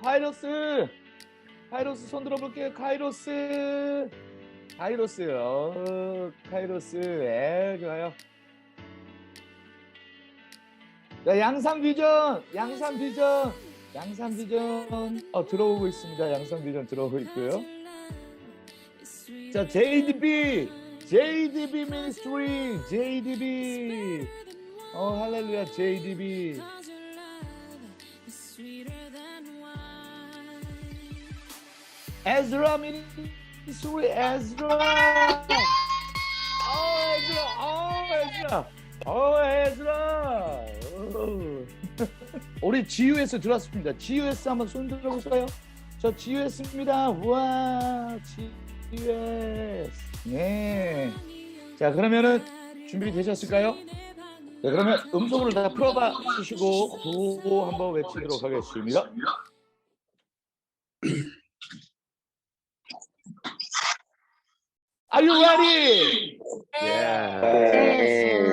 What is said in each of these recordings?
카이로스. 카이로스 손 들어볼게요. 카이로스. 카이로스. 카이로스. 좋아요. 자, 양산비전. 양산비전. 양산비전. 들어오고 있습니다. 양산비전 들어오고 있고요. 자, JDB. JDB 미니스트리. JDB. 할렐루야. JDB. 에즈라 미니스트리. 에즈라. 에즈라. 우리 GUS 들어왔습니다. GUS 한번 손 들어보세요. 저 GUS입니다. 우와, GUS. 네. 자, 그러면은 준비되셨을까요? 네, 그러면 음성으로 다 풀어봐 주시고 구호 한번 외치도록 하겠습니다. Are you ready? Yeah.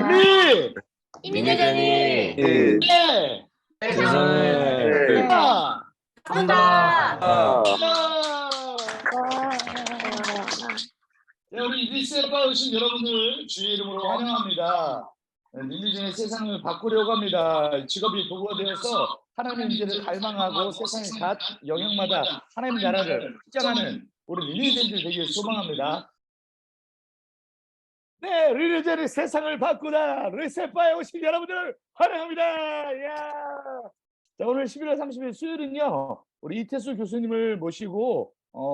네. 민혜전이. 네. 세상을 간다. 네, 우리 리셋바 오신 여러분들 주의 이름으로 환영합니다. 민주주의 세상을 바꾸려고 합니다. 직업이 도구가 되어서 하나님의 임재를 갈망하고 세상의 각 영역마다 하나님의 나라를 확장하는 우리 리니젠들 되기를 소망합니다. 네, 리니젠이 세상을 바꾸다 리셋바에 오신 여러분들을 환영합니다. 이야. 자, 오늘 11월 30일 수요일은요, 우리 이태수 교수님을 모시고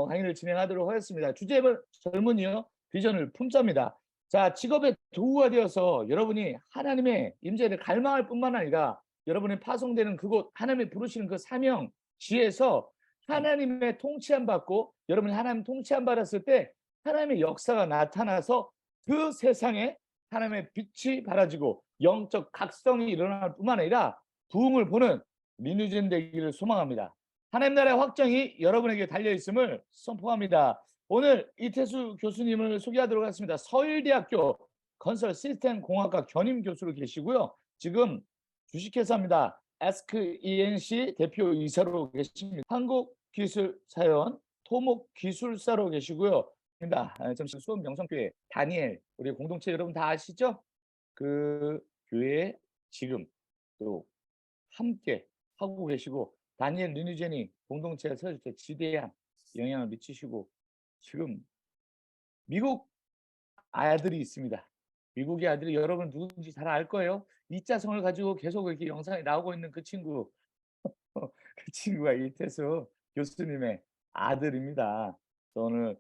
강의를 진행하도록 하겠습니다. 주제는 젊은이요 비전을 품자입니다. 자, 직업의 도구가 되어서 여러분이 하나님의 임재를 갈망할 뿐만 아니라 여러분이 파송되는 그곳, 하나님이 부르시는 그 사명 지에서 하나님의 통치함 받고 여러분이 하나님 통치함 받았을 때 하나님의 역사가 나타나서 그 세상에 하나님의 빛이 발아지고 영적 각성이 일어날 뿐만 아니라 부흥을 보는 민유진 되기를 소망합니다. 하나님 나라의 확정이 여러분에게 달려있음을 선포합니다. 오늘 이태수 교수님을 소개하도록 하겠습니다. 서일대학교 건설 시스템 공학과 견임 교수로 계시고요. 지금 주식회사입니다. SKENC 대표이사로 계십니다. 한국기술사연 토목기술사로 계시고요. 잠시 수원 명성교회 다니엘, 우리 공동체 여러분 다 아시죠? 그 교회에 지금 또 함께 하고 계시고 다니엘 리니젠이 공동체가 세워질 때 지대한 영향을 미치시고 지금 미국 아들이 있습니다. 미국의 아들이 여러분 누군지 잘 알 거예요. 이자성을 가지고 계속 이렇게 영상이 나오고 있는 그 친구 그 친구가 이태수 교수님의 아들입니다. 오늘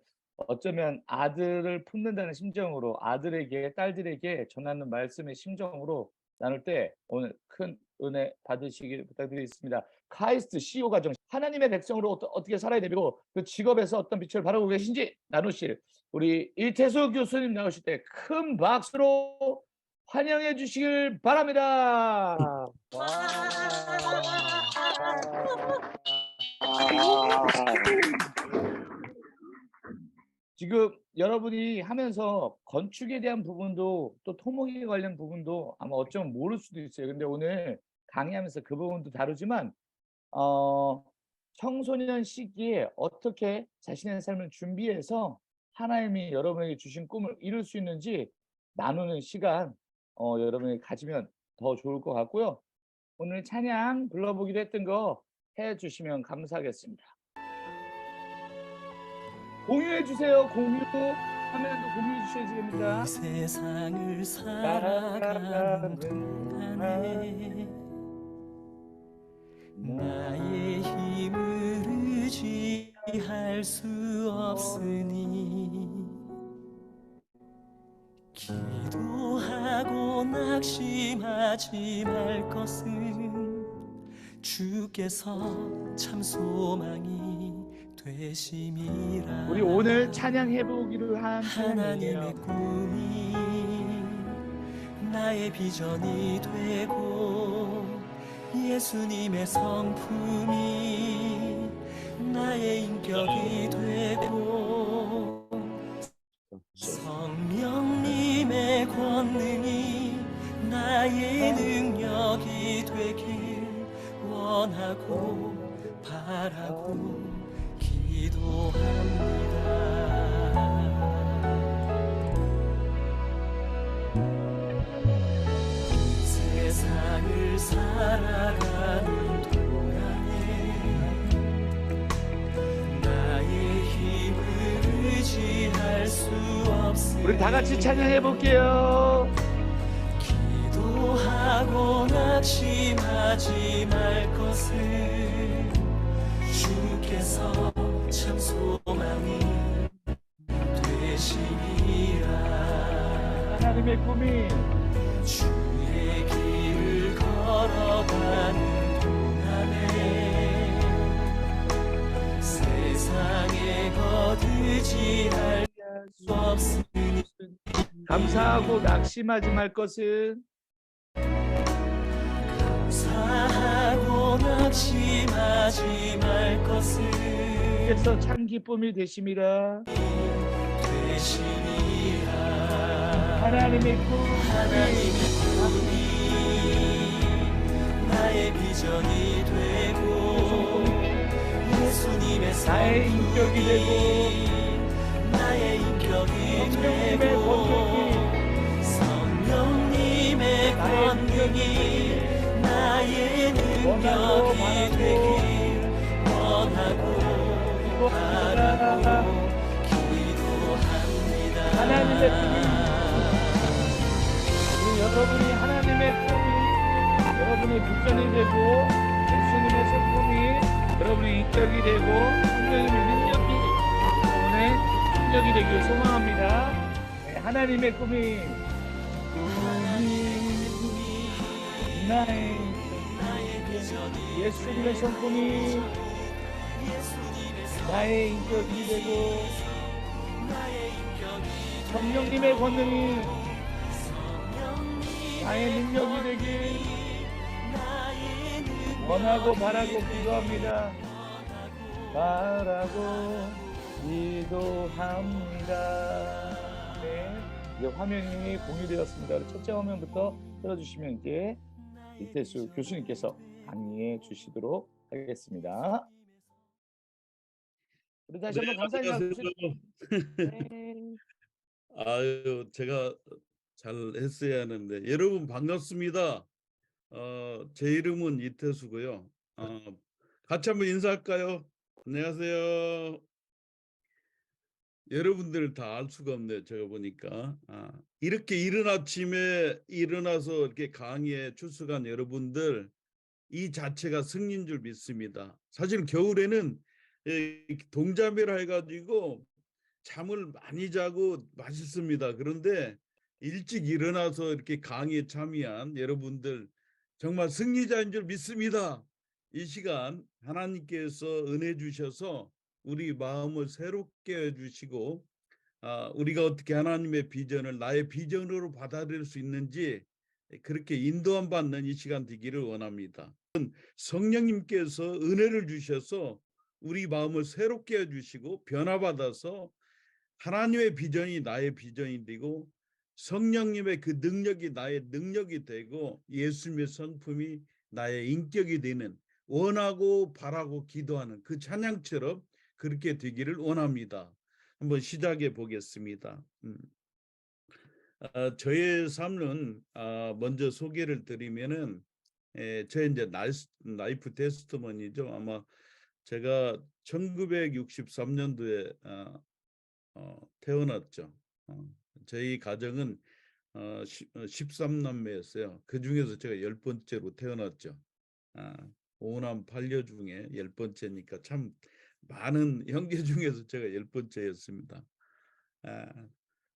어쩌면 아들을 품는다는 심정으로 아들에게 딸들에게 전하는 말씀의 심정으로 나눌 때 오늘 큰 은혜 받으시길 부탁드리겠습니다. 카이스트 CEO 가정 하나님의 백성으로 어떻게 살아야 되고 그 직업에서 어떤 빛을 발하고 계신지 나누실 우리 이태수 교수님 나오실 때 큰 박수로 환영해 주시길 바랍니다. 지금 여러분이 하면서 건축에 대한 부분도 또 토목에 관련 부분도 아마 어쩌면 모를 수도 있어요. 근데 오늘 강의하면서 그 부분도 다루지만 청소년 시기에 어떻게 자신의 삶을 준비해서 하나님이 여러분에게 주신 꿈을 이룰 수 있는지 나누는 시간 여러분이 가지면 더 좋을 것 같고요. 오늘 찬양 불러보기로 했던 거 해주시면 감사하겠습니다. 공유해 주세요. 공유 화면도 공유해 주셔야 됩니다. 이 세상을 살아가는 동안에 나의 힘을 의지할 수 없으니 기도하고 낙심하지 말 것은 주께서 참 소망이 되심이라. 우리 오늘 찬양해 보기로 한 하나님의 꿈이 나의 비전이 되고 예수님의 성품이 나의 인격이 되고 성령님의 권능이 나의 능력이 되길 원하고 바라고 기도합니다. 세상을 살아가는 동안에 나의 힘을 의지할 수 없으니 우리 다 같이 찬양해 볼게요. 기도하고 낙심하지 말 것을 주께서 참 소망이 되시리라. 하나님의 꿈이 주의 길을 걸어가는 동안에 세상에 거두지할 수 없으니 감사하고 낙심하지 말 것은 감사하고 낙심하지 말 것을 주께서 참 기쁨이 되심이라. 되시리라. 하나님의 꿈 하나님의 꿈이 나의 비전이 되고 예수님의 나의 인격이 되고 나의 인격이 성령님의 되고 권능이 성령님의 권능이 나의 능력이 되길 원하고 바라고 기도합니다. 하나님의 꿈이 여러분이 하나님의 꿈이 여러분의 비전이 되고 예수님의 성품이 여러분의 인격이 되고 성령님의 능력이 여러분의 능력이 되길 소망합니다. 네, 하나님의 꿈이 나의 예수님의 성품이 나의 인격이 되고 성령님의 권능이 나의 능력이 되길 원하고 바라고 기도합니다. 바라고 기도합니다. 네, 이제 화면이 공유되었습니다. 우리 첫째 화면부터 틀어주시면 이제 이태수 교수님께서 강의해 주시도록 하겠습니다. 우리 다시 한번 감사 인사 안녕하세요. 네. 아유, 제가 잘 했어야 하는데 여러분 반갑습니다. 제 이름은 이태수고요. 같이 한번 인사할까요? 안녕하세요. 여러분들 다 알 수가 없네요. 제가 보니까 이렇게 이른 아침에 일어나서 이렇게 강의에 출석한 여러분들 이 자체가 승리인 줄 믿습니다. 사실 겨울에는 동자매라 해가지고 잠을 많이 자고 맛있습니다. 그런데 일찍 일어나서 이렇게 강의에 참여한 여러분들 정말 승리자인 줄 믿습니다. 이 시간 하나님께서 은혜 주셔서 우리 마음을 새롭게 해주시고 우리가 어떻게 하나님의 비전을 나의 비전으로 받아들일 수 있는지 그렇게 인도함 받는 이 시간 되기를 원합니다. 성령님께서 은혜를 주셔서 우리 마음을 새롭게 해주시고 변화받아서 하나님의 비전이 나의 비전이 되고 성령님의 그 능력이 나의 능력이 되고 예수님의 성품이 나의 인격이 되는 원하고 바라고 기도하는 그 찬양처럼 그렇게 되기를 원합니다. 한번 시작해 보겠습니다. 저의 삶은 먼저 소개를 드리면은 제 이제 라이프 테스트머니죠. 아마 제가 1963년도에 태어났죠. 저희 가정은 13남매였어요. 그 중에서 제가 10번째로 태어났죠. 5남 8녀 중에 10번째니까 참 많은 형제 중에서 제가 10번째였습니다.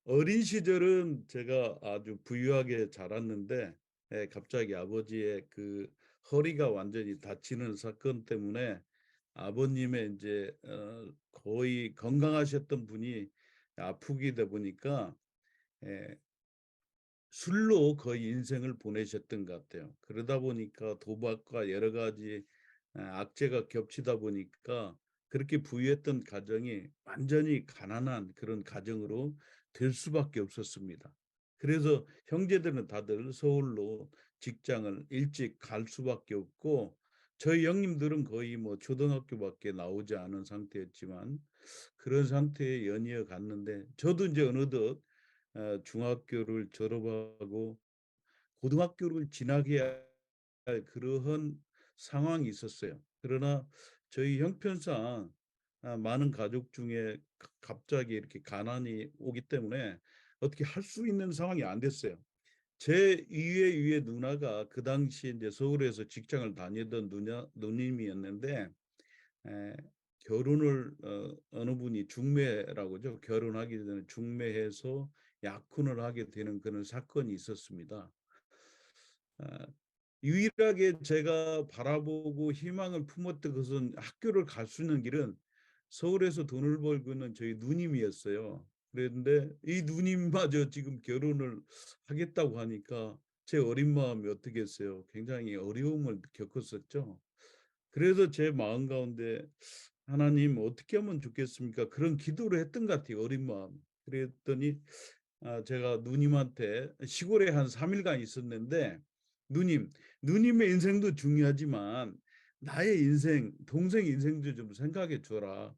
어린 시절은 제가 아주 부유하게 자랐는데 갑자기 아버지의 그 허리가 완전히 다치는 사건 때문에 아버님의 이제 거의 건강하셨던 분이 아프게 되 보니까 술로 거의 인생을 보내셨던 것 같아요. 그러다 보니까 도박과 여러 가지 악재가 겹치다 보니까 그렇게 부유했던 가정이 완전히 가난한 그런 가정으로 될 수밖에 없었습니다. 그래서 형제들은 다들 서울로 직장을 일찍 갈 수밖에 없고 저희 형님들은 거의 뭐 초등학교밖에 나오지 않은 상태였지만 그런 상태에 연이어 갔는데 저도 이제 어느덧 중학교를 졸업하고 고등학교를 진학해야 할 그러한 상황이 있었어요. 그러나 저희 형편상 많은 가족 중에 갑자기 이렇게 가난이 오기 때문에 어떻게 할 수 있는 상황이 안 됐어요. 제 위의 누나가 그 당시에 이제 서울에서 직장을 다니던 누님이었는데 에, 결혼을 어느 분이 중매라고죠. 결혼하기 전에 중매해서 약혼을 하게 되는 그런 사건이 있었습니다. 아, 유일하게 제가 바라보고 희망을 품었던 것은 학교를 갈 수 있는 길은 서울에서 돈을 벌고 있는 저희 누님이었어요. 그런데 이 누님마저 지금 결혼을 하겠다고 하니까 제 어린 마음이 어떻겠어요. 굉장히 어려움을 겪었었죠. 그래서 제 마음 가운데 하나님 어떻게 하면 좋겠습니까? 그런 기도를 했던 것 같아요. 어린 마음. 그랬더니 제가 누님한테 시골에 한 3일간 있었는데 누님의 인생도 중요하지만 나의 인생, 동생 인생도 좀 생각해 줘라.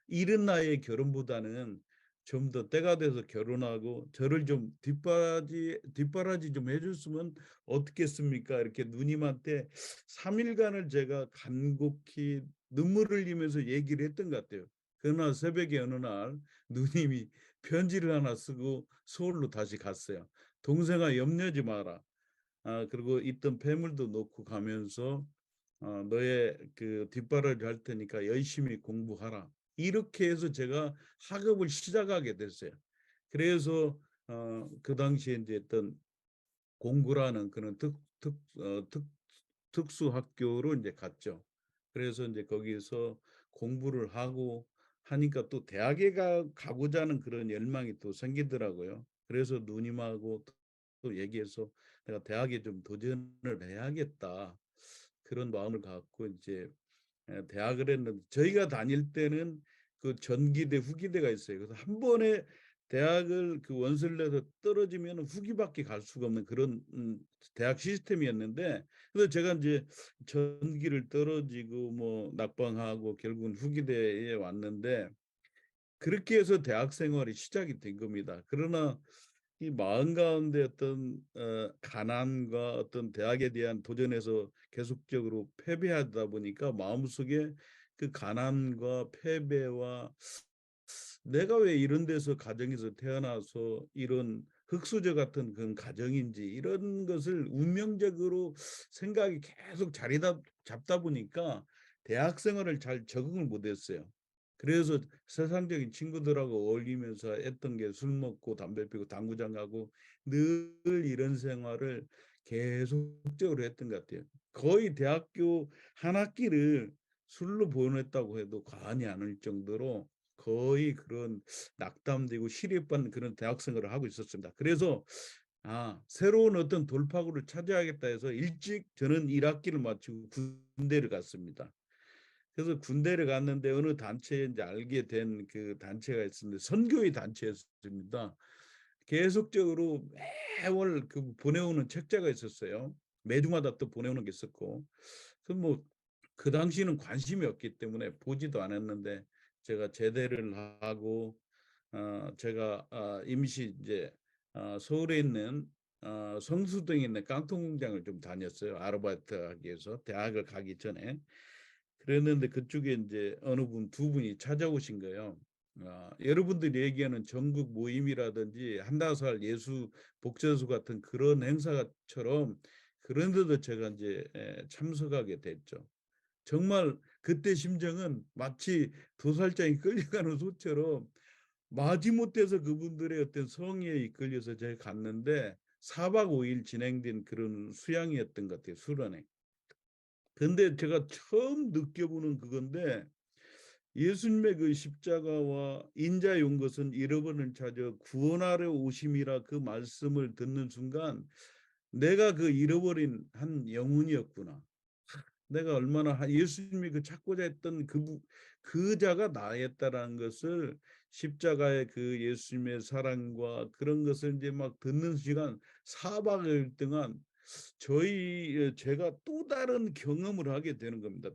이른 나이에 결혼보다는 좀 더 때가 돼서 결혼하고 저를 좀 뒷바라지 좀 해줬으면 어떻겠습니까? 이렇게 누님한테 3일간을 제가 간곡히 눈물을 흘리면서 얘기를 했던 것 같아요. 그러나 새벽에 어느 날 누님이 편지를 하나 쓰고 서울로 다시 갔어요. 동생아 염려하지 마라. 그리고 있던 폐물도 놓고 가면서 너의 그 뒷바라지 할 테니까 열심히 공부하라. 이렇게 해서 제가 학업을 시작하게 됐어요. 그래서 그 당시에 이제 어떤 공구라는 그런 특수 학교로 이제 갔죠. 그래서 이제 거기서 공부를 하고 하니까 또 대학에 가고자 하는 그런 열망이 또 생기더라고요. 그래서 누님하고 또 얘기해서 내가 대학에 좀 도전을 해야겠다. 그런 마음을 갖고 이제 대학을 했는데 저희가 다닐 때는 그 전기대 후기대가 있어요. 그래서 한 번에 대학을 그 원서를 내서 떨어지면 후기밖에 갈 수가 없는 그런 대학 시스템이었는데 그래서 제가 이제 전기를 떨어지고 뭐 낙방하고 결국은 후기대에 왔는데 그렇게 해서 대학 생활이 시작이 된 겁니다. 그러나 이 마음 가운데 어떤 가난과 어떤 대학에 대한 도전에서 계속적으로 패배하다 보니까 마음속에 그 가난과 패배와 내가 왜 이런 데서 가정에서 태어나서 이런 흙수저 같은 그런 가정인지 이런 것을 운명적으로 생각이 계속 자리 잡다 보니까 대학 생활을 잘 적응을 못했어요. 그래서 세상적인 친구들하고 어울리면서 했던 게 술 먹고 담배 피고 당구장 가고 늘 이런 생활을 계속적으로 했던 것 같아요. 거의 대학교 한 학기를 술로 보냈다고 해도 과언이 아닐 정도로 거의 그런 낙담되고 시립받는 그런 대학 생활을 하고 있었습니다. 그래서 새로운 어떤 돌파구를 찾아야겠다 해서 일찍 저는 1학기를 마치고 군대를 갔습니다. 그래서 군대를 갔는데 어느 단체에 이제 알게 된 그 단체가 있었는데 선교의 단체였습니다. 계속적으로 매월 그 보내오는 책자가 있었어요. 매주마다 또 보내오는 게 있었고, 그 뭐 그 당시는 관심이 없기 때문에 보지도 않았는데 제가 제대를 하고 제가 임시 이제 서울에 있는 성수동에 있는 깡통 공장을 좀 다녔어요. 아르바이트 하기 위해서 대학을 가기 전에. 그랬는데 그쪽에 이제 어느 두 분이 찾아오신 거예요. 여러분들이 얘기하는 전국 모임이라든지 한다살 예수 복전수 같은 그런 행사처럼 그런데도 제가 이제 참석하게 됐죠. 정말 그때 심정은 마치 도살장이 끌려가는 소처럼 마지못해서 그분들의 어떤 성의에 이끌려서 제가 갔는데 4박 5일 진행된 그런 수양이었던 것 같아요. 수련회. 근데 제가 처음 느껴보는 그건데 예수님의 그 십자가와 인자의 온 것은 잃어버린 찾아 구원하러 오심이라 그 말씀을 듣는 순간 내가 그 잃어버린 한 영혼이었구나. 내가 얼마나 예수님이 그 찾고자 했던 그 자가 나였다라는 것을 십자가의 그 예수님의 사랑과 그런 것을 이제 막 듣는 시간 4박 5일 동안 제가 또 다른 경험을 하게 되는 겁니다.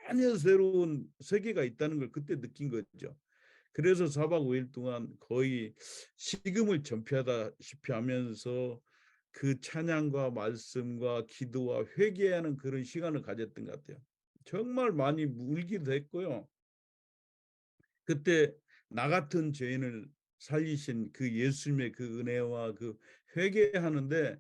전혀 새로운 세계가 있다는 걸 그때 느낀 거죠. 그래서 4박 5일 동안 거의 식음을 전폐하다시피 하면서 그 찬양과 말씀과 기도와 회개하는 그런 시간을 가졌던 것 같아요. 정말 많이 울기도 했고요. 그때 나 같은 죄인을 살리신 그 예수님의 그 은혜와 그 회개하는데,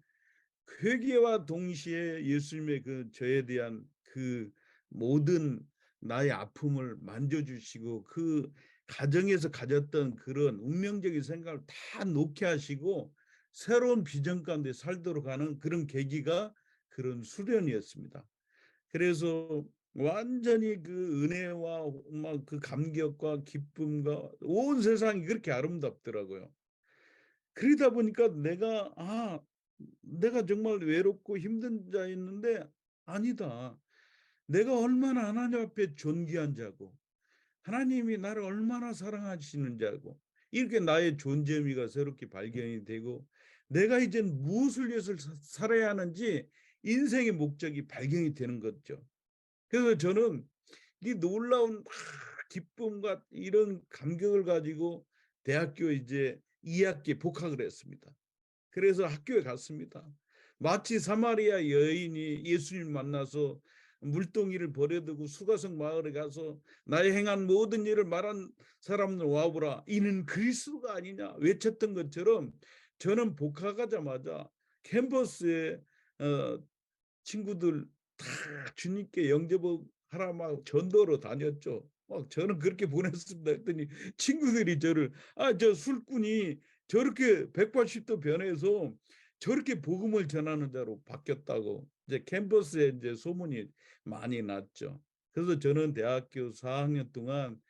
회개와 동시에 예수님의 그 저에 대한 그 모든 나의 아픔을 만져주시고 그 가정에서 가졌던 그런 운명적인 생각을 다 놓게 하시고 새로운 비전 가운데 살도록 하는 그런 계기가 그런 수련이었습니다. 그래서 완전히 그 은혜와 막 그 감격과 기쁨과 온 세상이 그렇게 아름답더라고요. 그러다 보니까 내가 정말 외롭고 힘든 자였는데 아니다. 내가 얼마나 하나님 앞에 존귀한 자고 하나님이 나를 얼마나 사랑하시는 자고 이렇게 나의 존재 의미가 새롭게 발견이 되고 내가 이젠 무엇을 위해서 살아야 하는지 인생의 목적이 발견이 되는 거죠. 그래서 저는 이 놀라운 기쁨과 이런 감격을 가지고 대학교 이제 2학기에 복학을 했습니다. 그래서 학교에 갔습니다. 마치 사마리아 여인이 예수님 만나서 물동이를 버려두고 수가성 마을에 가서 나의 행한 모든 일을 말한 사람들 와보라, 이는 그리스도가 아니냐 외쳤던 것처럼 저는 복학하자마자 캠퍼스에 친구들 다 주님께 영접하라 막 전도로 다녔죠. 막 저는 그렇게 보냈습니다. 했더니 친구들이 저를 저 술꾼이 저렇게 180도 변해서 저렇게 복음을 전하는 자로 바뀌었다고 이제 캠퍼스에 이제 소문이 많이 났죠. 그래서 저는 대학교 4학년 동안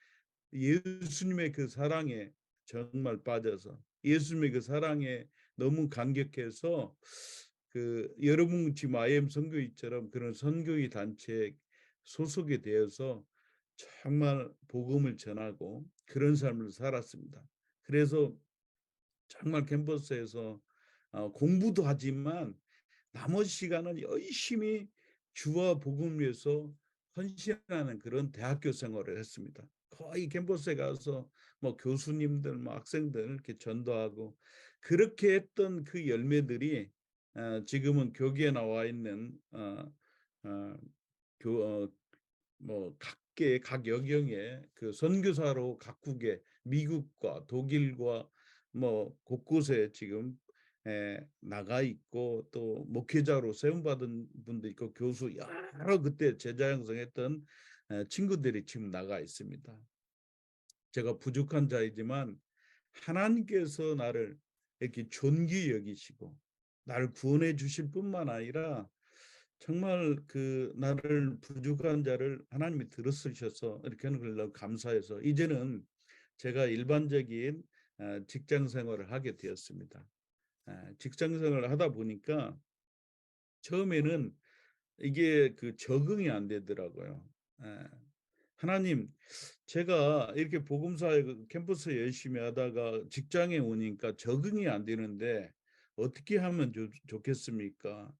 예수님의 그 사랑에 정말 빠져서 예수님의 그 사랑에 너무 감격해서 그 여러분 지금 IM 선교회처럼 그런 선교회 단체에 소속이 되어서 정말 복음을 전하고 그런 삶을 살았습니다. 그래서 정말 캠퍼스에서 공부도 하지만 나머지 시간은 열심히 주와 복음을 위해서 헌신하는 그런 대학교 생활을 했습니다. 거의 캠퍼스에 가서 뭐 교수님들, 뭐 학생들 이렇게 전도하고 그렇게 했던 그 열매들이 지금은 교계에 나와 있는 뭐 각계 각 영역의 그 선교사로 각국의 미국과 독일과 뭐 곳곳에 지금 나가 있고 또 목회자로 세움받은 분도 있고 교수 여러 그때 제자 형성했던 친구들이 지금 나가 있습니다. 제가 부족한 자이지만 하나님께서 나를 이렇게 존귀 여기시고 나를 구원해 주실 뿐만 아니라 정말 그 나를 부족한 자를 하나님이 들으셔서 이렇게 하는 걸 너무 감사해서 이제는 제가 일반적인 직장 생활을 하게 되었습니다. 직장 생활을 하다 보니까 처음에는 이게 그 적응이 안 되더라고요. 하나님, 제가 이렇게 복음사에 캠퍼스 열심히 하다가 직장에 오니까 적응이 안 되는데 어떻게 하면 좋겠습니까?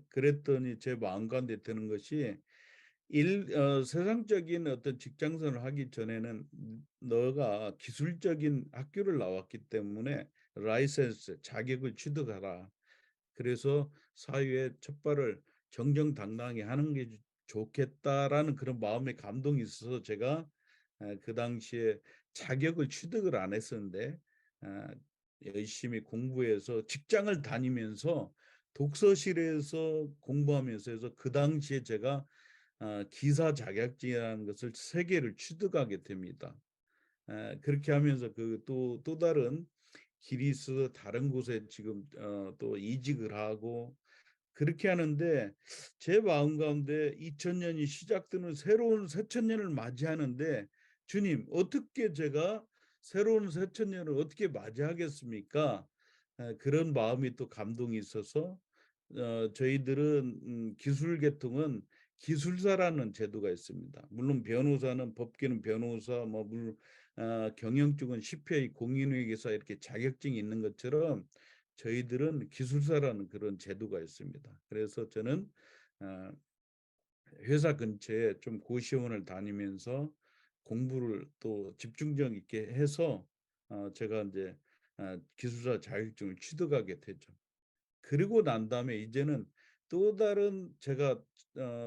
그랬더니 제 마음 가운데 드는 것이 세상적인 어떤 직장생활을 하기 전에는 너가 기술적인 학교를 나왔기 때문에 라이센스 자격을 취득하라. 그래서 사회에 첫 발을 정정당당하게 하는 게 좋겠다라는 그런 마음의 감동이 있어서 제가 그 당시에 자격을 취득을 안 했었는데 열심히 공부해서 직장을 다니면서 독서실에서 공부하면서 해서 그 당시에 제가 기사 자격증이라는 것을 3개를 취득하게 됩니다. 그렇게 하면서 그 또 다른 길이 있어서 다른 곳에 지금 또 이직을 하고 그렇게 하는데 제 마음 가운데 2000년이 시작되는 새로운 새천년을 맞이하는데 주님 어떻게 제가 새로운 새천년을 어떻게 맞이하겠습니까? 그런 마음이 또 감동이 있어서 저희들은 기술 계통은 기술사라는 제도가 있습니다. 물론 변호사는 법계는 변호사, 경영 쪽은 CPA 공인회계사 이렇게 자격증이 있는 것처럼 저희들은 기술사라는 그런 제도가 있습니다. 그래서 저는 회사 근처에 좀 고시원을 다니면서 공부를 또 집중력 있게 해서 제가 이제 기술사 자격증을 취득하게 되죠. 그리고 난 다음에 이제는 또 다른 제가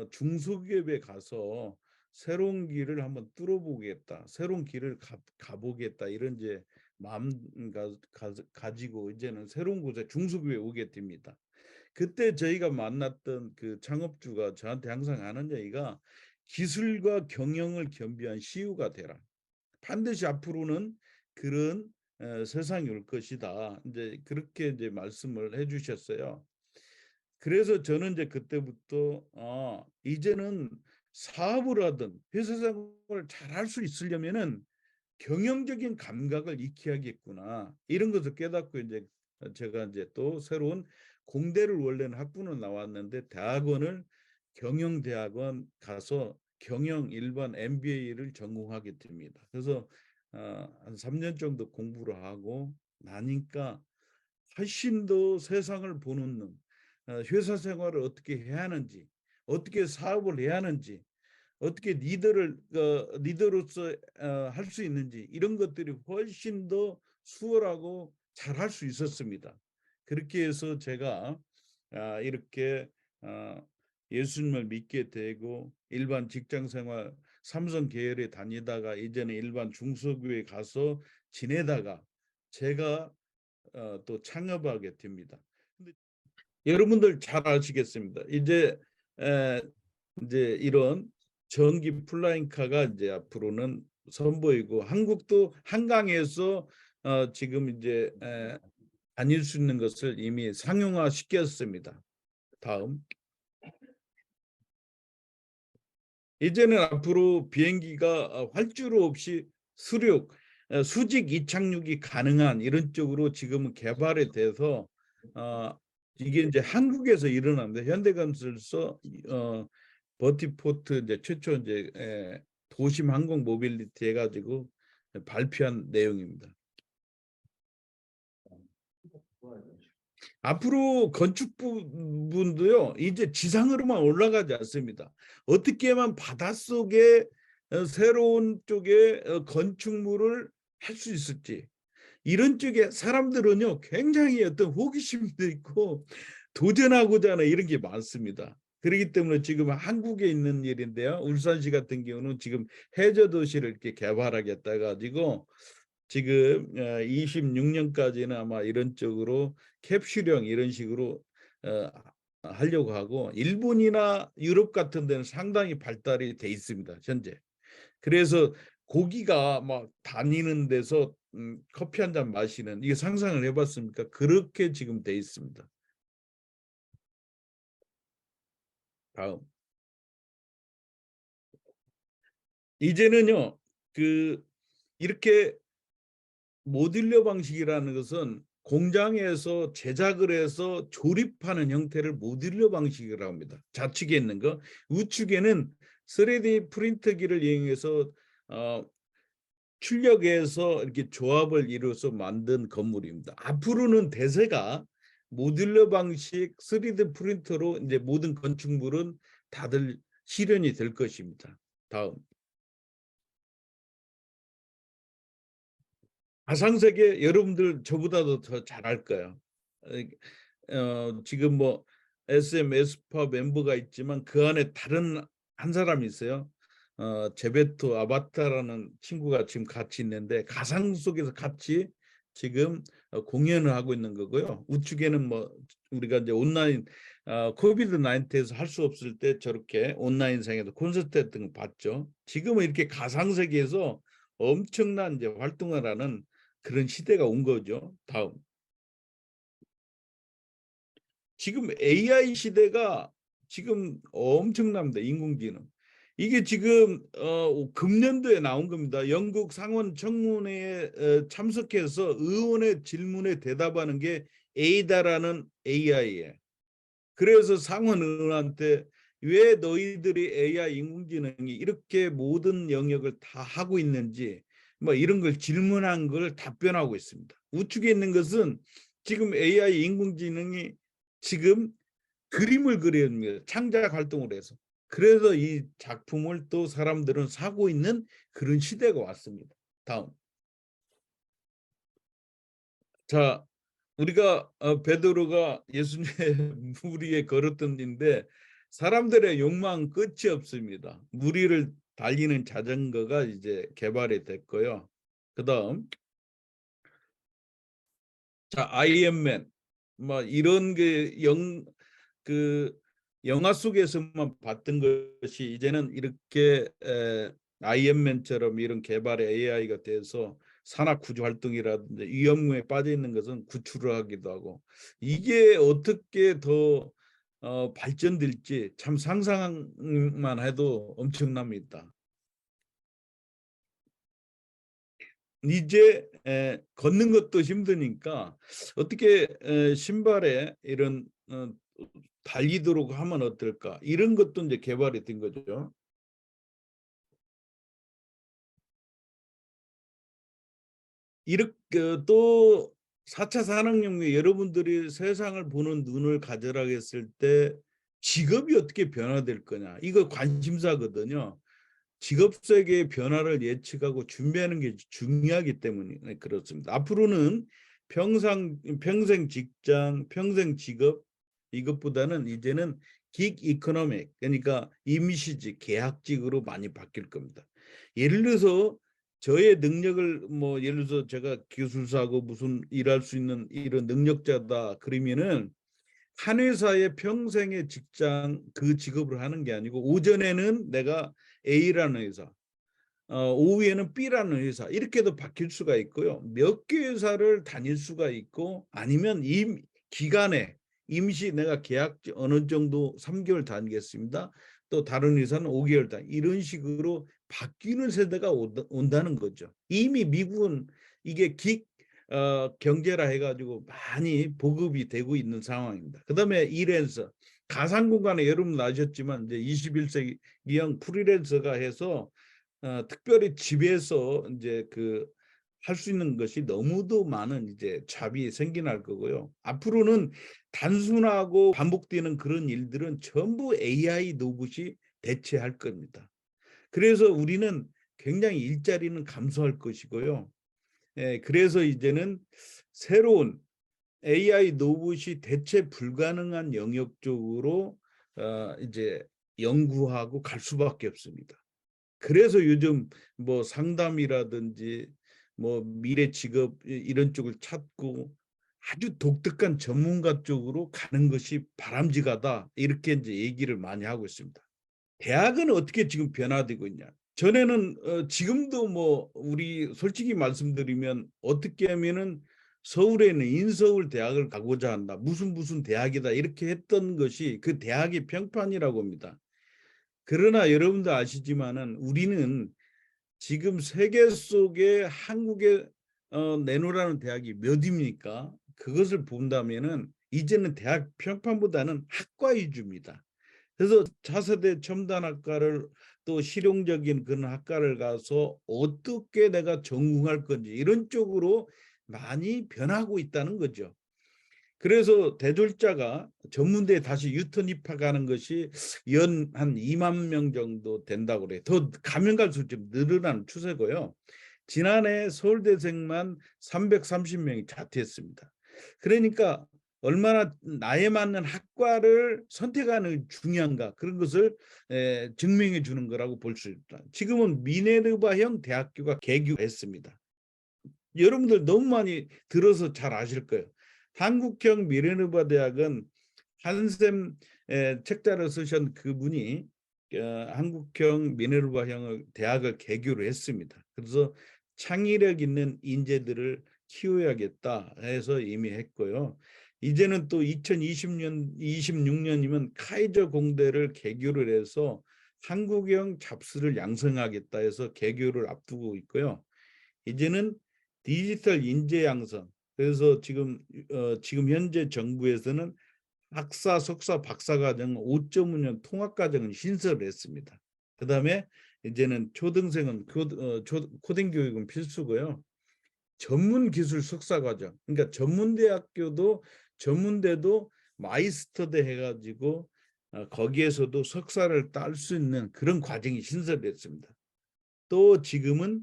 중소기업에 가서 새로운 길을 한번 뚫어보겠다, 새로운 길을 가보겠다, 이런 이제 마음 가지고 이제는 새로운 곳에 중소기업에 오게 됩니다. 그때 저희가 만났던 그 창업주가 저한테 항상 하는 얘기가 기술과 경영을 겸비한 CEO가 되라. 반드시 앞으로는 그런 세상이 올 것이다. 이제 그렇게 이제 말씀을 해주셨어요. 그래서 저는 이제 그때부터 이제는 사업을 하든 회사 생활을 잘 할 수 있으려면은 경영적인 감각을 익혀야겠구나, 이런 것을 깨닫고 이제 제가 이제 또 새로운 공대를 원래는 학부는 나왔는데 대학원을 경영대학원 가서 경영 일반 MBA를 전공하게 됩니다. 그래서 한 3년 정도 공부를 하고 나니까 훨씬 더 세상을 보는 눈, 회사 생활을 어떻게 해야 하는지, 어떻게 사업을 해야 하는지, 어떻게 리더로서 할 수 있는지, 이런 것들이 훨씬 더 수월하고 잘 할 수 있었습니다. 그렇게 해서 제가 이렇게 예수님을 믿게 되고 일반 직장 생활 삼성 계열에 다니다가 이제는 일반 중소기업에 가서 지내다가 제가 또 창업하게 됩니다. 근데 여러분들 잘 아시겠습니다. 이제 이런 전기 플라잉카가 이제 앞으로는 선보이고 한국도 한강에서 지금 이제 다닐 수 있는 것을 이미 상용화 시켰습니다. 다음. 이제는 앞으로 비행기가 활주로 없이 수직 이착륙이 가능한 이런 쪽으로 지금은 개발이 돼서 이게 이제 한국에서 일어납니다. 현대건설서 버티포트 이제 최초 이제 도심 항공 모빌리티 해가지고 발표한 내용입니다. 앞으로 건축 부분도요, 이제 지상으로만 올라가지 않습니다. 어떻게 하면 바닷속에 새로운 쪽에 건축물을 할 수 있을지, 이런 쪽에 사람들은요 굉장히 어떤 호기심도 있고 도전하고자 하는 이런 게 많습니다. 그렇기 때문에 지금 한국에 있는 일인데요, 울산시 같은 경우는 지금 해저 도시를 이렇게 개발하겠다 가지고 지금 26년까지는 아마 이런 쪽으로 캡슐형 이런 식으로 하려고 하고, 일본이나 유럽 같은 데는 상당히 발달이 돼 있습니다 현재. 그래서 고기가 막 다니는 데서 커피 한 잔 마시는, 이게 상상을 해봤습니까? 그렇게 지금 돼 있습니다. 다음. 이제는요 이렇게 모듈러 방식이라는 것은 공장에서 제작을 해서 조립하는 형태를 모듈러 방식이라고 합니다. 좌측에 있는 거, 우측에는 3D 프린터기를 이용해서 출력해서 이렇게 조합을 이루어서 만든 건물입니다. 앞으로는 대세가 모듈러 방식 3D 프린터로 이제 모든 건축물은 다들 실현이 될 것입니다. 다음. 가상세계 여러분들 저보다도 더 잘할 거예요. 지금 뭐 SM 에스파 멤버가 있지만 그 안에 다른 한 사람이 있어요. 제베토 아바타라는 친구가 지금 같이 있는데 가상 속에서 같이 지금 공연을 하고 있는 거고요. 우측에는 뭐 우리가 이제 온라인 코비드 19에서 할 수 없을 때 저렇게 온라인상에서 콘서트 했던 거 봤죠. 지금은 이렇게 가상 세계에서 엄청난 이제 활동을 하는 그런 시대가 온 거죠. 다음. 지금 AI 시대가 지금 엄청납니다. 인공지능. 이게 지금 금년도에 나온 겁니다. 영국 상원 청문회에 참석해서 의원의 질문에 대답하는 게 에이다라는 AI에. 그래서 상원 의원한테 왜 너희들이 AI 인공지능이 이렇게 모든 영역을 다 하고 있는지 뭐 이런 걸 질문한 걸 답변하고 있습니다. 우측에 있는 것은 지금 AI 인공지능이 지금 그림을 그립니다. 창작 활동을 해서. 그래서 이 작품을 또 사람들은 사고 있는 그런 시대가 왔습니다. 다음. 자, 우리가 베드로가 예수님의 물 위에 걸었던 인데 사람들의 욕망 끝이 없습니다. 물 위를 달리는 자전거가 이제 개발이 됐고요. 그다음 자, 아이언맨 뭐 이런 그 영화 속에서만 봤던 것이 이제는 이렇게 아이언맨처럼 이런 개발의 AI가 돼서 산악 구조 활동이라든지 위험에 빠져 있는 것은 구출을 하기도 하고 이게 어떻게 더 발전될지 참 상상만 해도 엄청납니다. 이제 걷는 것도 힘드니까 어떻게 신발에 이런 달리도록 하면 어떨까 이런 것도 이제 개발이 된 거죠. 이렇게 또 4차 산업혁명 여러분들이 세상을 보는 눈을 가져라 했을 때 직업이 어떻게 변화될 거냐 이거 관심사거든요. 직업 세계의 변화를 예측하고 준비하는 게 중요하기 때문에 그렇습니다. 앞으로는 평생 직장, 평생 직업 이것보다는 이제는 긱 이코노믹 그러니까 임시직, 계약직으로 많이 바뀔 겁니다. 예를 들어서 저의 능력을 뭐 예를 들어서 제가 기술사고 무슨 일할 수 있는 이런 능력자다 그러면은 한 회사의 평생의 직장 그 직업을 하는 게 아니고 오전에는 내가 A라는 회사, 오후에는 B라는 회사 이렇게도 바뀔 수가 있고요. 몇 개 회사를 다닐 수가 있고 아니면 기간에 임시 내가 계약 어느 정도 3개월 다니겠습니다. 또 다른 회사는 5개월 이런 식으로 바뀌는 세대가 온다는 거죠. 이미 미국은 이게 경제라 해가지고 많이 보급이 되고 있는 상황입니다. 그다음에 이랜서 가상 공간에 여러분 아셨지만 이제 21세기형 프리랜서가 해서 특별히 집에서 이제 할 수 있는 것이 너무도 많은 이제 잡이 생겨날 거고요. 앞으로는 단순하고 반복되는 그런 일들은 전부 AI 로봇이 대체할 겁니다. 그래서 우리는 굉장히 일자리는 감소할 것이고요. 그래서 이제는 새로운 AI 로봇이 대체 불가능한 영역 쪽으로 이제 연구하고 갈 수밖에 없습니다. 그래서 요즘 뭐 상담이라든지 뭐 미래 직업 이런 쪽을 찾고 아주 독특한 전문가 쪽으로 가는 것이 바람직하다 이렇게 이제 얘기를 많이 하고 있습니다. 대학은 어떻게 지금 변화되고 있냐? 전에는 지금도 뭐 우리 솔직히 말씀드리면 어떻게 하면은 서울에는 인서울 대학을 가고자 한다. 무슨 대학이다 이렇게 했던 것이 그 대학의 평판이라고 합니다. 그러나 여러분도 아시지만은 우리는 지금 세계 속에 한국에 내놓으라는 대학이 몇입니까? 그것을 본다면은 이제는 대학 평판보다는 학과 위주입니다. 그래서 차세대 첨단학과를 또 실용적인 그런 학과를 가서 어떻게 내가 전공할 건지 이런 쪽으로 많이 변하고 있다는 거죠. 그래서 대졸자가 전문대에 다시 유턴 입학하는 것이 연 한 2만 명 정도 된다고 그래요. 더 가면 갈수록 좀 늘어나는 추세고요. 지난해 서울대생만 330명이 자퇴했습니다. 그러니까 얼마나 나에 맞는 학과를 선택하는 게 중요한가 그런 것을 증명해 주는 거라고 볼 수 있다. 지금은 미네르바형 대학교가 개교했습니다. 여러분들 너무 많이 들어서 잘 아실 거예요. 한국형 미네르바 대학은 한샘 책자를 쓰신 그분이 한국형 미네르바형 대학을 개교를 했습니다. 그래서 창의력 있는 인재들을 키워야겠다 해서 이미 했고요. 이제는 또 2026년이면 카이저 공대를 개교를 해서 한국형 잡스를 양성하겠다 해서 개교를 앞두고 있고요. 이제는 디지털 인재 양성. 그래서 지금 현재 정부에서는 학사, 석사, 박사 과정 5.5년 통합 과정을 신설을 했습니다. 그다음에 이제는 초등생은 코딩 교육은 필수고요. 전문기술 석사과정, 그러니까 전문대도 마이스터대 해가지고 거기에서도 석사를 딸 수 있는 그런 과정이 신설됐습니다. 또 지금은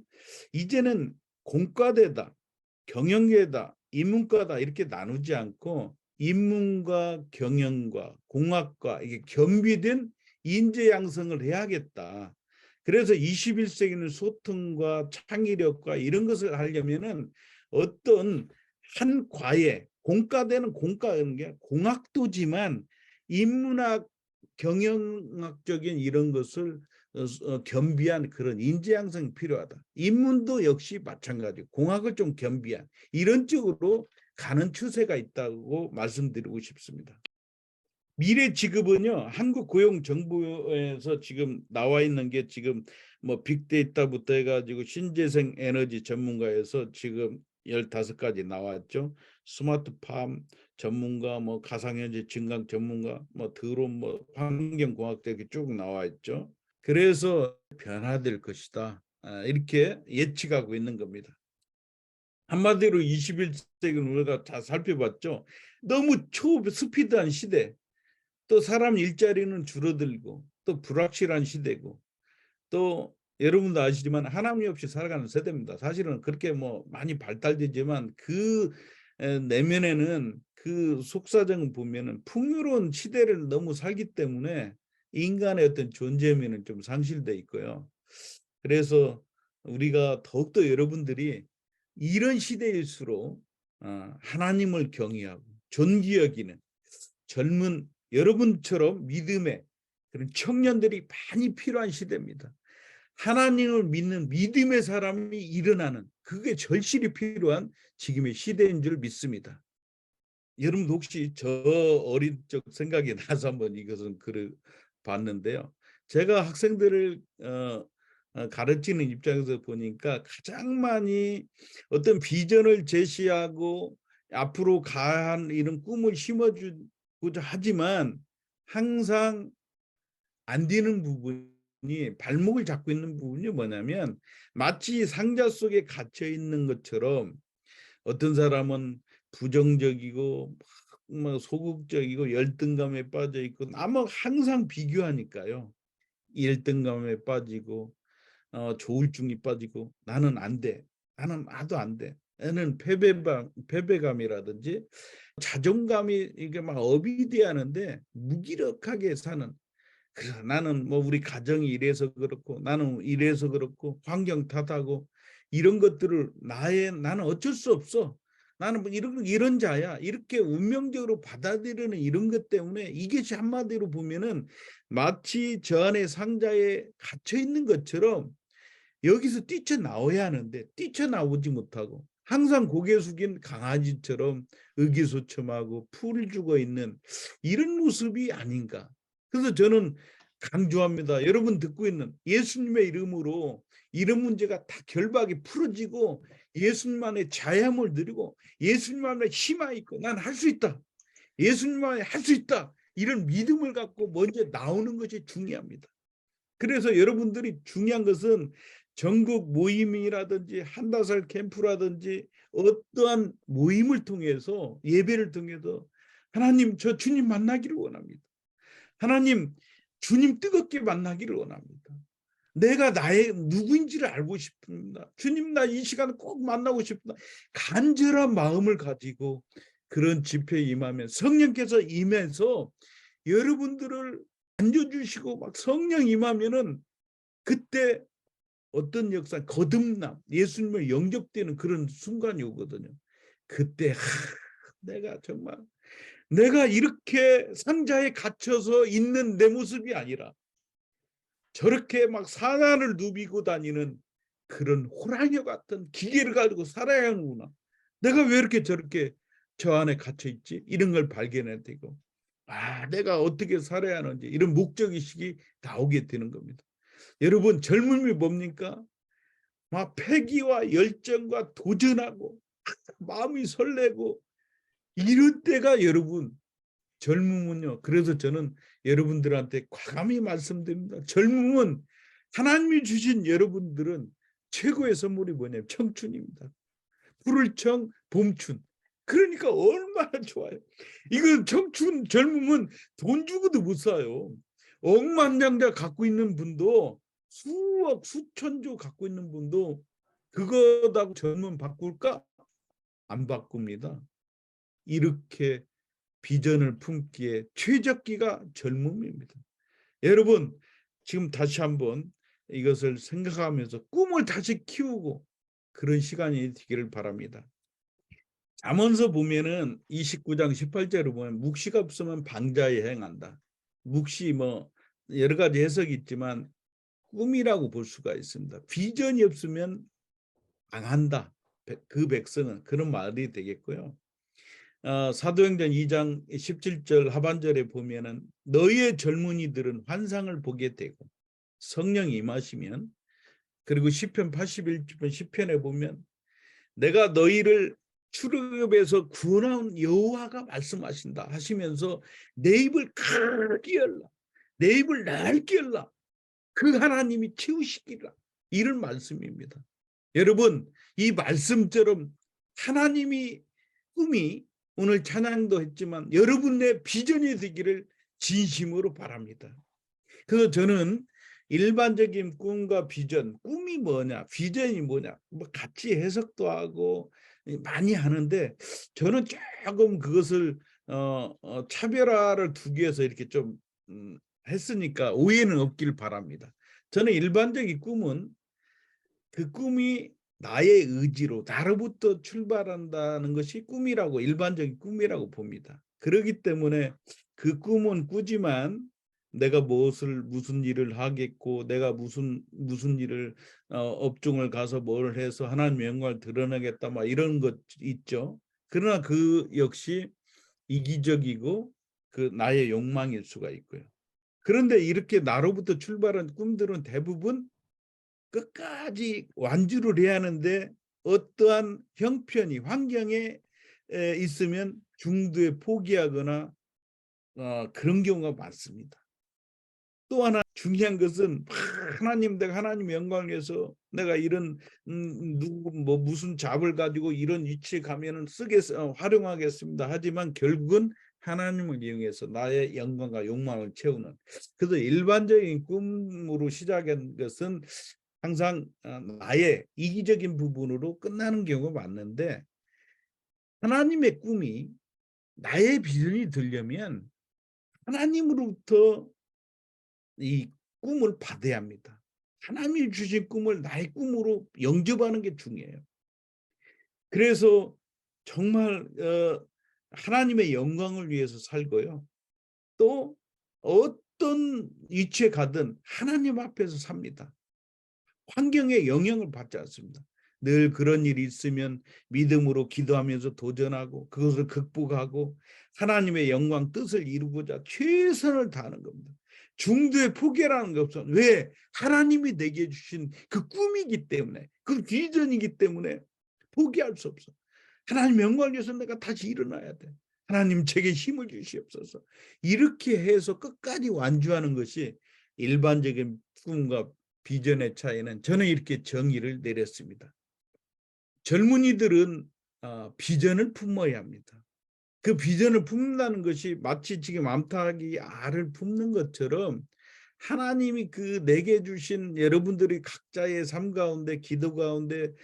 이제는 공과대다, 경영계다, 인문과다 이렇게 나누지 않고 인문과 경영과 공학과 이게 겸비된 인재 양성을 해야겠다. 그래서 21세기는 소통과 창의력과 이런 것을 하려면은 어떤 한 과에 공과대는 공과하는 게 공학도지만 인문학 경영학적인 이런 것을 겸비한 그런 인재 양성이 필요하다. 인문도 역시 마찬가지고 공학을 좀 겸비한 이런 쪽으로 가는 추세가 있다고 말씀드리고 싶습니다. 미래 직업은요, 한국고용정보에서 지금 나와 있는 게 지금 뭐 빅데이터부터 해가지고 신재생 에너지 전문가에서 지금 15가지 나왔죠. 스마트팜 전문가, 뭐 가상현실 증강 전문가, 뭐 드론, 뭐 환경공학자 이렇게 쭉 나와 있죠. 그래서 변화될 것이다. 이렇게 예측하고 있는 겁니다. 한마디로 21세기는 우리가 다 살펴봤죠. 너무 초스피드한 시대. 또 사람 일자리는 줄어들고 또 불확실한 시대고 또 여러분도 아시지만 하나님 없이 살아가는 세대입니다. 사실은 그렇게 뭐 많이 발달되지만 그 내면에는 그 속사정을 보면은 풍요로운 시대를 너무 살기 때문에 인간의 어떤 존재면은 좀 상실돼 있고요. 그래서 우리가 더욱더 여러분들이 이런 시대일수록 하나님을 경외하고 존귀 여기는 젊은 여러분처럼 믿음의 그런 청년들이 많이 필요한 시대입니다. 하나님을 믿는 믿음의 사람이 일어나는 그게 절실히 필요한 지금의 시대인 줄 믿습니다. 여러분도 혹시 저 어린 적 생각이 나서 한번 이것은 글을 봤는데요. 제가 학생들을 가르치는 입장에서 보니까 가장 많이 어떤 비전을 제시하고 앞으로 가한 이런 꿈을 심어주고자 하지만 항상 안 되는 부분이 발목을 잡고 있는 부분이 뭐냐면 마치 상자 속에 갇혀 있는 것처럼 어떤 사람은 부정적이고 뭐 소극적이고 열등감에 빠져 있고 아마 항상 비교하니까요. 열등감에 빠지고 조울증이 빠지고 나는 안 돼. 나는 나도 안 돼. 나는 패배감이라든지 자존감이 이게 막 업이 돼하는데 무기력하게 사는. 그래서 나는 뭐 우리 가정이 이래서 그렇고 나는 이래서 그렇고 환경 탓하고 이런 것들을 나는 어쩔 수 없어. 나는 뭐 이런 자야. 이렇게 운명적으로 받아들이는 이런 것 때문에 이것이 한마디로 보면은 마치 저 안에 상자에 갇혀 있는 것처럼 여기서 뛰쳐나와야 하는데 뛰쳐나오지 못하고 항상 고개 숙인 강아지처럼 의기소침하고 풀 죽어 있는 이런 모습이 아닌가. 그래서 저는 강조합니다. 여러분 듣고 있는 예수님의 이름으로 이런 문제가 다 결박이 풀어지고 예수님만의 자양을 누리고 예수님만의 힘이 있고 난 할 수 있다. 예수님만의 할 수 있다. 이런 믿음을 갖고 먼저 나오는 것이 중요합니다. 그래서 여러분들이 중요한 것은 전국 모임이라든지 한다살 캠프라든지 어떠한 모임을 통해서 예배를 통해서 하나님 저 주님 만나기를 원합니다. 하나님 주님 뜨겁게 만나기를 원합니다. 내가 나의 누구인지를 알고 싶습니다. 주님 나 이 시간 꼭 만나고 싶다. 간절한 마음을 가지고 그런 집회에 임하면 성령께서 임해서 여러분들을 앉아주시고 막 성령 임하면은 그때 어떤 역사 거듭남 예수님을 영접되는 그런 순간이 오거든요. 그때 내가 정말 내가 이렇게 상자에 갇혀서 있는 내 모습이 아니라 저렇게 막 사난을 누비고 다니는 그런 호랑이 같은 기계를 가지고 살아야 하는구나. 내가 왜 이렇게 저렇게 저 안에 갇혀 있지? 이런 걸 발견해야 되고 내가 어떻게 살아야 하는지 이런 목적의식이 나오게 되는 겁니다. 여러분 젊음이 뭡니까? 막 패기와 열정과 도전하고 마음이 설레고 이럴 때가 여러분 젊음은요. 그래서 저는 여러분들한테 과감히 말씀드립니다. 젊음은 하나님이 주신 여러분들은 최고의 선물이 뭐냐면 청춘입니다. 푸를 청 봄춘. 그러니까 얼마나 좋아요. 이거 청춘 젊으면 돈 주고도 못 사요. 억만장자 갖고 있는 분도 수억 수천조 갖고 있는 분도 그거다고 젊으면 바꿀까? 안 바꿉니다. 이렇게 비전을 품기에 최적기가 젊음입니다. 여러분 지금 다시 한번 이것을 생각하면서 꿈을 다시 키우고 그런 시간이 되기를 바랍니다. 잠언서 보면은 29장 18절을 보면 묵시가 없으면 방자에 행한다. 묵시 뭐 여러 가지 해석이 있지만 꿈이라고 볼 수가 있습니다. 비전이 없으면 망한다. 그 백성은 그런 말이 되겠고요. 사도행전 2장 17절 하반절에 보면은 너희의 젊은이들은 환상을 보게 되고 성령이 임하시면, 그리고 시편 81편 시편에 보면 내가 너희를 출애굽에서 구원한 여호와가 말씀하신다 하시면서 내 입을 크게 열라, 내 입을 넓게 열라, 그 하나님이 채우시기라, 이런 말씀입니다. 여러분 이 말씀처럼 하나님이 꿈이 오늘 찬양도 했지만 여러분의 비전이 되기를 진심으로 바랍니다. 그래서 저는 일반적인 꿈과 비전, 꿈이 뭐냐, 비전이 뭐냐, 뭐 같이 해석도 하고 많이 하는데 저는 조금 그것을 차별화를 두기 위해서 이렇게 좀 했으니까 오해는 없길 바랍니다. 저는 일반적인 꿈은 그 꿈이 나의 의지로 나로부터 출발한다는 것이 꿈이라고, 일반적인 꿈이라고 봅니다. 그렇기 때문에 그 꿈은 꾸지만 내가 무슨 일을 하겠고 내가 무슨 일을 업종을 가서 뭘 해서 하나님의 영광을 드러내겠다 막 이런 것 있죠. 그러나 그 역시 이기적이고 그 나의 욕망일 수가 있고요. 그런데 이렇게 나로부터 출발한 꿈들은 대부분 끝까지 완주를 해야 하는데 어떠한 형편이 환경에 있으면 중도에 포기하거나 그런 경우가 많습니다. 또 하나 중요한 것은 하나님, 내가 하나님의 영광을 위해서 내가 이런 무슨 잡을 가지고 이런 위치에 가면은 활용하겠습니다. 하지만 결국은 하나님을 이용해서 나의 영광과 욕망을 채우는, 그래서 일반적인 꿈으로 시작한 것은 항상 나의 이기적인 부분으로 끝나는 경우가 많은데, 하나님의 꿈이 나의 비전이 되려면 하나님으로부터 이 꿈을 받아야 합니다. 하나님이 주신 꿈을 나의 꿈으로 영접하는 게 중요해요. 그래서 정말 하나님의 영광을 위해서 살고요. 또 어떤 위치에 가든 하나님 앞에서 삽니다. 환경에 영향을 받지 않습니다. 늘 그런 일이 있으면 믿음으로 기도하면서 도전하고 그것을 극복하고 하나님의 영광 뜻을 이루고자 최선을 다하는 겁니다. 중도에 포기라는 게 없어. 왜? 하나님이 내게 주신 그 꿈이기 때문에, 그 비전이기 때문에 포기할 수 없어. 하나님 영광을 위해서 내가 다시 일어나야 돼. 하나님 제게 힘을 주시옵소서. 이렇게 해서 끝까지 완주하는 것이 일반적인 꿈과 비전의 차이는, 저는 이렇게 정의를 내렸습니다. 젊은이들은 비전을 품어야 합니다. 그 비전을 품는다는 것이 마치 지금 암탉이 알을 품는 것처럼 하나님이 그 내게 주신 여러분들이 각자의 삶 가운데, 기도 가운데,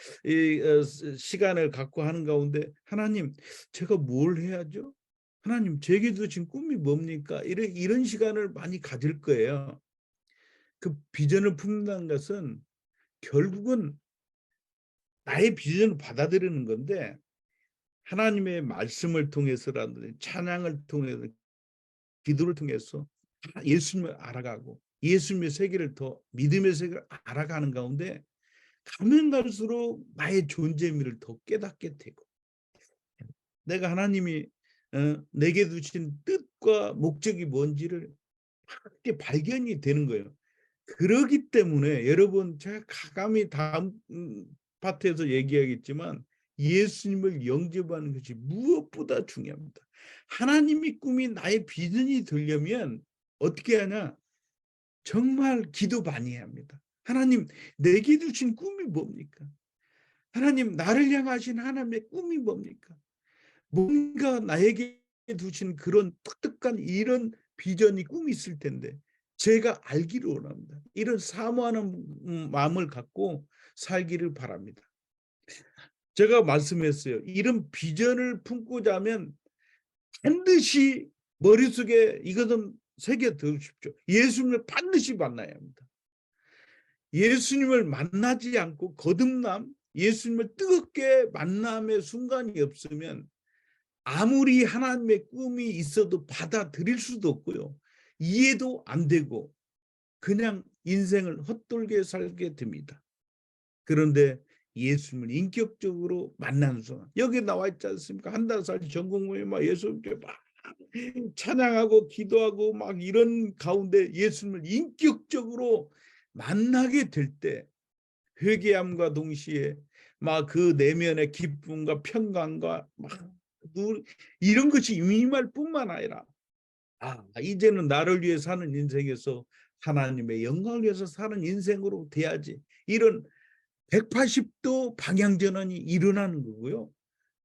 시간을 갖고 하는 가운데 하나님 제가 뭘 해야죠? 하나님 제게 주신 꿈이 뭡니까? 이런 시간을 많이 가질 거예요. 그 비전을 품는다는 것은 결국은 나의 비전을 받아들이는 건데, 하나님의 말씀을 통해서라든지 찬양을 통해서, 기도를 통해서 예수님을 알아가고 예수님의 세계를 더, 믿음의 세계를 알아가는 가운데 가면 갈수록 나의 존재 의미를 더 깨닫게 되고, 내가 하나님이 내게 두신 뜻과 목적이 뭔지를 확실히 발견이 되는 거예요. 그러기 때문에 여러분, 제가 가감히 다음 파트에서 얘기하겠지만 예수님을 영접하는 것이 무엇보다 중요합니다. 하나님의 꿈이 나의 비전이 되려면 어떻게 하냐? 정말 기도 많이 해야 합니다. 하나님 내게 주신 꿈이 뭡니까? 하나님, 나를 향하신 하나님의 꿈이 뭡니까? 뭔가 나에게 두신 그런 독특한 이런 비전이 꿈이 있을 텐데 제가 알기를 원합니다. 이런 사모하는 마음을 갖고 살기를 바랍니다. 제가 말씀했어요. 이런 비전을 품고자 하면 반드시 머릿속에 이것은 새겨 두십시오. 예수님을 반드시 만나야 합니다. 예수님을 만나지 않고 거듭남, 예수님을 뜨겁게 만남의 순간이 없으면 아무리 하나님의 꿈이 있어도 받아들일 수도 없고요. 이해도 안 되고 그냥 인생을 헛돌게 살게 됩니다. 그런데 예수님을 인격적으로 만나는 순간, 여기 나와 있지 않습니까? 한달살 전국모에 막 예수님께 막 찬양하고 기도하고 막 이런 가운데 예수님을 인격적으로 만나게 될 때 회개함과 동시에 막 그 내면의 기쁨과 평강과 막 이런 것이 임할 뿐만 아니라 이제는 나를 위해 사는 인생에서 하나님의 영광을 위해서 사는 인생으로 돼야지, 이런 180도 방향 전환이 일어나는 거고요.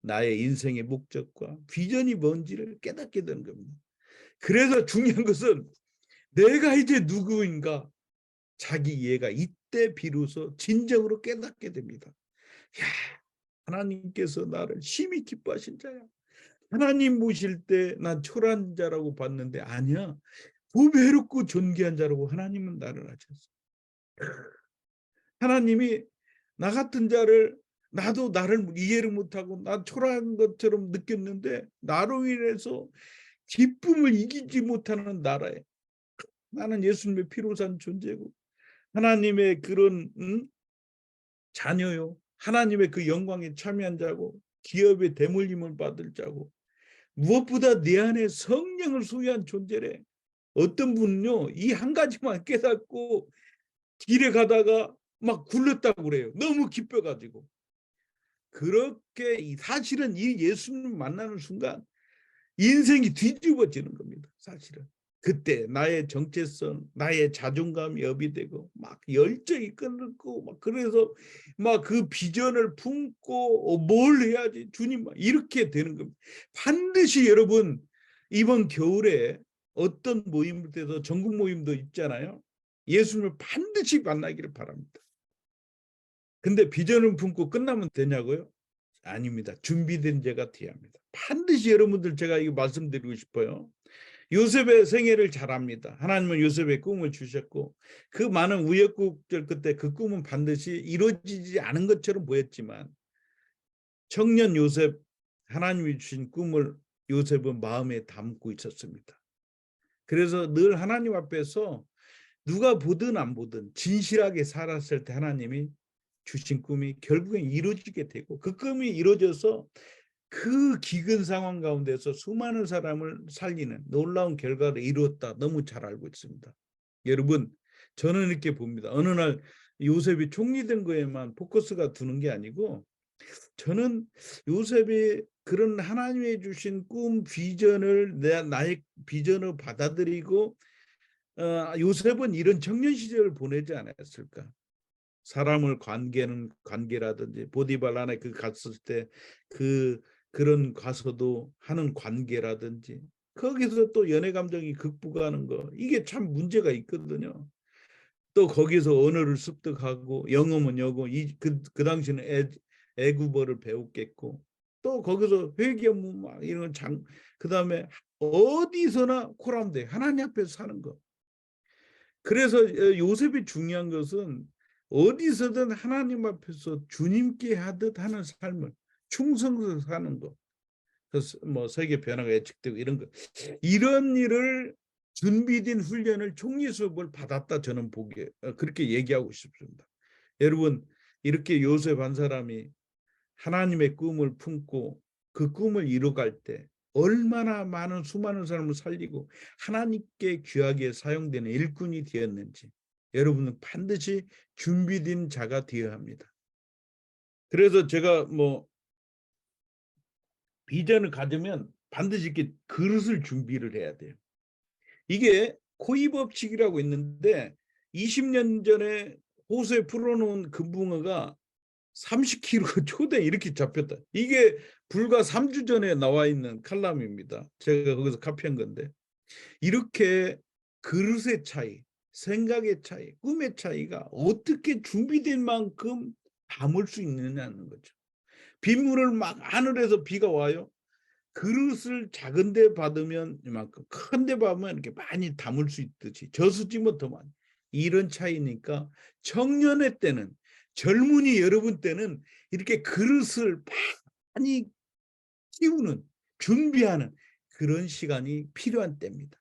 나의 인생의 목적과 비전이 뭔지를 깨닫게 되는 겁니다. 그래서 중요한 것은 내가 이제 누구인가, 자기 이해가 이때 비로소 진정으로 깨닫게 됩니다. 야, 하나님께서 나를 심히 기뻐하신 자야. 하나님 보실 때 난 초라한 자라고 봤는데 아니야, 보배롭고 존귀한 자라고 하나님은 나를 하셨어. 하나님이 나 같은 자를, 나도 나를 이해를 못하고 나 초라한 것처럼 느꼈는데 나로 인해서 기쁨을 이기지 못하는 나라에 나는 예수님의 피로 산 존재고 하나님의 그런 자녀요, 하나님의 그 영광에 참여한 자고 기업의 대물림을 받을 자고 무엇보다 내 안에 성령을 소유한 존재래. 어떤 분은요, 이 한 가지만 깨닫고 길에 가다가 막 굴렀다고 그래요. 너무 기뻐가지고. 그렇게 사실은 이 예수님 만나는 순간 인생이 뒤집어지는 겁니다. 사실은. 그때 나의 정체성, 나의 자존감이 업이되고 막 열정이 끊고 막 그래서 막 그 비전을 품고 뭘 해야지 주님, 이렇게 되는 겁니다. 반드시 여러분 이번 겨울에 어떤 모임을 때도 전국 모임도 있잖아요. 예수님을 반드시 만나기를 바랍니다. 근데 비전을 품고 끝나면 되냐고요? 아닙니다. 준비된 자가 돼야 합니다. 반드시 여러분들, 제가 이거 말씀드리고 싶어요. 요셉의 생애를 잘 압니다. 하나님은 요셉의 꿈을 주셨고 그 많은 우여곡절 끝에 그 꿈은 반드시 이루어지지 않은 것처럼 보였지만 청년 요셉, 하나님이 주신 꿈을 요셉은 마음에 담고 있었습니다. 그래서 늘 하나님 앞에서 누가 보든 안 보든 진실하게 살았을 때 하나님이 주신 꿈이 결국엔 이루어지게 되고 그 꿈이 이루어져서 그 기근 상황 가운데서 수많은 사람을 살리는 놀라운 결과를 이루었다. 너무 잘 알고 있습니다. 여러분, 저는 이렇게 봅니다. 어느 날 요셉이 총리된 거에만 포커스가 두는 게 아니고 저는 요셉이 그런 하나님이 주신 꿈 비전을 나의 비전을 받아들이고 요셉은 이런 청년 시절을 보내지 않았을까. 사람을 관계라든지 보디발 안에 그 갔을 때 그런 가서도 하는 관계라든지 거기서 또 연애 감정이 극복하는 거, 이게 참 문제가 있거든요. 또 거기서 언어를 습득하고 영어면 영어, 그 당시는 애국어를 배웠겠고 또 거기서 회계 업무 막 이런 그다음에 어디서나 코람돼 하나님 앞에서 사는 거. 그래서 요셉이 중요한 것은 어디서든 하나님 앞에서 주님께 하듯 하는 삶을 충성스러워 사는 거. 그래서 뭐 세계 변화가 예측되고 이런 거, 이런 일을 준비된 훈련을 총리 수업을 받았다, 저는 그렇게 얘기하고 싶습니다. 여러분, 이렇게 요셉 한 사람이 하나님의 꿈을 품고 그 꿈을 이뤄갈 때 얼마나 많은 수많은 사람을 살리고 하나님께 귀하게 사용되는 일꾼이 되었는지 여러분은 반드시 준비된 자가 되어야 합니다. 그래서 제가 뭐 비전을 가지면 반드시 이렇게 그릇을 준비를 해야 돼요. 이게 코이 법칙이라고 있는데 20년 전에 호수에 풀어놓은 금붕어가 30kg 초대 이렇게 잡혔다. 이게 불과 3주 전에 나와 있는 칼럼입니다. 제가 거기서 카피한 건데 이렇게 그릇의 차이, 생각의 차이, 꿈의 차이가 어떻게 준비된 만큼 담을 수 있느냐는 거죠. 빗물을 막 하늘에서 비가 와요. 그릇을 작은 데 받으면 이만큼, 큰 데 받으면 이렇게 많이 담을 수 있듯이 저수지면 더 많이. 이런 차이니까 청년의 때는, 젊은이 여러분 때는 이렇게 그릇을 많이 키우는, 준비하는 그런 시간이 필요한 때입니다.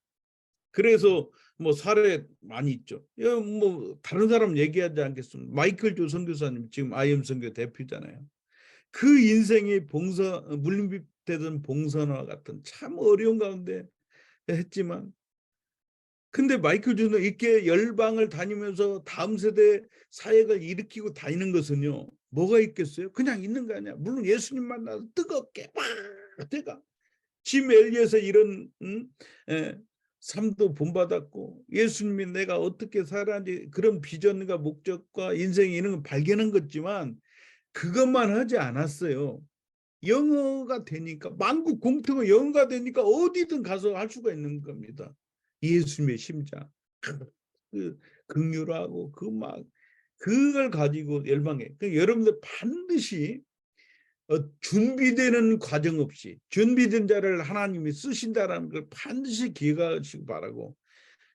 그래서 뭐 사례 많이 있죠. 뭐 다른 사람 얘기하지 않겠습니다. 마이클 조 선교사님 지금 IM 선교 대표잖아요. 그 인생의 물림되던 봉선화 같은 참 어려운 가운데 했지만, 근데 마이클 조는 이렇게 열방을 다니면서 다음 세대 사역을 일으키고 다니는 것은요, 뭐가 있겠어요? 그냥 있는 거 아니야. 물론 예수님 만나서 뜨겁게 막 내가 짐 엘리엇의 이런 삶도 본받았고, 예수님이 내가 어떻게 살아야지 그런 비전과 목적과 인생 이런 걸 발견한 거지만 그것만 하지 않았어요. 영어가 되니까, 만국 공통어 영어가 되니까 어디든 가서 할 수가 있는 겁니다. 예수님의 심장, 그 긍휼하고 그걸 가지고 열방에. 여러분들 반드시 준비되는 과정 없이 준비된 자를 하나님이 쓰신다라는 걸 반드시 기억하시기 바라고,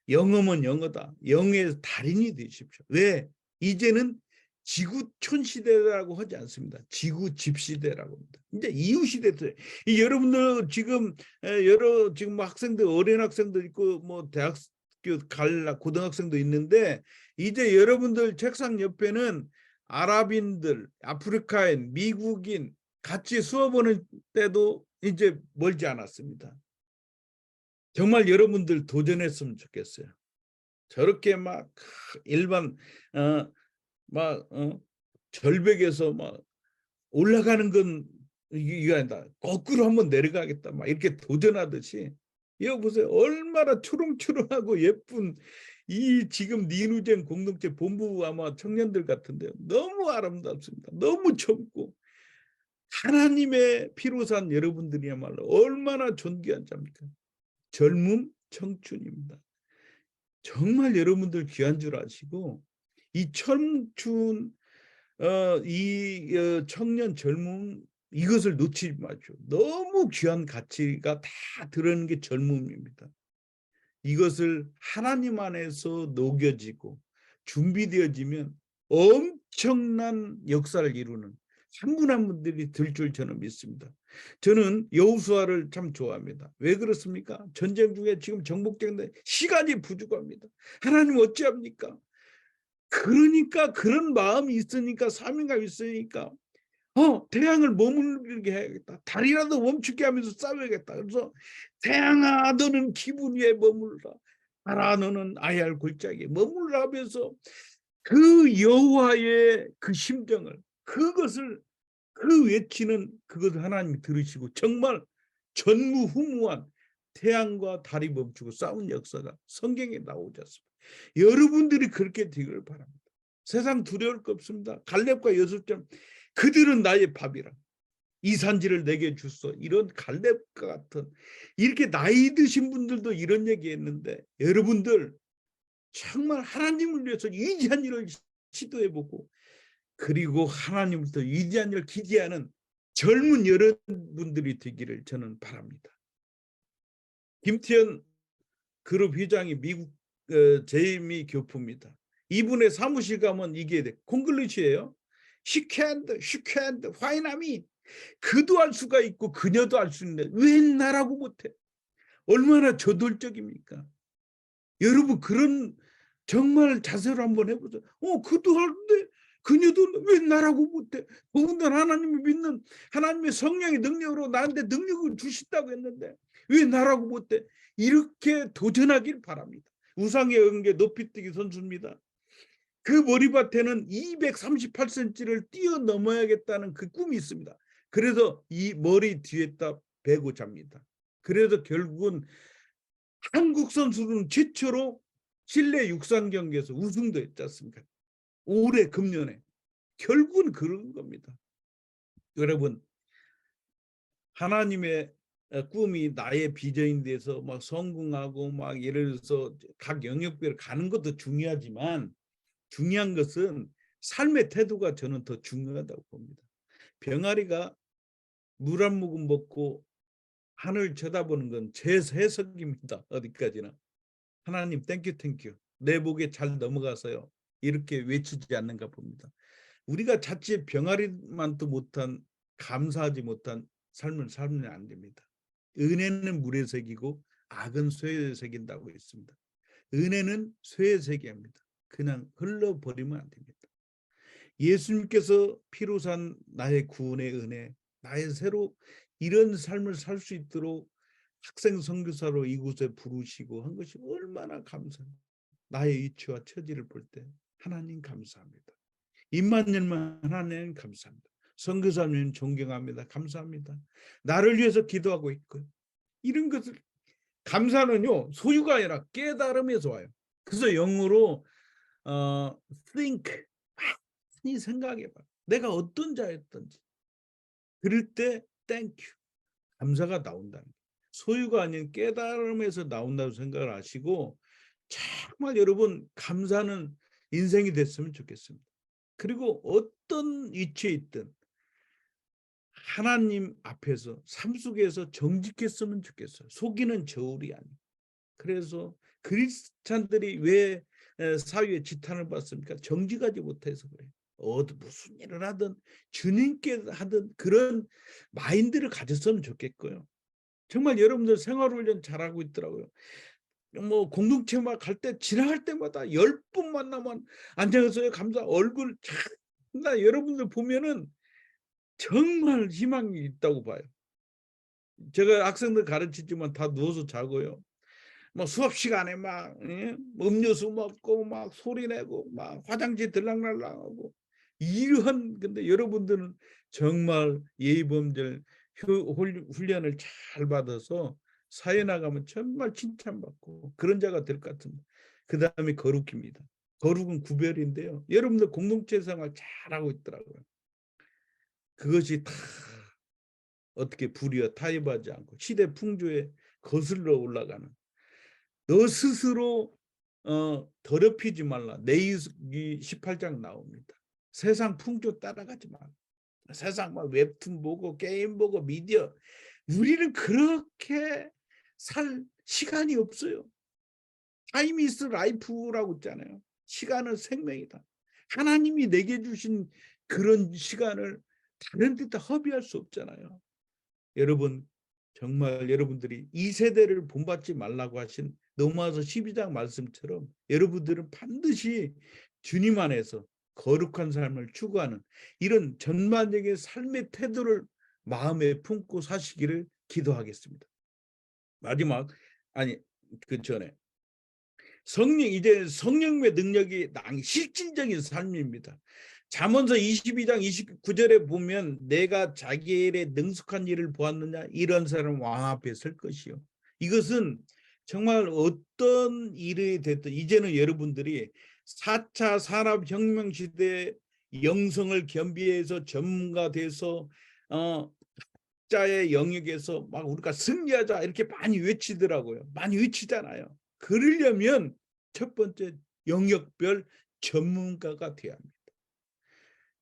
영어면 영어다. 영어의 달인이 되십시오. 왜? 이제는 지구촌 시대라고 하지 않습니다. 지구집 시대라고 합니다. 이제 이웃 시대죠. 여러분들 지금 지금 학생들, 어린 학생들 있고 뭐 대학교 고등학생도 있는데, 이제 여러분들 책상 옆에는 아랍인들, 아프리카인, 미국인 같이 수업하는 때도 이제 멀지 않았습니다. 정말 여러분들 도전했으면 좋겠어요. 저렇게 막 일반 절벽에서 막 올라가는 건 이게 아니다. 거꾸로 한번 내려가겠다. 막 이렇게 도전하듯이. 이거 보세요. 얼마나 초롱초롱하고 예쁜 이 지금 니누젠 공동체 본부 아마 청년들 같은데요. 너무 아름답습니다. 너무 젊고 하나님의 피로 산 여러분들이야말로 얼마나 존귀한 자입니까? 젊음, 청춘입니다. 정말 여러분들 귀한 줄 아시고, 이 청춘, 청년 젊음, 이것을 놓치지 마죠. 너무 귀한 가치가 다 들어있는 게 젊음입니다. 이것을 하나님 안에서 녹여지고 준비되어지면 엄청난 역사를 이루는 한 분 한 분들이 될 줄 저는 믿습니다. 저는 여호수아를 참 좋아합니다. 왜 그렇습니까? 전쟁 중에 지금 정복되는데 시간이 부족합니다. 하나님 어찌합니까? 그러니까 그런 마음이 있으니까, 사명감이 있으니까 태양을 머무르게 해야겠다. 달이라도 멈추게 하면서 싸워야겠다. 그래서 태양아 너는 기분 위에 머물라. 달아 너는 아얄 골짜기에 머물라 하면서 그 여호와의 그 심정을, 그것을 그 외치는 그것을 하나님이 들으시고 정말 전무후무한 태양과 달이 멈추고 싸운 역사가 성경에 나오지 않습니다. 여러분들이 그렇게 되기를 바랍니다. 세상 두려울 거 없습니다. 갈렙과 여수처럼 그들은 나의 밥이라, 이 산지를 내게 주소. 이런 갈렙과 같은, 이렇게 나이 드신 분들도 이런 얘기했는데, 여러분들 정말 하나님을 위해서 위대한 일을 시도해보고, 그리고 하나님부터 위대한 일을 기대하는 젊은 여러분들이 되기를 저는 바랍니다. 김태현 그룹 회장이 미국 제이미 교포입니다. 이분의 사무실 가면 이게 콩글리시예요. She can't, 화이나미. 그도 할 수가 있고 그녀도 할 수 있는데 왜 나라고 못해? 얼마나 저돌적입니까? 여러분 그런 정말 자세로 한번 해보세요. 그도 하는데 그녀도 왜 나라고 못해? 더군다나 하나님을 믿는 하나님의 성령의 능력으로 나한테 능력을 주신다고 했는데 왜 나라고 못해? 이렇게 도전하길 바랍니다. 우상의 응게 높이뛰기 선수입니다. 그 머리밭에는 238cm를 뛰어넘어야겠다는 그 꿈이 있습니다. 그래서 이 머리 뒤에다 베고 잡니다. 그래서 결국은 한국 선수는 최초로 실내 육상 경기에서 우승도 했지 않습니까? 올해 금년에. 결국은 그런 겁니다. 여러분, 하나님의 꿈이 나의 비전이 돼서 막 성공하고 막 예를 들어서 각 영역별로 가는 것도 중요하지만 중요한 것은 삶의 태도가 저는 더 중요하다고 봅니다. 병아리가 물 한 모금 먹고 하늘 쳐다보는 건 제 해석입니다. 어디까지나. 하나님 땡큐 내 목에 잘 넘어가서요. 이렇게 외치지 않는가 봅니다. 우리가 자칫 병아리만도 못한 감사하지 못한 삶을 살면 안 됩니다. 은혜는 물의 색이고 악은 쇠의 색인다고 했습니다. 은혜는 쇠의 색이 합니다. 그냥 흘러버리면 안 됩니다. 예수님께서 피로 산 나의 구원의 은혜, 나의 새로 이런 삶을 살 수 있도록 학생 선교사로 이곳에 부르시고 한 것이 얼마나 감사합니다. 나의 위치와 처지를 볼 때 하나님 감사합니다. 입만 열면 하나님 감사합니다. 선교사님 존경합니다. 감사합니다. 나를 위해서 기도하고 있고요. 이런 것을 감사는요 소유가 아니라 깨달음에서 와요. 그래서 영어로 think, 많이 생각해봐. 내가 어떤 자였던지. 그럴 때 thank you, 감사가 나온다는 거예요. 소유가 아닌 깨달음에서 나온다고 생각을 하시고 정말 여러분 감사는 인생이 됐으면 좋겠습니다. 그리고 어떤 위치에 있든 하나님 앞에서 삶 속에서 정직했으면 좋겠어요. 속이는 저울이 아니에요. 그래서 크리스찬들이 왜 사회에 지탄을 받습니까? 정직하지 못해서 그래요. 무슨 일을 하든 주님께 하든 그런 마인드를 가졌으면 좋겠고요. 정말 여러분들 생활훈련 잘하고 있더라고요. 뭐 공동체 막 갈 때 지나갈 때마다 10분 만나면 안녕하세요 감사 얼굴 나 여러분들 보면은 정말 희망이 있다고 봐요. 제가 학생들 가르치지만 다 누워서 자고요. 뭐 수업 시간에 막 음료수 먹고 막 소리 내고 막 화장실 들락날락하고 이런 근데 여러분들은 정말 예의범절 훈련을 잘 받아서 사회 나가면 정말 칭찬받고 그런 자가 될 것 같은데 그 다음에 거룩입니다. 거룩은 구별인데요. 여러분들 공동체 생활 잘하고 있더라고요. 그것이 다 어떻게 불이어 타협하지 않고 시대 풍조에 거슬러 올라가는 너 스스로 더럽히지 말라. 내위기 18장 나옵니다. 세상 풍조 따라가지 말라. 세상 막 웹툰 보고 게임 보고 미디어 우리는 그렇게 살 시간이 없어요. 타임 이즈 라이프라고 있잖아요. 시간은 생명이다. 하나님이 내게 주신 그런 시간을 다른 데다 허비할 수 없잖아요. 여러분 정말 여러분들이 이 세대를 본받지 말라고 하신 로마서 12장 말씀처럼 여러분들은 반드시 주님 안에서 거룩한 삶을 추구하는 이런 전반적인 삶의 태도를 마음에 품고 사시기를 기도하겠습니다. 마지막 그 전에 이제 성령의 능력이 실질적인 삶입니다. 잠언서 22장 29절에 보면 내가 자기 일에 능숙한 일을 보았느냐 이런 사람은 왕 앞에 설 것이요. 이것은 정말 어떤 일이 됐든 이제는 여러분들이 4차 산업혁명 시대에 영성을 겸비해서 전문가돼서 자의 영역에서 막 우리가 승리하자 이렇게 많이 외치더라고요. 많이 외치잖아요. 그러려면 첫 번째 영역별 전문가가 돼야 합니다.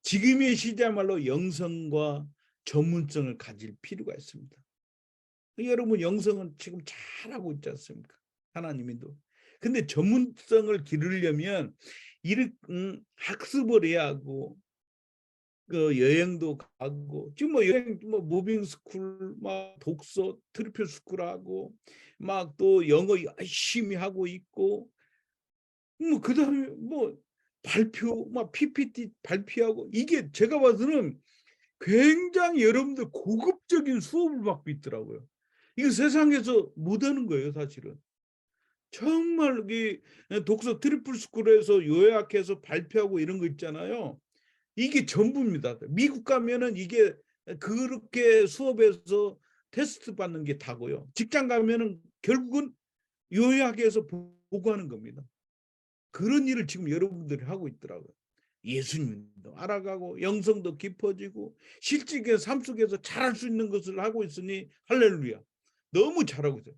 지금의 시대야말로 영성과 전문성을 가질 필요가 있습니다. 여러분 영성은 지금 잘하고 있지 않습니까? 하나님도. 근데 전문성을 기르려면 학습을 해야 하고 그 여행도 가고 지금 뭐 여행 무빙 스쿨 막 독서 트리플 스쿨하고 막 또 영어 열심히 하고 있고 뭐 그다음에 뭐 발표 막 PPT 발표하고 이게 제가 봐서는 굉장히 여러분들 고급적인 수업을 받고 있더라고요. 이거 세상에서 못하는 거예요, 사실은. 정말 이 독서 트리플 스쿨에서 요약해서 발표하고 이런 거 있잖아요. 이게 전부입니다. 미국 가면은 이게 그렇게 수업에서 테스트 받는 게 다고요. 직장 가면은 결국은 요약해서 보고하는 겁니다. 그런 일을 지금 여러분들이 하고 있더라고요. 예수님도 알아가고 영성도 깊어지고 실직의 삶 속에서 잘할 수 있는 것을 하고 있으니 할렐루야. 너무 잘하고 있어요.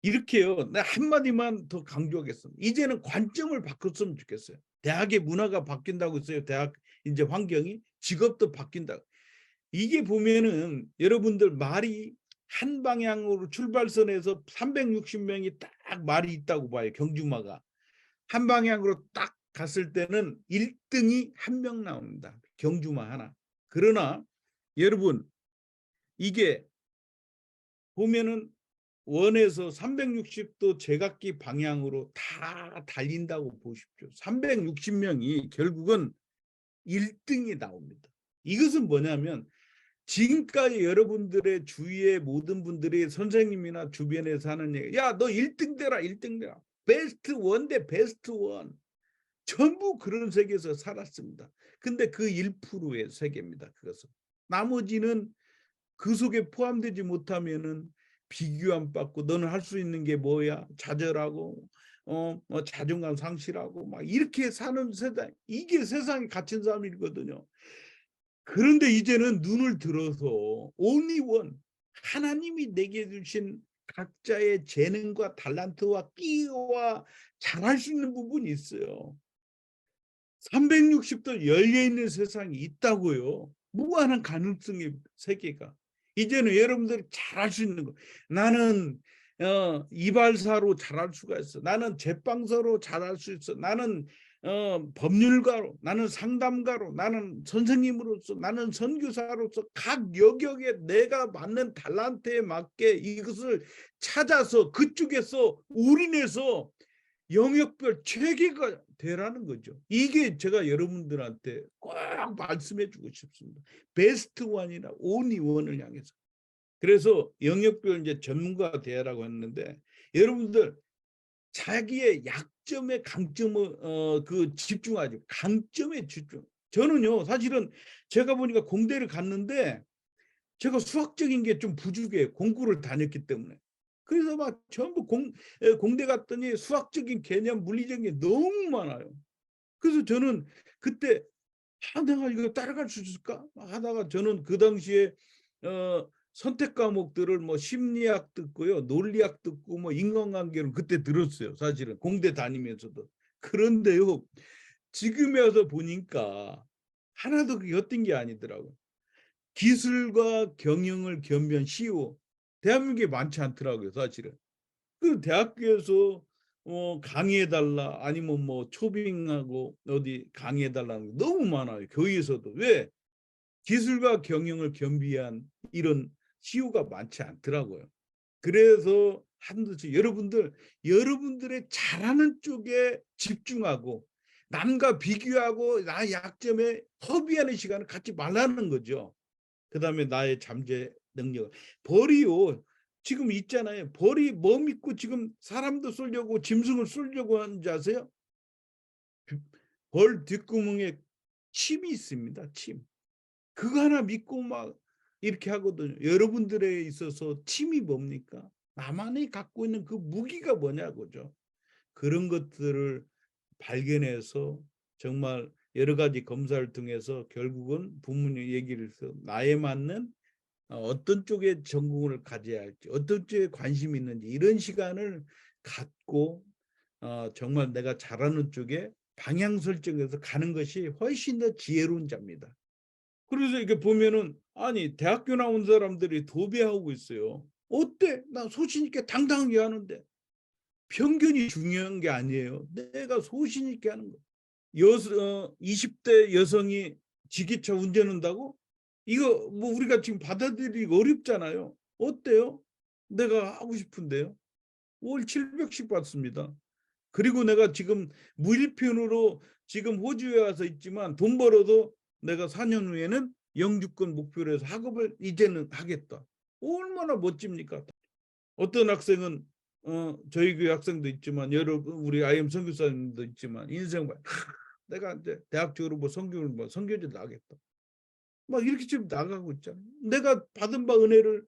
이렇게요. 나 한마디만 더 강조하겠습니다. 이제는 관점을 바꿨으면 좋겠어요. 대학의 문화가 바뀐다고 했어요. 대학 이제 환경이, 직업도 바뀐다. 이게 보면은 여러분들 말이 한 방향으로 출발선에서 360명이 딱 말이 있다고 봐요. 경주마가 한 방향으로 딱 갔을 때는 1등이 한 명 나옵니다. 경주마 하나. 그러나 여러분 이게 보면은 원에서 360도 제각기 방향으로 다 달린다고 보십시오. 360명이 결국은 1등이 나옵니다. 이것은 뭐냐면 지금까지 여러분들의 주위의 모든 분들이 선생님이나 주변에서 하는 얘기, 야, 너 1등 되라, 1등 되라. 베스트 원 대 베스트 원. 전부 그런 세계에서 살았습니다. 근데 그 1%의 세계입니다. 그것은. 나머지는 그 속에 포함되지 못하면은 비교함 받고 너는 할 수 있는 게 뭐야? 좌절하고 자존감 상실하고 막 이렇게 사는 세상. 이게 세상에 갇힌 사람이거든요. 그런데 이제는 눈을 들어서 only one, 하나님이 내게 주신 각자의 재능과 달란트와 끼와 잘할 수 있는 부분이 있어요. 360도 열려있는 세상이 있다고요. 무한한 가능성의 세계가. 이제는 여러분들이 잘할 수 있는 거. 나는 이발사로 잘할 수가 있어. 나는 제빵사로 잘할 수 있어. 나는 법률가로, 나는 상담가로, 나는 선생님으로서, 나는 선교사로서 각 영역에 내가 맞는 달란트에 맞게 이것을 찾아서 그쪽에서 올인해서 영역별 체계가 되라는 거죠. 이게 제가 여러분들한테 꼭 말씀해 주고 싶습니다. 베스트 원이나 온리 원을 향해서. 그래서 영역별 이제 전문가가 되라고 했는데 여러분들 자기의 약점에 강점을 집중하죠. 강점에 집중. 저는요 사실은 제가 보니까 공대를 갔는데 제가 수학적인 게 좀 부족해요. 공부를 다녔기 때문에. 그래서 막 전부 공대 갔더니 수학적인 개념, 물리적인 게 너무 많아요. 그래서 저는 그때 내가 이거 따라갈 수 있을까 하다가 저는 그 당시에 선택 과목들을 뭐 심리학 듣고요, 논리학 듣고 뭐 인간관계를 그때 들었어요. 사실은 공대 다니면서도. 그런데요, 지금에 와서 보니까 하나도 그게 헛된 게 아니더라고요. 기술과 경영을 겸비한 CEO, 대한민국에 많지 않더라고요, 사실은. 그 대학교에서 강의해달라, 아니면 뭐 초빙하고 어디 강의해달라는 게 너무 많아요, 교회에서도. 왜? 기술과 경영을 겸비한 이런 CEO가 많지 않더라고요. 그래서 한듯이 여러분들의 잘하는 쪽에 집중하고 남과 비교하고 나 약점에 허비하는 시간을 갖지 말라는 거죠. 그 다음에 나의 잠재 능력. 벌이요. 지금 있잖아요. 벌이 뭐 믿고 지금 사람도 쏠려고 짐승을 쏠려고 하는지 아세요? 벌 뒷구멍에 침이 있습니다. 침. 그거 하나 믿고 막 이렇게 하거든요. 여러분들에 있어서 침이 뭡니까? 나만이 갖고 있는 그 무기가 뭐냐고죠. 그런 것들을 발견해서 정말 여러 가지 검사를 통해서 결국은 부모님 얘기를 해서 나에 맞는 어떤 쪽에 전공을 가져야 할지, 어떤 쪽에 관심이 있는지 이런 시간을 갖고 정말 내가 잘하는 쪽에 방향 설정해서 가는 것이 훨씬 더 지혜로운 자입니다. 그래서 이렇게 보면은 아니 대학교 나온 사람들이 도배하고 있어요. 어때? 나 소신 있게 당당하게 하는데. 편견이 중요한 게 아니에요. 내가 소신 있게 하는 거. 20대 여성이 지게차 운전한다고? 이거 뭐 우리가 지금 받아들이기 어렵잖아요. 어때요? 내가 하고 싶은데요. 월 700씩 받습니다. 그리고 내가 지금 무일편으로 지금 호주에 와서 있지만 돈 벌어도 내가 4년 후에는 영주권 목표로 해서 학업을 이제는 하겠다. 얼마나 멋집니까? 어떤 학생은 저희 교회 학생도 있지만 여러분 우리 IM 선교사님도 있지만 인생 내가 이제 대학 졸업하고 선교지 나가겠다. 막 이렇게 지금 나가고 있잖아요. 내가 받은 바 은혜를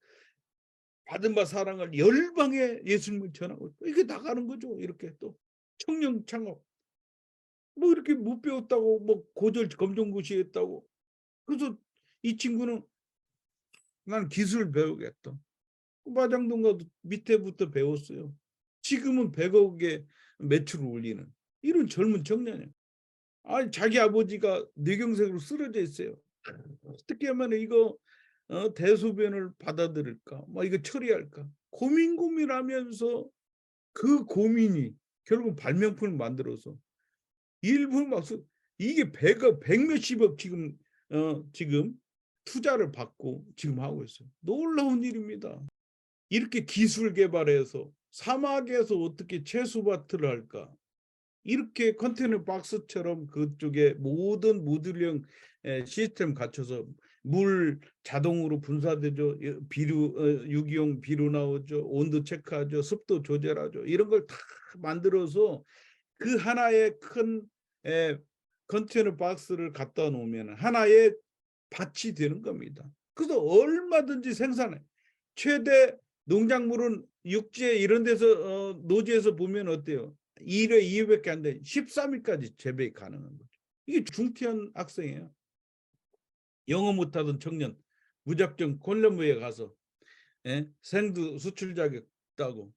받은 바 사랑을 열방에 예수님을 전하고 이게 나가는 거죠. 이렇게 또 청년 창업. 뭐 이렇게 못 배웠다고 뭐 고졸 검정고시했다고. 그래서 이 친구는 난 기술 배우겠다. 마장동 가도 밑에부터 배웠어요. 지금은 100억의 매출을 올리는 이런 젊은 청년이에요. 아니 자기 아버지가 뇌경색으로 쓰러져 있어요. 어떻게 하면 이거 대소변을 받아들일까? 뭐 이거 처리할까? 고민하면서 그 고민이 결국 발명품을 만들어서 일부 막 이게 100몇십억 지금 투자를 받고 지금 하고 있어요. 놀라운 일입니다. 이렇게 기술 개발해서 사막에서 어떻게 채소밭을 할까? 이렇게 컨테이너 박스처럼 그쪽에 모든 모듈형 시스템 갖춰서 물 자동으로 분사되죠. 유기용 비료 나오죠. 온도 체크하죠. 습도 조절하죠. 이런 걸 다 만들어서 그 하나의 큰 컨테이너 박스를 갖다 놓으면 하나의 밭이 되는 겁니다. 그래서 얼마든지 생산해. 최대 농작물은 육지에 이런 데서 노지에서 보면 어때요? 1회 2회밖에 안 돼. 13일까지 재배 가능한 거죠. 이게 중퇴한 학생이에요. 영어 못하던 청년 무작정 콜롬비아에 가서 생두 수출 자격 따고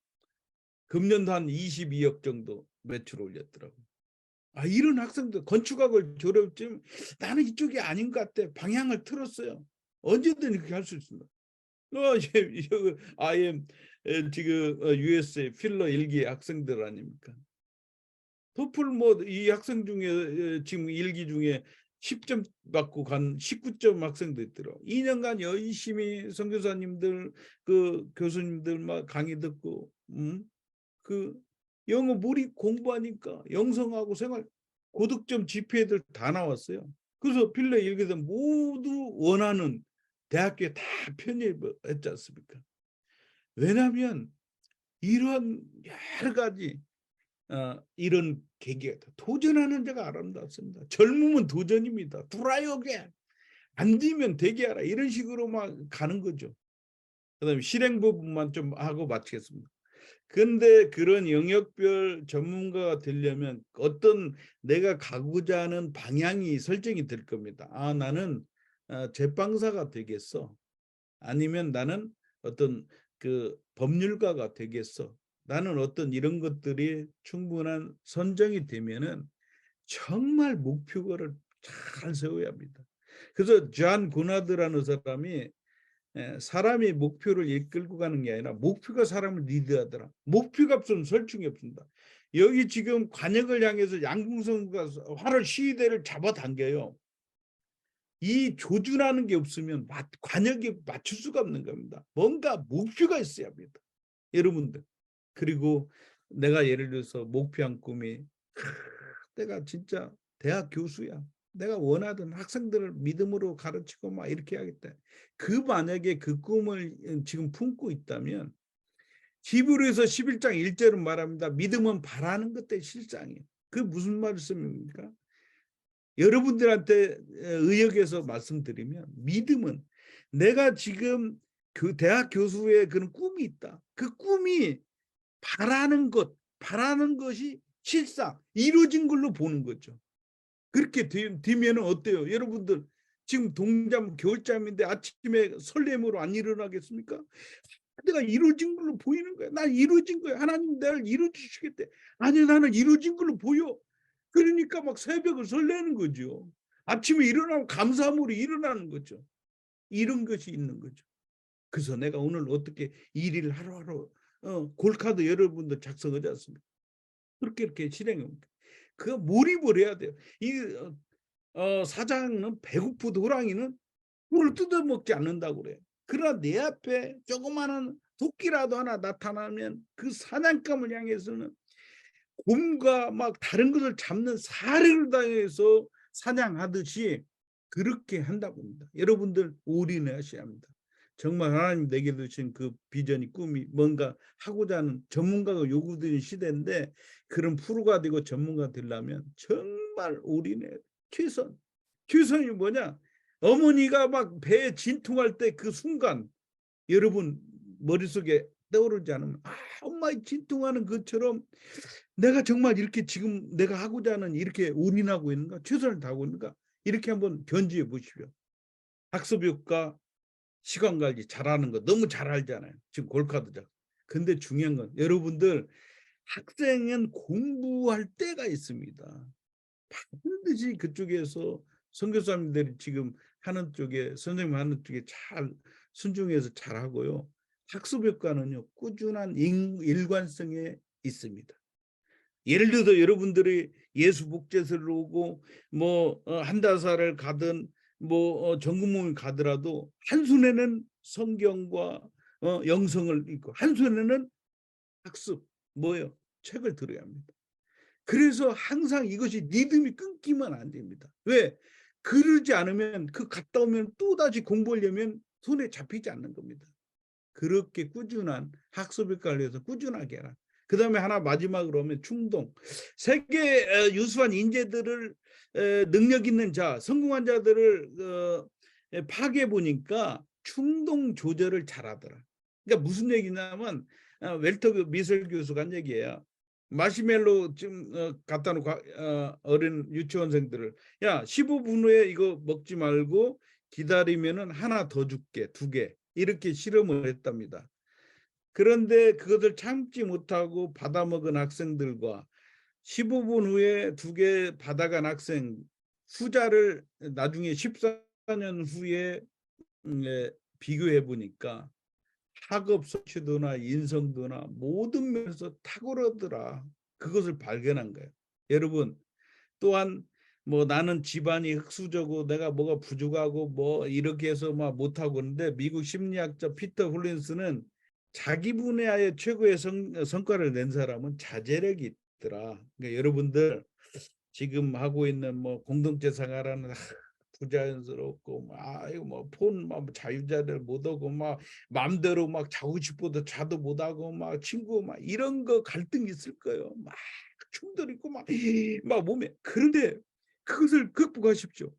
금년도 한 22억 정도 매출 올렸더라고. 아, 이런 학생들 건축학을 졸업했지만 나는 이쪽이 아닌 것 같아. 방향을 틀었어요. 언제든 그렇게 할 수 있습니다. IM 지금 USA 필러 1기 학생들 아닙니까? 토플 뭐 이 학생 중에 지금 1기 중에 10점 받고 간 19점 학생도 있더라고. 2년간 열심히 선교사님들 그 교수님들 막 강의 듣고 그 영어 몰입 공부하니까 영성하고 생활 고득점 GPA들 다 나왔어요. 그래서 필러 1기들 모두 원하는 대학교에 다 편입했지 않습니까? 왜냐하면 이런 여러 가지 이런 계기가 도전하는 자가 아름답습니다. 젊으면 도전입니다. 트라이어게 안 되면 되게 하라 이런 식으로 막 가는 거죠. 그다음에 실행 부분만 좀 하고 마치겠습니다. 근데 그런 영역별 전문가가 되려면 어떤 내가 가고자 하는 방향이 설정이 될 겁니다. 아, 나는 제빵사가 되겠어. 아니면 나는 어떤 그 법률가가 되겠어. 나는 어떤 이런 것들이 충분한 선정이 되면은 정말 목표를 잘 세워야 합니다. 그래서 존 고나드라는 사람이 사람이 목표를 이끌고 가는 게 아니라 목표가 사람을 리드하더라. 목표가 없으면 설중이 없습니다. 여기 지금 관역을 향해서 양궁선수가 활을 시위대를 잡아당겨요. 이 조준하는 게 없으면 관역에 맞출 수가 없는 겁니다. 뭔가 목표가 있어야 합니다. 여러분들. 그리고 내가 예를 들어서 목표한 꿈이 내가 진짜 대학 교수야. 내가 원하던 학생들을 믿음으로 가르치고 막 이렇게 하겠다. 그 만약에 그 꿈을 지금 품고 있다면 히브리서 11장 1절은 말합니다. 믿음은 바라는 것들의 실상이에요. 그게 무슨 말씀입니까? 여러분들한테 의역해서 말씀드리면 믿음은 내가 지금 그 대학 교수의 그런 꿈이 있다. 그 꿈이 바라는 것이 실상 이루어진 걸로 보는 거죠. 그렇게 되면 어때요? 여러분들 지금 동잠 겨울잠인데 아침에 설렘으로 안 일어나겠습니까? 내가 이루어진 걸로 보이는 거야. 난 이루어진 거야. 하나님 나를 이루어 주시겠대. 아니 나는 이루어진 걸로 보여. 그러니까 막 새벽을 설레는 거죠. 아침에 일어나면 감사함으로 일어나는 거죠. 이런 것이 있는 거죠. 그래서 내가 오늘 어떻게 일을 하루하루 골카드 여러분들 작성하지 않습니까? 그렇게 이렇게 실행합니다. 그거 몰입을 해야 돼요. 이 사장은 배고픈 호랑이는 꿀을 뜯어먹지 않는다고 그래요. 그러나 내 앞에 조그마한 토끼라도 하나 나타나면 그 사냥감을 향해서는 곰과 막 다른 것을 잡는 사례를 당해서 사냥하듯이 그렇게 한다고 합니다. 여러분들 올인하셔야 합니다. 정말 하나님 내게 주신 그 비전이 꿈이 뭔가 하고자 하는 전문가가 요구되는 시대인데 그런 프로가 되고 전문가 되려면 정말 올인해야 돼. 최선이 뭐냐? 어머니가 막 배에 진통할 때 그 순간 여러분 머릿속에 떠오르지 않으면 엄마의 진통하는 것처럼 내가 정말 이렇게 지금 내가 하고자 하는 이렇게 올인하고 있는가, 최선을 다하고 있는가, 이렇게 한번 견지해 보십시오. 학습 효과, 시간 관리 잘하는 거 너무 잘 알잖아요. 지금 골카드죠. 근데 중요한 건 여러분들, 학생은 공부할 때가 있습니다. 반드시 그쪽에서 선교사님들이 지금 하는 쪽에, 선생님 하는 쪽에 잘 순종해서 잘하고요. 학습 효과는요, 꾸준한 일관성에 있습니다. 예를 들어서 여러분들이 예수 복제소를 오고 뭐 한다사를 가든 뭐 전국모임을 가더라도 한 손에는 성경과 영성을 읽고 한 손에는 학습, 뭐예요? 책을 들어야 합니다. 그래서 항상 이것이 리듬이 끊기면 안 됩니다. 왜? 그러지 않으면 그 갔다 오면 또다시 공부하려면 손에 잡히지 않는 겁니다. 그렇게 꾸준한 학습 효과를 위해서 꾸준하게 해라. 그 다음에 하나 마지막으로 하면 충동. 세계 유수한 인재들을, 능력 있는 자, 성공한 자들을 파악해 보니까 충동 조절을 잘하더라. 그러니까 무슨 얘기냐면 웰터 미술 교수가 한 얘기예요. 마시멜로 좀 갖다 놓고 어린 유치원생들을, 야 15분 후에 이거 먹지 말고 기다리면은 하나 더 줄게, 2개, 이렇게 실험을 했답니다. 그런데 그것을 참지 못하고 받아먹은 학생들과 15분 후에 2개 받아간 학생, 후자를 나중에 14년 후에 비교해 보니까 학업 성취도나 인성도나 모든 면에서 탁월하더라. 그것을 발견한 거예요. 여러분, 또한 뭐 나는 집안이 흙수저고 내가 뭐가 부족하고 뭐 이렇게 해서 막 못하고 있는데, 미국 심리학자 피터 홀린스는 자기 분야의 최고의 성과를 낸 사람은 자제력이 있더라. 그러니까 여러분들 지금 하고 있는 뭐 공동체 생활하는 부자연스럽고 막 이거 뭐 폰 막 자유자를 못하고 막 마음대로 막 자고 싶어도 자도 못하고 막 친구 막 이런 거 갈등이 있을 거예요. 막 충돌 있고 막 몸에. 그런데 그것을 극복하십시오.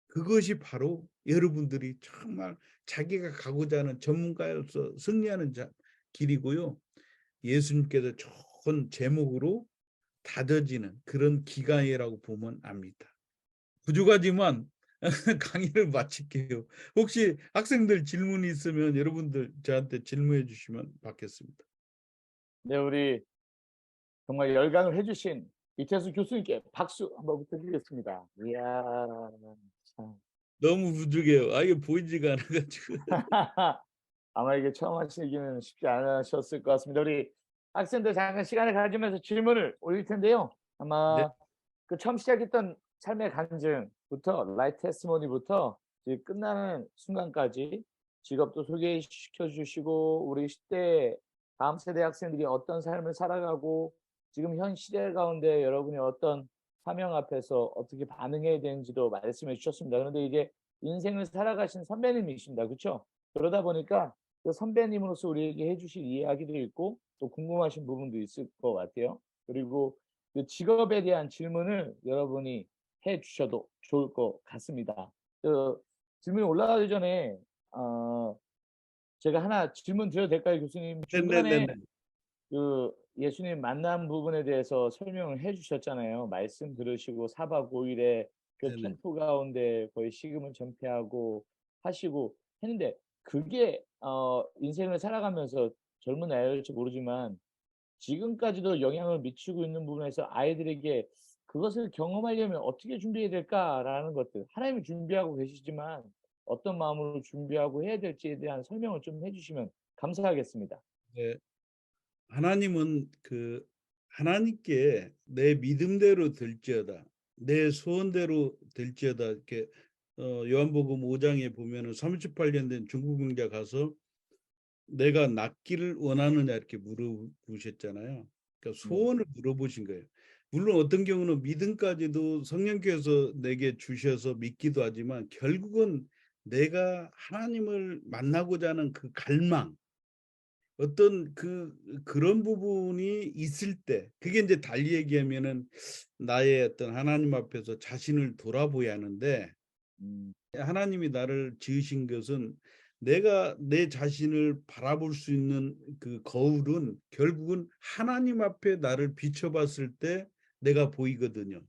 그것이 바로 여러분들이 정말 자기가 가고자 하는 전문가로서 승리하는 길이고요. 예수님께서 좋은 제목으로 다져지는 그런 기간이라고 보면 압니다. 부족하지만 강의를 마칠게요. 혹시 학생들 질문이 있으면 여러분들 저한테 질문해 주시면 받겠습니다. 네, 우리 정말 열강을 해주신 이태수 교수님께 박수 한번 부탁드리겠습니다. 이야, 참. 너무 부족해요. 이게 보이지가 않아가지고. 아마 이게 처음 하시기는 쉽지 않으셨을 것 같습니다. 우리 학생들 잠깐 시간을 가지면서 질문을 올릴 텐데요. 아마 네. 그 처음 시작했던 삶의 간증부터 라이트 테스티모니부터 이제 끝나는 순간까지 직업도 소개시켜 주시고, 우리 10대 다음 세대 학생들이 어떤 삶을 살아가고 지금 현 시대 가운데 여러분이 어떤 사명 앞에서 어떻게 반응해야 되는지도 말씀해 주셨습니다. 그런데 이제 인생을 살아가신 선배님이십니다. 그렇죠? 그러다 보니까 그 선배님으로서 우리에게 해주실 이야기도 있고 또 궁금하신 부분도 있을 것 같아요. 그리고 그 직업에 대한 질문을 여러분이 해 주셔도 좋을 것 같습니다. 그 질문이 올라가기 전에 제가 하나 질문 드려도 될까요, 교수님? 중간에 네네네. 그 예수님 만난 부분에 대해서 설명을 해 주셨잖아요. 말씀 들으시고 4박 5일에 그 네네. 캠프 가운데 거의 식음을 전폐하고 하시고 했는데, 그게 인생을 살아가면서 젊은 나이일지 모르지만 지금까지도 영향을 미치고 있는 부분에서 아이들에게 그것을 경험하려면 어떻게 준비해야 될까라는 것들, 하나님이 준비하고 계시지만 어떤 마음으로 준비하고 해야 될지에 대한 설명을 좀 해주시면 감사하겠습니다. 네. 하나님은 하나님께 내 믿음대로 될지어다, 내 소원대로 될지어다, 이렇게 요한복음 5장에 보면은 38년 된 중국 병자 가서 내가 낫기를 원하느냐 이렇게 물어보셨잖아요. 그러니까 소원을 물어보신 거예요. 물론 어떤 경우는 믿음까지도 성령께서 내게 주셔서 믿기도 하지만 결국은 내가 하나님을 만나고자 하는 그 갈망, 어떤 그런 부분이 있을 때, 그게 이제 달리 얘기하면은 나의 어떤 하나님 앞에서 자신을 돌아보야 하는데, 음. 하나님이 나를 지으신 것은 내가 내 자신을 바라볼 수 있는 그 거울은 결국은 하나님 앞에 나를 비춰봤을 때 내가 보이거든요.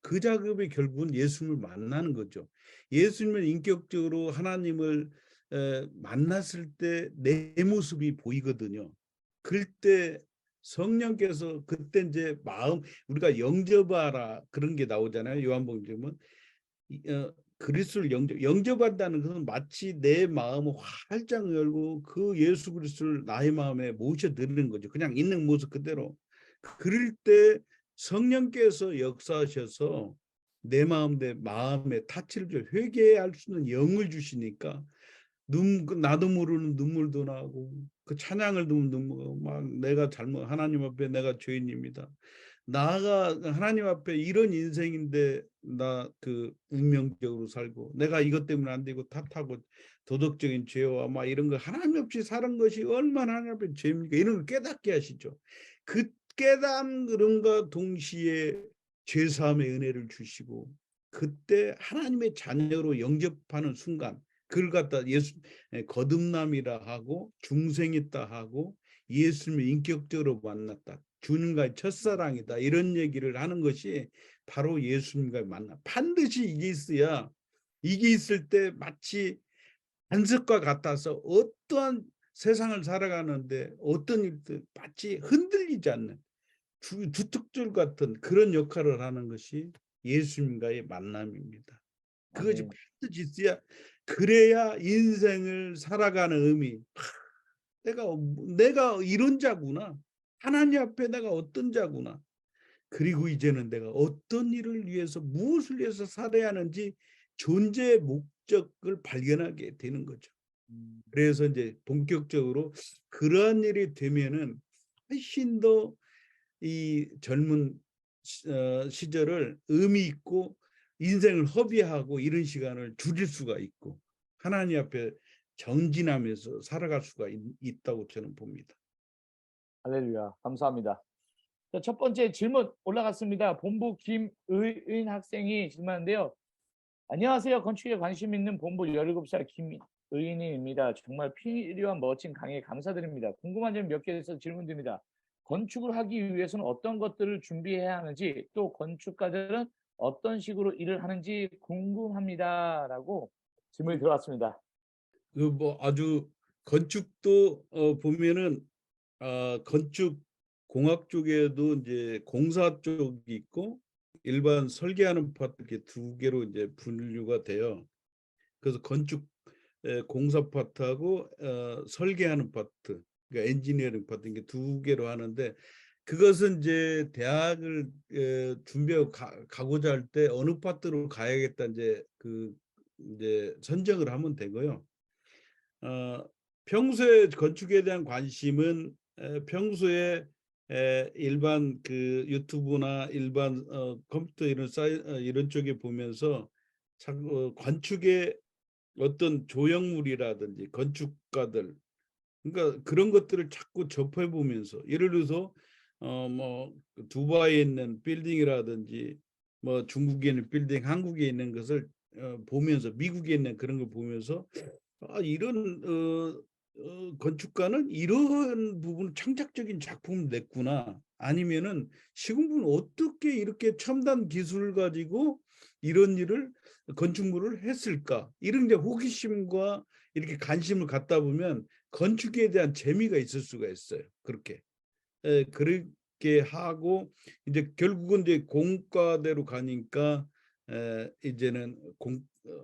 그 작업이 결국은 예수님을 만나는 거죠. 예수님을 인격적으로 하나님을 만났을 때 내 모습이 보이거든요. 그때 성령께서 그때 이제 마음 우리가 영접하라 그런 게 나오잖아요. 요한복음에 그리스도를 영접한다는 것은 마치 내 마음을 활짝 열고 그 예수 그리스도를 나의 마음에 모셔드리는 거죠. 그냥 있는 모습 그대로. 그럴 때 성령께서 역사하셔서 내 마음에 타치를 줘 회개할 수 있는 영을 주시니까 나도 모르는 눈물도 나고 그 찬양을 듣는 눈물 막 내가 하나님 앞에 내가 죄인입니다. 나가 하나님 앞에 이런 인생인데 나 그 운명적으로 살고 내가 이것 때문에 안 되고 탓하고 도덕적인 죄와 막 이런 거 하나님 없이 사는 것이 얼마나 하나님 앞에 죄입니까? 이런 걸 깨닫게 하시죠. 그 깨달음과 동시에 죄사함의 은혜를 주시고 그때 하나님의 자녀로 영접하는 순간 그걸 갖다 거듭남이라 하고 중생했다 하고 예수님을 인격적으로 만났다. 주님과의 첫사랑이다. 이런 얘기를 하는 것이 바로 예수님과의 만남. 반드시 이게 있을 때 마치 안석과 같아서 어떠한 세상을 살아가는데 어떤 일들 마치 흔들리지 않는 두특줄 같은 그런 역할을 하는 것이 예수님과의 만남입니다. 그것이 아멘. 반드시 있어야 그래야 인생을 살아가는 의미. 내가 이런 자구나. 하나님 앞에 내가 어떤 자구나. 그리고 이제는 내가 어떤 일을 위해서 무엇을 위해서 살아야 하는지 존재의 목적을 발견하게 되는 거죠. 그래서 이제 본격적으로 그러한 일이 되면은 훨씬 더 이 젊은 시절을 의미 있고 인생을 허비하고 이런 시간을 줄일 수가 있고 하나님 앞에 정진하면서 살아갈 수가 있다고 저는 봅니다. 할렐루야. 감사합니다. 자, 첫 번째 질문 올라갔습니다. 본부 김의인 학생이 질문하는데요. 안녕하세요. 건축에 관심 있는 본부 17살 김의인입니다. 정말 필요한 멋진 강의 감사드립니다. 궁금한 점 몇 개 있어서 질문드립니다. 건축을 하기 위해서는 어떤 것들을 준비해야 하는지 또 건축가들은 어떤 식으로 일을 하는지 궁금합니다. 라고 질문이 들어왔습니다. 그 뭐 아주 건축도 보면은 건축 공학 쪽에도 이제 공사 쪽이 있고 일반 설계하는 파트 이렇게 두 개로 이제 분류가 돼요. 그래서 건축 공사 파트하고 설계하는 파트, 그러니까 엔지니어링 파트 이게 두 개로 하는데 그것은 이제 대학을 준비하고 가고자 할 때 어느 파트로 가야겠다 이제 선정을 하면 되고요. 평소에 건축에 대한 관심은 평소에 일반 그 유튜브나 일반 컴퓨터 이런 쪽에 보면서 건축의 어떤 조형물이라든지 건축가들 그러니까 그런 것들을 자꾸 접해 보면서 예를 들어서 뭐 두바이에 있는 빌딩이라든지 뭐 중국에 있는 빌딩, 한국에 있는 것을 보면서 미국에 있는 그런 걸 보면서 이런 건축가는 이런 부분 창작적인 작품을 냈구나. 아니면은 시공부는 어떻게 이렇게 첨단 기술을 가지고 이런 일을 건축물을 했을까? 이런 이제 호기심과 이렇게 관심을 갖다 보면 건축에 대한 재미가 있을 수가 있어요. 그렇게 그렇게 하고 이제 결국은 이제 공과대로 가니까 이제는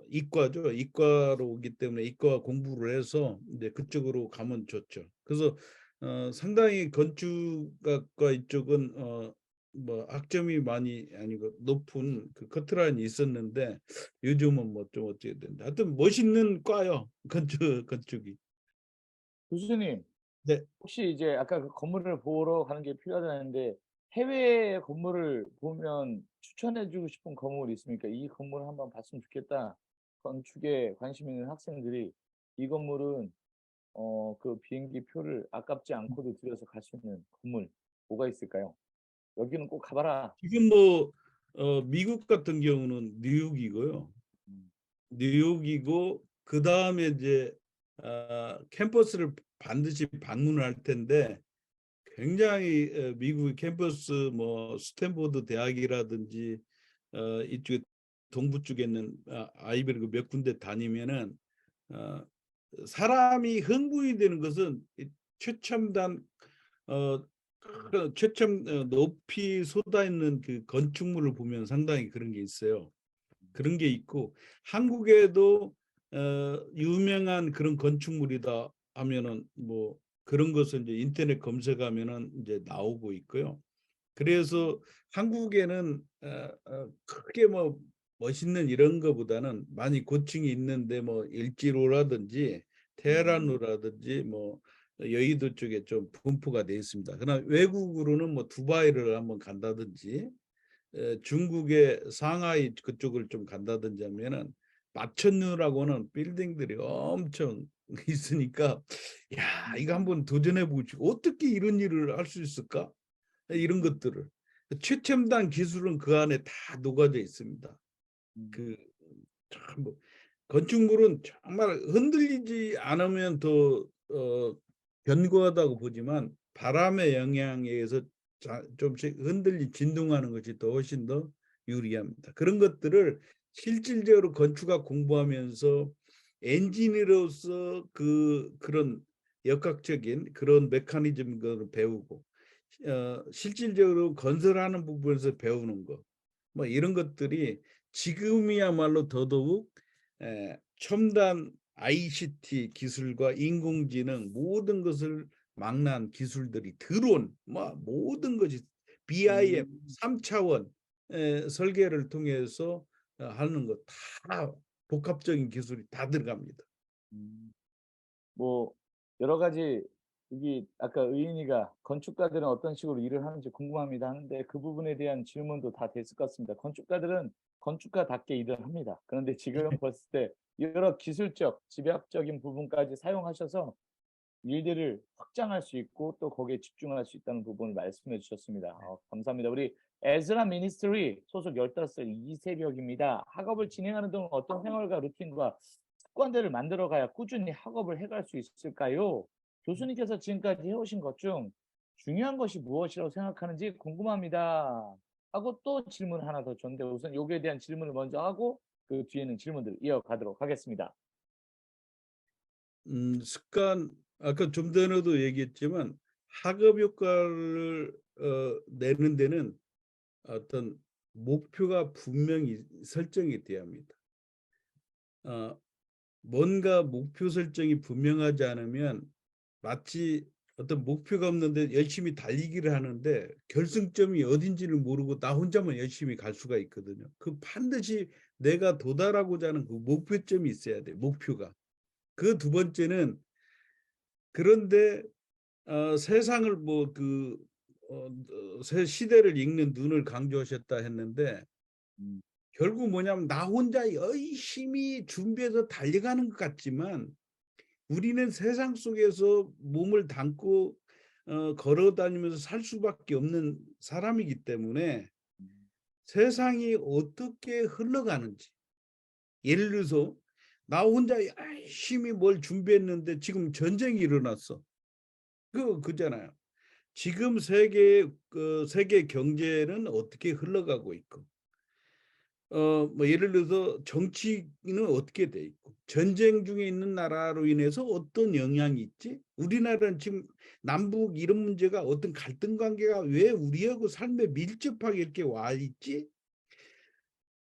이과죠. 이과로 오기 때문에 이과 공부를 해서 이제 그쪽으로 가면 좋죠. 그래서 상당히 건축학과 이쪽은 뭐 학점이 많이 아니고 높은 그 커트라인이 있었는데 요즘은 뭐 좀 어떻게 된다. 하여튼 멋있는 과요. 건축이. 교수님, 네. 혹시 이제 아까 그 건물을 보러 가는 게 필요하다는데 해외 건물을 보면 추천해주고 싶은 건물이 있습니까? 이 건물을 한번 봤으면 좋겠다. 건축에 관심 있는 학생들이 이 건물은 그 비행기 표를 아깝지 않고도 들여서 갈 수 있는 건물 뭐가 있을까요? 여기는 꼭 가봐라. 지금 뭐 미국 같은 경우는 뉴욕이고요. 음, 뉴욕이고 그 다음에 이제 캠퍼스를 반드시 방문을 할 텐데 굉장히 미국의 캠퍼스 뭐 스탠포드 대학이라든지 이쪽에 동부 쪽에 있는 아이비리그 몇 군데 다니면은 사람이 흥분이 되는 것은 최첨단 높이 솟아있는 그 건축물을 보면 상당히 그런 게 있어요. 그런 게 있고 한국에도 유명한 그런 건축물이다 하면은 뭐 그런 것을 이제 인터넷 검색하면은 이제 나오고 있고요. 그래서 한국에는 크게 뭐 멋있는 이런 거보다는 많이 고층이 있는데 뭐 일지로라든지 테헤란로라든지 뭐 여의도 쪽에 좀 분포가 돼 있습니다. 그러나 외국으로는 뭐 두바이를 한번 간다든지 중국의 상하이 그쪽을 좀 간다든지 하면은 마천루라고는 빌딩들이 엄청 있으니까 야 이거 한번 도전해 보고 어떻게 이런 일을 할 수 있을까? 이런 것들을 최첨단 기술은 그 안에 다 녹아져 있습니다. 그 참 뭐 건축물은 정말 흔들리지 않으면 더 견고하다고 보지만 바람의 영향에 의해서 좀씩 흔들리 진동하는 것이 더 훨씬 더 유리합니다. 그런 것들을 실질적으로 건축학 공부하면서 엔지니어로서 그런 역학적인 그런 메커니즘을 배우고 실질적으로 건설하는 부분에서 배우는 것, 뭐 이런 것들이 지금이야말로 더더욱 첨단 ICT 기술과 인공지능 모든 것을 망라한 기술들이 드론, 뭐 모든 것이 BIM 3차원 설계를 통해서 하는 것 다 복합적인 기술이 다 들어갑니다. 뭐 여러 가지 여기 아까 의인이가 건축가들은 어떤 식으로 일을 하는지 궁금합니다 하는데 그 부분에 대한 질문도 다 됐을 것 같습니다. 건축가들은 건축가답게 일을 합니다. 그런데 지금 봤을 때 여러 기술적, 집약적인 부분까지 사용하셔서 일들을 확장할 수 있고 또 거기에 집중할 수 있다는 부분을 말씀해 주셨습니다. 감사합니다. 우리 에즈라 미니스트리 소속 15살 이세벽입니다. 학업을 진행하는 동안 어떤 생활과 루틴과 습관들을 만들어가야 꾸준히 학업을 해갈 수 있을까요? 교수님께서 지금까지 해오신 것 중 중요한 것이 무엇이라고 생각하는지 궁금합니다. 하고 또 질문 하나 더 줬는데 우선 여기에 대한 질문을 먼저 하고 그 뒤에는 질문들을 이어가도록 하겠습니다. 습관 아까 좀 전에도 얘기했지만 학업 효과를 내는 데는 어떤 목표가 분명히 설정이 돼야 합니다. 뭔가 목표 설정이 분명하지 않으면 마치 어떤 목표가 없는데 열심히 달리기를 하는데 결승점이 어딘지를 모르고 나 혼자만 열심히 갈 수가 있거든요. 그 반드시 내가 도달하고자 하는 그 목표점이 있어야 돼요. 목표가. 그 두 번째는 그런데 세상을 뭐 시대를 읽는 눈을 강조하셨다 했는데 결국 뭐냐면 나 혼자 열심히 준비해서 달려가는 것 같지만 우리는 세상 속에서 몸을 담고 걸어 다니면서 살 수밖에 없는 사람이기 때문에 세상이 어떻게 흘러가는지 예를 들어서 나 혼자 열심히 뭘 준비했는데 지금 전쟁이 일어났어. 그잖아요. 지금 세계 경제는 어떻게 흘러가고 있고 뭐 예를 들어서 정치는 어떻게 돼 있고 전쟁 중에 있는 나라로 인해서 어떤 영향이 있지? 우리나라는 지금 남북 이런 문제가 어떤 갈등 관계가 왜 우리하고 삶에 밀접하게 이렇게 와 있지?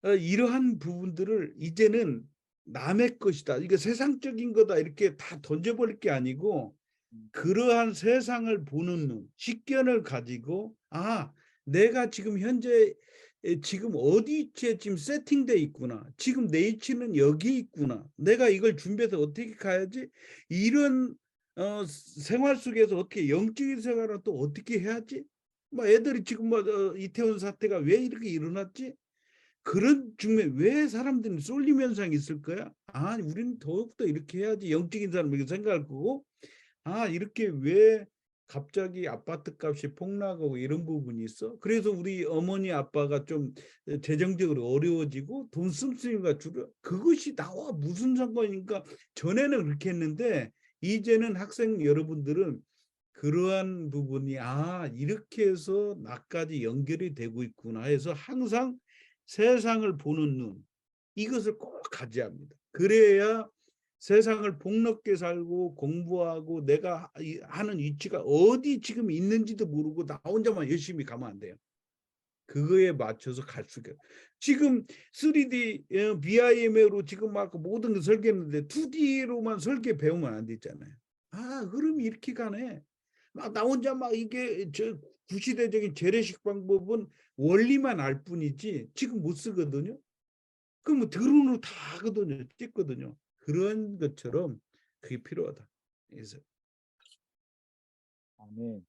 이러한 부분들을 이제는 남의 것이다. 이게 세상적인 거다. 이렇게 다 던져버릴 게 아니고 그러한 세상을 보는 눈, 식견을 가지고 내가 지금 현재 지금 어디에 지금 세팅돼 있구나. 지금 내 위치는 여기 있구나. 내가 이걸 준비해서 어떻게 가야지? 이런 생활 속에서 어떻게 영적인 생활을 또 어떻게 해야지? 뭐 애들이 지금 이태원 사태가 왜 이렇게 일어났지? 그런 중에 왜 사람들은 쏠림 현상이 있을 거야? 우리는 더욱더 이렇게 해야지 영적인 사람 이렇게 생각할 거고 이렇게 왜 갑자기 아파트 값이 폭락하고 이런 부분이 있어. 그래서 우리 어머니 아빠가 좀 재정적으로 어려워지고 돈 씀씀이가 줄여. 그것이 나와 무슨 상관이니까. 전에는 그렇게 했는데 이제는 학생 여러분들은 그러한 부분이 이렇게 해서 나까지 연결이 되고 있구나 해서 항상 세상을 보는 눈, 이것을 꼭 가져야 합니다. 그래야 세상을 복롭게 살고 공부하고 내가 하는 위치가 어디 지금 있는지도 모르고 나 혼자만 열심히 가면 안 돼요. 그거에 맞춰서 갈 수가. 지금 3D BIM으로 지금 막 모든 걸 설계했는데 2D로만 설계 배우면 안 되잖아요. 그럼 이렇게 가네. 막 나 혼자 막 이게 저 구시대적인 재래식 방법은 원리만 알 뿐이지 지금 못 쓰거든요. 그럼 뭐 드론으로 다 하거든요. 찍거든요. 그런 것처럼 그게 필요하다. 그래서 아멘.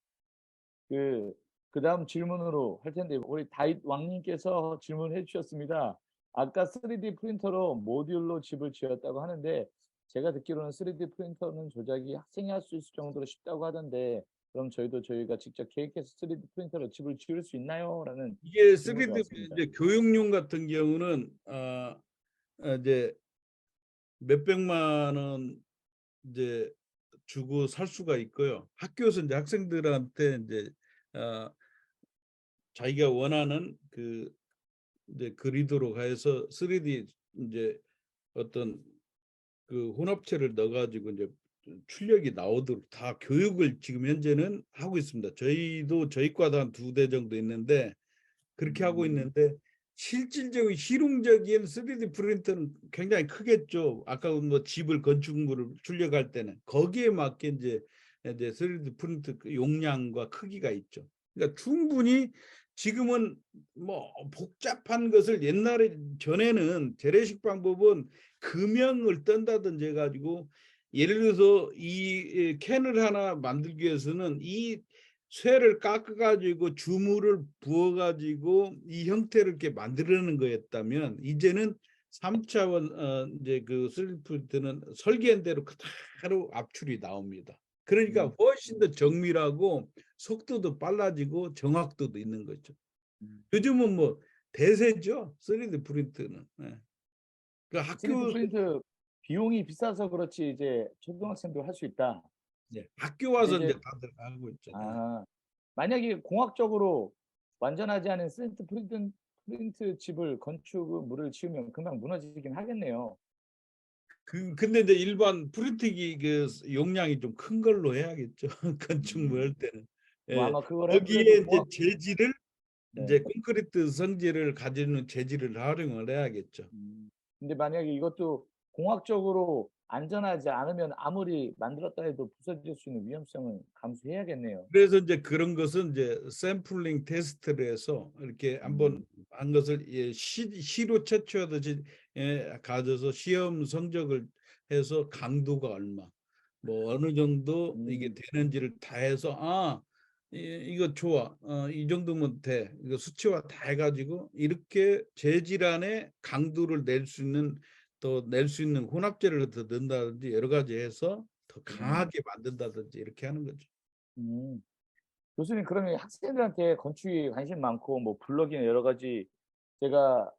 그다음 질문으로 할 텐데 우리 다윗 왕님께서 질문해 주셨습니다. 아까 3D 프린터로 모듈로 집을 지었다고 하는데 제가 듣기로는 3D 프린터는 조작이 학생이 할 수 있을 정도로 쉽다고 하던데 그럼 저희가 직접 계획해서 3D 프린터로 집을 지을 수 있나요? 라는 이게 질문이 3D 왔습니다. 이제 교육용 같은 경우는 이제 몇백만 원 이제 주고 살 수가 있고요. 학교에서 이제 학생들한테 이제 자기가 원하는 그 이제 그리드로 가서 3D 이제 어떤 그 혼합체를 넣어가지고 이제 출력이 나오도록 다 교육을 지금 현재는 하고 있습니다. 저희도 저희 과도 한 2대 정도 있는데 그렇게 하고 있는데 실질적인 실용적인 3D 프린터는 굉장히 크겠죠. 아까 뭐 집을 건축물을 출력할 때는 거기에 맞게 이제 3D 프린터 용량과 크기가 있죠. 그러니까 충분히 지금은 뭐 복잡한 것을 옛날에 전에는 재래식 방법은 금형을 떤다든지 해가지고 예를 들어서 이 캔을 하나 만들기 위해서는 이 쇠를 깎아가지고 주물을 부어가지고 이 형태를 이렇게 만들어내는 거였다면 이제는 3차원 이제 그 3D 프린터는 설계한 대로 그대로 압출이 나옵니다. 그러니까 훨씬 더 정밀하고 속도도 빨라지고 정확도도 있는 거죠. 요즘은 뭐 대세죠. 3D 프린터는. 네. 그 3D 학교 프린트 비용이 비싸서 그렇지 이제 초등학생도 할 수 있다. 네, 학교 와서 이제 이제 다들 하고 있죠. 만약에 공학적으로 완전하지 않은 3D 프린트 집을 건축물을 지으면 금방 무너지긴 하겠네요. 근데 이제 일반 프린트기 그 용량이 좀 큰 걸로 해야겠죠. 건축물 할 때는. 뭐 예. 아마 그걸 하더라도 거기에 이제 재질을 네. 이제 콘크리트 성질을 가지는 재질을 활용을 해야겠죠. 근데 만약에 이것도 공학적으로 안전하지 않으면 아무리 만들었다 해도 부서질 수 있는 위험성을 감수해야겠네요. 그래서 이제 그런 것은 이제 샘플링 테스트를 해서 이렇게 한번 한 것을 시로 채취하듯이 가져서 시험 성적을 해서 강도가 얼마, 뭐 어느 정도 이게 되는지를 다 해서 이거 좋아, 이 정도면 돼, 이거 수치화 다 해가지고 이렇게 재질 안에 강도를 낼 수 있는 또 낼 수 있는 혼합제를 더 넣는다든지 여러 가지 해서 더 강하게 만든다든지 이렇게 하는 거죠. 교수님 그러면 학생들한테 건축에 관심 많고 뭐 블럭이나 여러 가지 제가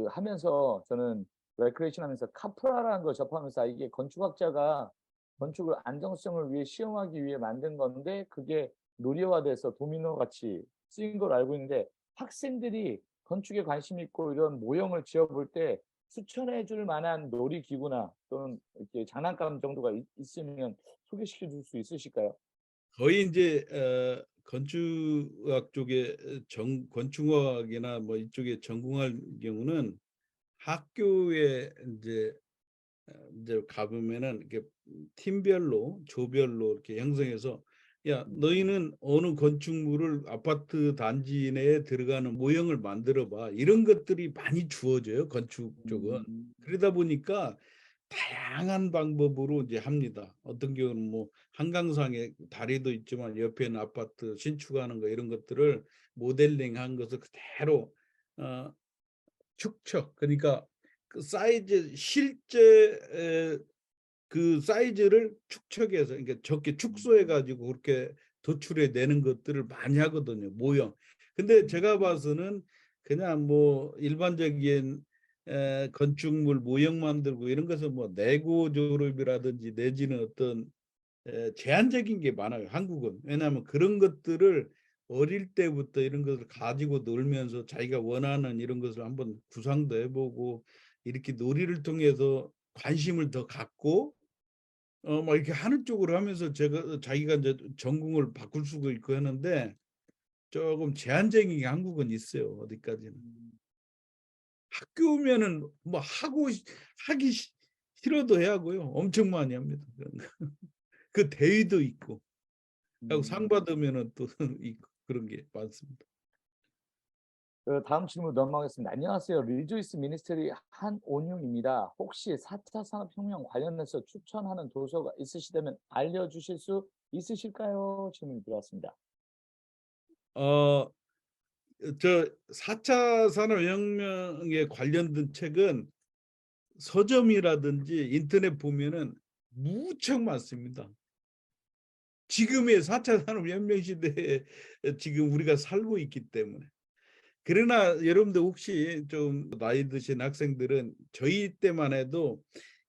하면서 저는 레크레이션 하면서 카프라라는 걸 접하면서 이게 건축학자가 건축을 안정성을 위해 시험하기 위해 만든 건데 그게 논리화돼서 도미노 같이 쓰인 걸 알고 있는데 학생들이 건축에 관심 있고 이런 모형을 지어볼 때 추천해 줄 만한 놀이기구나 또는 이렇게 장난감 정도가 있으면 소개시켜 줄 수 있으실까요? 거의 이제 건축학 쪽에 건축학이나 뭐 이쪽에 전공할 경우는 학교에 이제 가보면은 이렇게 팀별로 조별로 이렇게 형성해서 야 너희는 어느 건축물을 아파트 단지 내에 들어가는 모형을 만들어 봐, 이런 것들이 많이 주어져요. 건축 쪽은. 그러다 보니까 다양한 방법으로 이제 합니다. 어떤 경우는 뭐 한강상에 다리도 있지만 옆에는 아파트 신축하는 거 이런 것들을 모델링한 것을 그대로 축척, 그러니까 그 사이즈 실제 그 사이즈를 축척해서 그러니까 적게 축소해 가지고 그렇게 도출해 내는 것들을 많이 하거든요. 모형. 근데 제가 봐서는 그냥 뭐 일반적인 건축물 모형 만들고 이런 것은 뭐 내고 졸업이라든지 내지는 어떤 제한적인 게 많아요. 한국은. 왜냐하면 그런 것들을 어릴 때부터 이런 것을 가지고 놀면서 자기가 원하는 이런 것을 한번 구상도 해보고 이렇게 놀이를 통해서 관심을 더 갖고 막 이렇게 하는 쪽으로 하면서 자기가 이제 전공을 바꿀 수가 있고 하는데 조금 제한적인 게 한국은 있어요. 어디까지는. 학교 오면은 뭐 하기 싫어도 해야 하고요. 엄청 많이 합니다. 그런 거. 그 대위도 있고 하고 상 받으면은 또 있고 그런 게 많습니다. 그 다음 질문 넘어가겠습니다. 안녕하세요. 리조이스 미니스트리 한온용입니다. 혹시 4차 산업혁명 관련해서 추천하는 도서가 있으시다면 알려주실 수 있으실까요? 질문이 들어왔습니다. 저 4차 산업혁명에 관련된 책은 서점이라든지 인터넷 보면은 무척 많습니다. 지금의 4차 산업혁명 시대에 지금 우리가 살고 있기 때문에. 그러나 여러분들 혹시 좀 나이 드신 학생들은 저희 때만 해도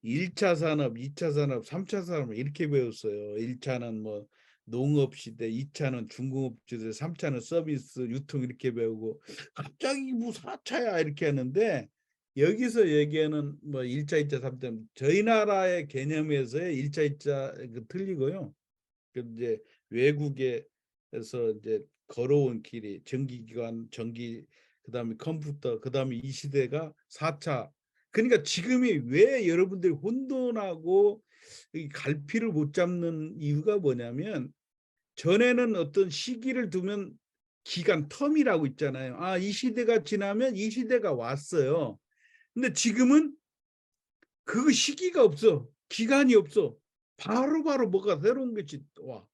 1차 산업, 2차 산업, 3차 산업 이렇게 배웠어요. 1차는 뭐 농업 시대, 2차는 중공업 시대, 3차는 서비스, 유통 이렇게 배우고 갑자기 뭐 4차야 이렇게 하는데 여기서 얘기하는 뭐 1차, 2차, 3차 저희 나라의 개념에서의 1차, 2차 틀리고요. 이제 외국에서 이제 걸어온 길이 전기기관, 전기 그다음에 컴퓨터, 그다음에 이 시대가 4차. 그러니까 지금이 왜 여러분들이 혼돈하고 이 갈피를 못 잡는 이유가 뭐냐면 전에는 어떤 시기를 두면 기간 텀이라고 있잖아요. 아, 이 시대가 지나면 이 시대가 왔어요. 근데 지금은 그 시기가 없어. 기간이 없어. 바로바로 뭐가 새로운 것이 와.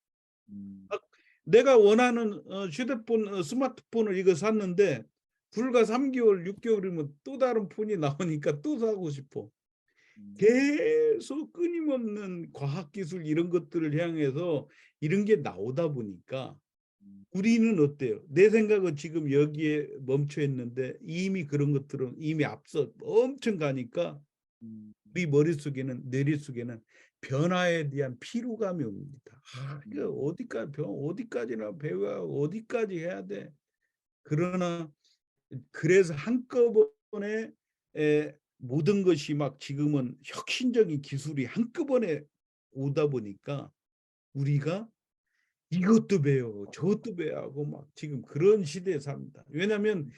내가 원하는 휴대폰, 스마트폰을 이거 샀는데 불과 3개월, 6개월이면 또 다른 폰이 나오니까 또 사고 싶어. 계속 끊임없는 과학기술 이런 것들을 향해서 이런 게 나오다 보니까 우리는 어때요? 내 생각은 지금 여기에 멈춰 있는데 이미 그런 것들은 이미 앞서 엄청 가니까 우리 머릿속에는 뇌릿속에는 변화에 대한 피로감이 옵니다. 이거 어디까지나 배워야 어디까지 해야 돼. 그러나 그래서 한꺼번에 모든 것이 막 지금은 혁신적인 기술이 한꺼번에 오다 보니까 우리가 이것도 배우고 저것도 배워야 하고 막 지금 그런 시대에 삽니다. 왜냐하면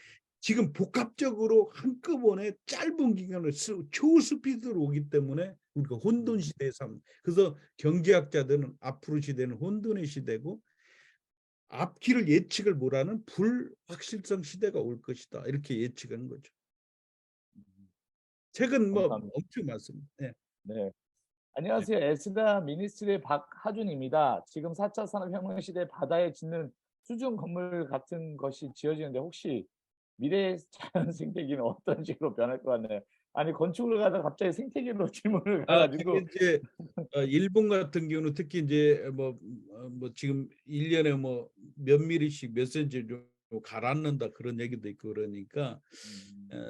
지금 복합적으로 한꺼번에 짧은 기간을 초스피드로 오기 때문에 우리가 혼돈 시대에 삽니다. 그래서 경제학자들은 앞으로 시대는 혼돈의 시대고 앞길을 예측을 못하는 불확실성 시대가 올 것이다. 이렇게 예측하는 거죠. 책은 뭐 감사합니다. 엄청 많습니다. 네. 네. 안녕하세요. 에스다 미니스트리 박하준입니다. 지금 4차 산업혁명 시대 바다에 짓는 수중 건물 같은 것이 지어지는데 혹시 미래의 자연 생태계는 어떤 식으로 변할 것 같나요? 아니 건축을 가다 갑자기 생태계로 질문을 가가지고 이제 일본 같은 경우는 특히 이제 뭐 지금 1년에 뭐 몇 미리씩 몇 센치 가라앉는다 그런 얘기도 있고 그러니까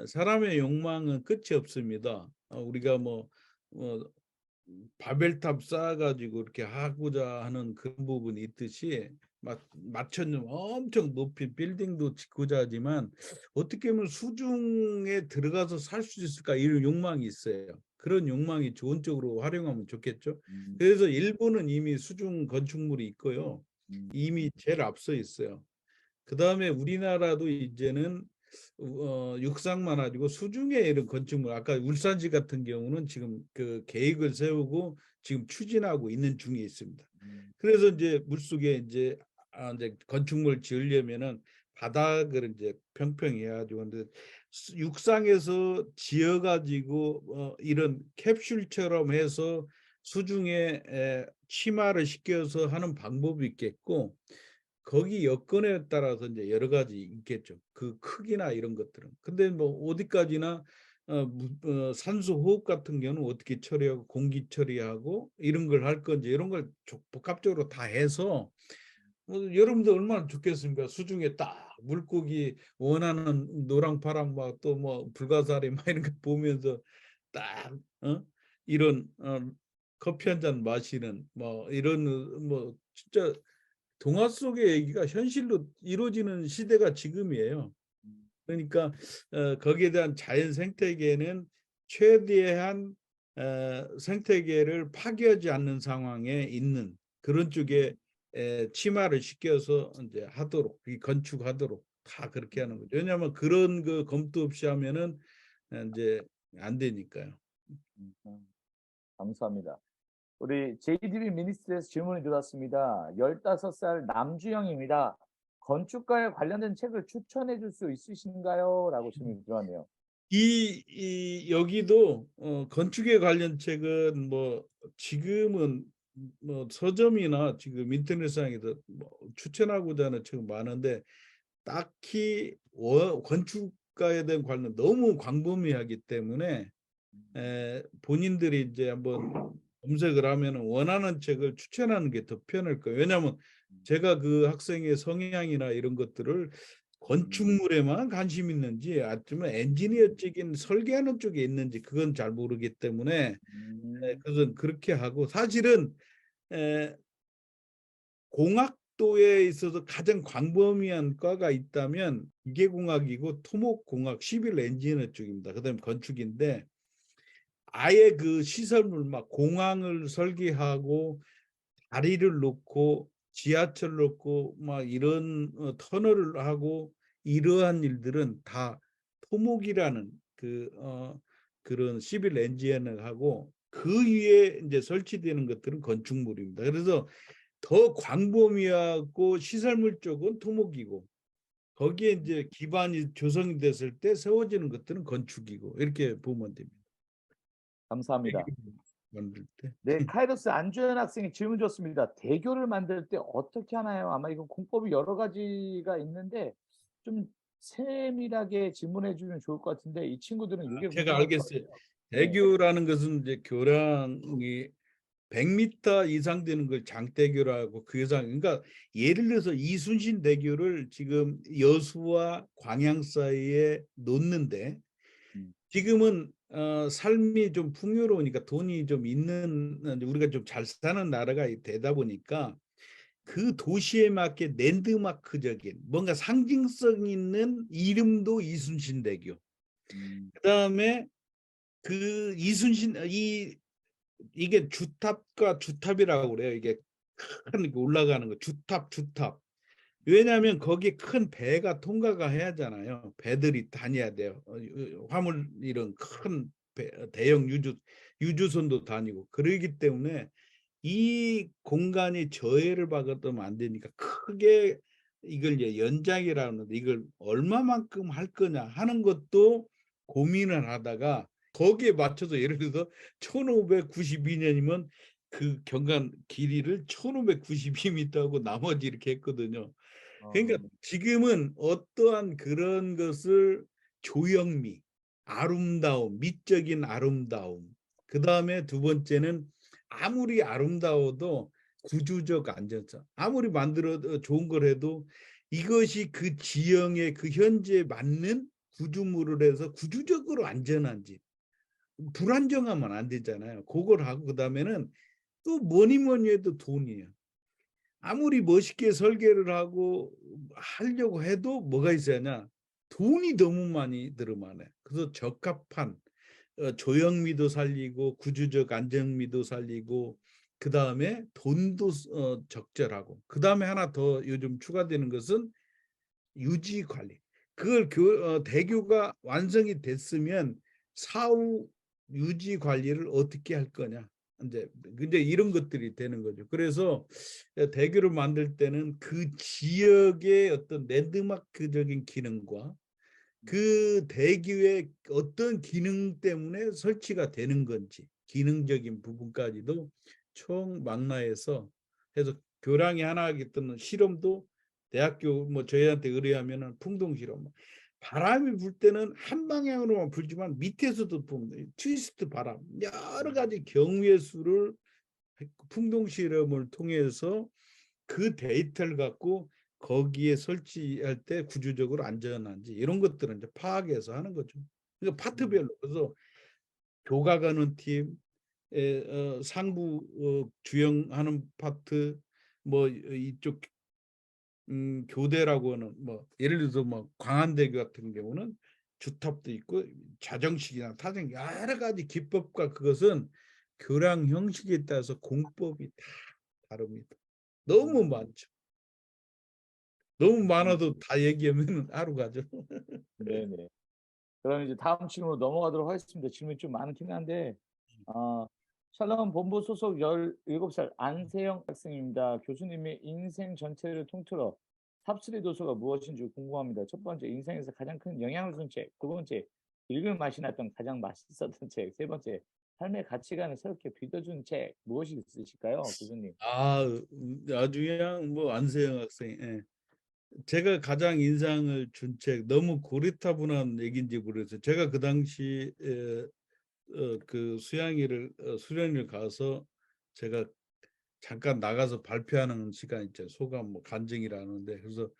사람의 욕망은 끝이 없습니다. 우리가 뭐 바벨탑 쌓아가지고 이렇게 하고자 하는 그런 부분이 있듯이 맞춰놓은 엄청 높이 빌딩도 짓고자 하지만 어떻게 보면 수중에 들어가서 살 수 있을까 이런 욕망이 있어요. 그런 욕망이 좋은 쪽으로 활용하면 좋겠죠. 그래서 일본은 이미 수중 건축물이 있고요. 이미 제일 앞서 있어요. 그 다음에 우리나라도 이제는 육상만 가지고 수중에 이런 건축물 아까 울산시 같은 경우는 지금 그 계획을 세우고 지금 추진하고 있는 중에 있습니다. 그래서 이제 물속에 이제 건축물 지으려면은 바닥을 이제 평평히 해가지고 근데 육상에서 지어가지고 이런 캡슐처럼 해서 수중에 침하를 시켜서 하는 방법이 있겠고 거기 여건에 따라서 이제 여러 가지 있겠죠. 그 크기나 이런 것들은. 근데 뭐 어디까지나 산소 호흡 같은 경우는 어떻게 처리하고 공기 처리하고 이런 걸 할 건지 이런 걸 복합적으로 다 해서 여러분들 얼마나 좋겠습니까? 수중에 딱 물고기 원하는 노랑파랑 막 또 뭐 불가사리 막 이런 거 보면서 딱 이런 커피 한 잔 마시는 뭐 이런 뭐 진짜 동화 속의 얘기가 현실로 이루어지는 시대가 지금이에요. 그러니까 거기에 대한 자연 생태계는 최대한 생태계를 파괴하지 않는 상황에 있는 그런 쪽에 침하를 시켜서 이제 하도록 건축하도록 다 그렇게 하는 거죠. 왜냐하면 그런 그 검토 없이 하면은 이제 안 되니까요. 감사합니다. 우리 JDB 미니스트리에서 질문이 들어왔습니다. 15살 남주영입니다. 건축가에 관련된 책을 추천해 줄 수 있으신가요? 라고 질문이 들어왔네요. 여기도 건축에 관련 책은 뭐 지금은 뭐 서점이나 지금 인터넷상에서 뭐 추천하고자 하는 책은 많은데 딱히 건축가에 대한 관련 너무 광범위하기 때문에 본인들이 이제 한번 검색을 하면 원하는 책을 추천하는 게 더 편할 거예요. 왜냐하면 제가 그 학생의 성향이나 이런 것들을 건축물에만 관심 있는지 아니면 엔지니어적인 설계하는 쪽에 있는지 그건 잘 모르기 때문에 그것은 그렇게 하고 사실은 공학도에 있어서 가장 광범위한 과가 있다면 기계공학이고 토목공학, 시빌 엔지니어 쪽입니다. 그다음에 건축인데 아예 그 시설물 막 공항을 설계하고 다리를 놓고 지하철 놓고 막 이런 터널을 하고 이러한 일들은 다 토목이라는 그런 시빌 엔지니어하고 그 위에 이제 설치되는 것들은 건축물입니다. 그래서 더 광범위하고 시설물 쪽은 토목이고 거기에 이제 기반이 조성이 됐을 때 세워지는 것들은 건축이고 이렇게 보면 됩니다. 감사합니다. 만들 때. 네, 카이로스 안주현 학생이 질문 줬습니다. 대교를 만들 때 어떻게 하나요? 아마 이거 공법이 여러 가지가 있는데 좀 세밀하게 질문해 주면 좋을 것 같은데 이 친구들은 이게 제가 궁금할 것 알겠어요. 같아요. 대교라는 것은 이제 교량이 100m 이상 되는 걸 장대교라고 그 이상 그러니까 예를 들어서 이순신 대교를 지금 여수와 광양 사이에 놓는데 지금은 삶이 좀 풍요로우니까 돈이 좀 있는 우리가 좀 잘 사는 나라가 되다 보니까 그 도시에 맞게 랜드마크적인 뭔가 상징성 있는 이름도 이순신대교. 그다음에 그 이순신 이게 주탑과 주탑이라고 그래요. 이게 큰 올라가는 거 주탑. 왜냐하면 거기에 큰 배가 통과가 해야 하잖아요. 배들이 다녀야 돼요. 화물 이런 큰 대형 유주선도 다니고 그러기 때문에 이 공간이 저해를 받으면 안 되니까 크게 이걸 이제 연장이라는데 이걸 얼마만큼 할 거냐 하는 것도 고민을 하다가 거기에 맞춰서 예를 들어서 1592년이면 그 경간 길이를 1592m 하고 나머지 이렇게 했거든요. 그러니까 지금은 어떠한 그런 것을 조형미, 아름다움, 미적인 아름다움. 그 다음에 두 번째는 아무리 아름다워도 구조적 안전성. 아무리 만들어도 좋은 걸 해도 이것이 그 지형의 그 현재에 맞는 구조물을 해서 구조적으로 안전한지 불안정하면 안 되잖아요. 그걸 하고 그다음에는 또 뭐니 해도 돈이에요. 아무리 멋있게 설계를 하고 하려고 해도 뭐가 있어야냐? 돈이 너무 많이 들어가네. 그래서 적합한 조형미도 살리고 구조적 안정미도 살리고 그 다음에 돈도 적절하고 그 다음에 하나 더 요즘 추가되는 것은 유지 관리. 그걸 대교가 완성이 됐으면 사후 유지 관리를 어떻게 할 거냐. 이제 이런 것들이 되는 거죠. 그래서 대교를 만들 때는 그 지역의 어떤 랜드마크적인 기능과 그 대교의 어떤 기능 때문에 설치가 되는 건지 기능적인 부분까지도 총망라해서 해서 교량이 하나 하겠다는 실험도 대학교 뭐 저희한테 의뢰하면은 풍동 실험 바람이 불 때는 한 방향으로만 불지만 밑에서도 보면 트위스트 바람 여러 가지 경우의 수를 풍동 실험을 통해서 그 데이터를 갖고 거기에 설치할 때 구조적으로 안전한지 이런 것들은 이제 파악해서 하는 거죠. 그러니까 파트별로. 그래서 교과가는 팀, 상부 주영하는 파트, 뭐 이쪽 교대라고 하는 뭐 예를 들어서 뭐 광안대교 같은 경우는 주탑도 있고 자정식이나 타정 여러 가지 기법과 그것은 교량 형식에 따라서 공법이 다 다릅니다. 너무 많죠. 너무 많아도 다 얘기하면 하루 가죠. 네네. 그럼 이제 다음 질문으로 넘어가도록 하겠습니다. 질문이 좀 많긴 한데, 샬롬 본부 소속 17살 안세영 학생입니다. 교수님의 인생 전체를 통틀어 탑3 도서가 무엇인지 궁금합니다. 첫 번째, 인생에서 가장 큰 영향을 준 책. 두 번째, 읽을 맛이 났던 가장 맛있었던 책. 세 번째, 삶의 가치관을 새롭게 빚어준 책. 무엇이 있으실까요, 교수님? 아주 그냥 뭐 안세영 학생. 예. 제가 가장 인상을 준 책, 너무 고리타분한 얘기인지 모르겠어요. 제가 그 당시 그 수련회를 가서 제가 잠깐 나가서 발표하는 시간 있죠. 소감 뭐 간증이라는데, 그래서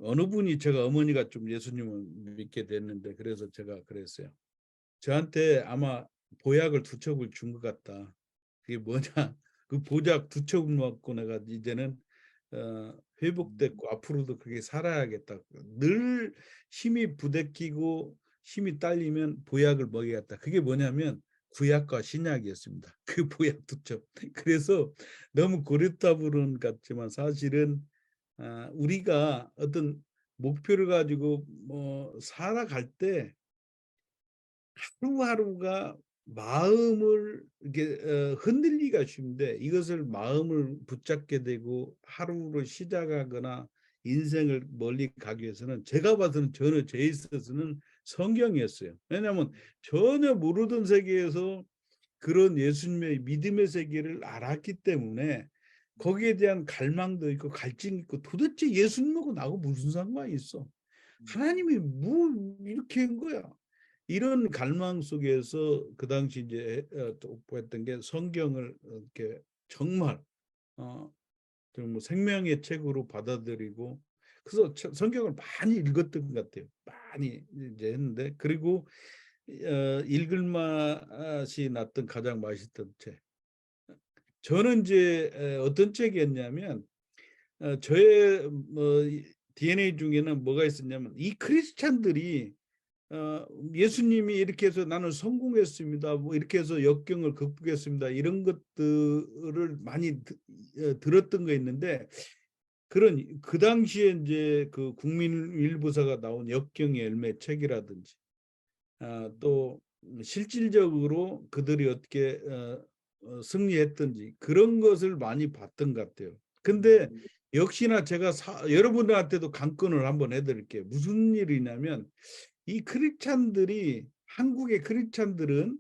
어느 분이 제가 어머니가 좀 예수님을 믿게 됐는데, 그래서 제가 그랬어요. 저한테 아마 보약을 2첩을 준 것 같다. 그게 뭐냐? 그 보약 2첩을 먹고 내가 이제는 회복됐고 앞으로도 그렇게 살아야겠다. 늘 힘이 부대끼고 힘이 딸리면 보약을 먹여야겠다. 그게 뭐냐면 구약과 신약이었습니다. 그 보약 2첩. 그래서 너무 고리타분한 같지만 사실은 우리가 어떤 목표를 가지고 뭐 살아갈 때 하루하루가 마음을 이렇게 흔들리기가 쉬운데, 이것을 마음을 붙잡게 되고 하루를 시작하거나 인생을 멀리 가기 위해서는 제가 봐서는 전혀 제 있어서는 성경이었어요. 왜냐하면 전혀 모르던 세계에서 그런 예수님의 믿음의 세계를 알았기 때문에 거기에 대한 갈망도 있고 갈증이 있고, 도대체 예수님하고 나하고 무슨 상관이 있어? 하나님이 뭐 이렇게 한 거야? 이런 갈망 속에서 그 당시 이제 독보했던 게 성경을 이렇게 정말 뭐 생명의 책으로 받아들이고, 그래서 성경을 많이 읽었던 것 같아요. 많이 이제 했는데, 그리고 읽을 맛이 났던 가장 맛있던 책. 저는 이제 어떤 책이었냐면 저의 뭐 DNA 중에는 뭐가 있었냐면, 이 크리스찬들이 예수님이 이렇게 해서 나는 성공했습니다, 뭐 이렇게 해서 역경을 극복했습니다, 이런 것들을 많이 들었던 거 있는데, 그런 그 당시에 이제 그 국민일보사가 나온 역경의 열매 책이라든지 또 실질적으로 그들이 어떻게 승리했던지 그런 것을 많이 봤던 것 같아요. 근데 역시나 제가 여러분들한테도 강권을 한번 해드릴게요. 무슨 일이냐면, 이 크리스찬들이, 한국의 크리스찬들은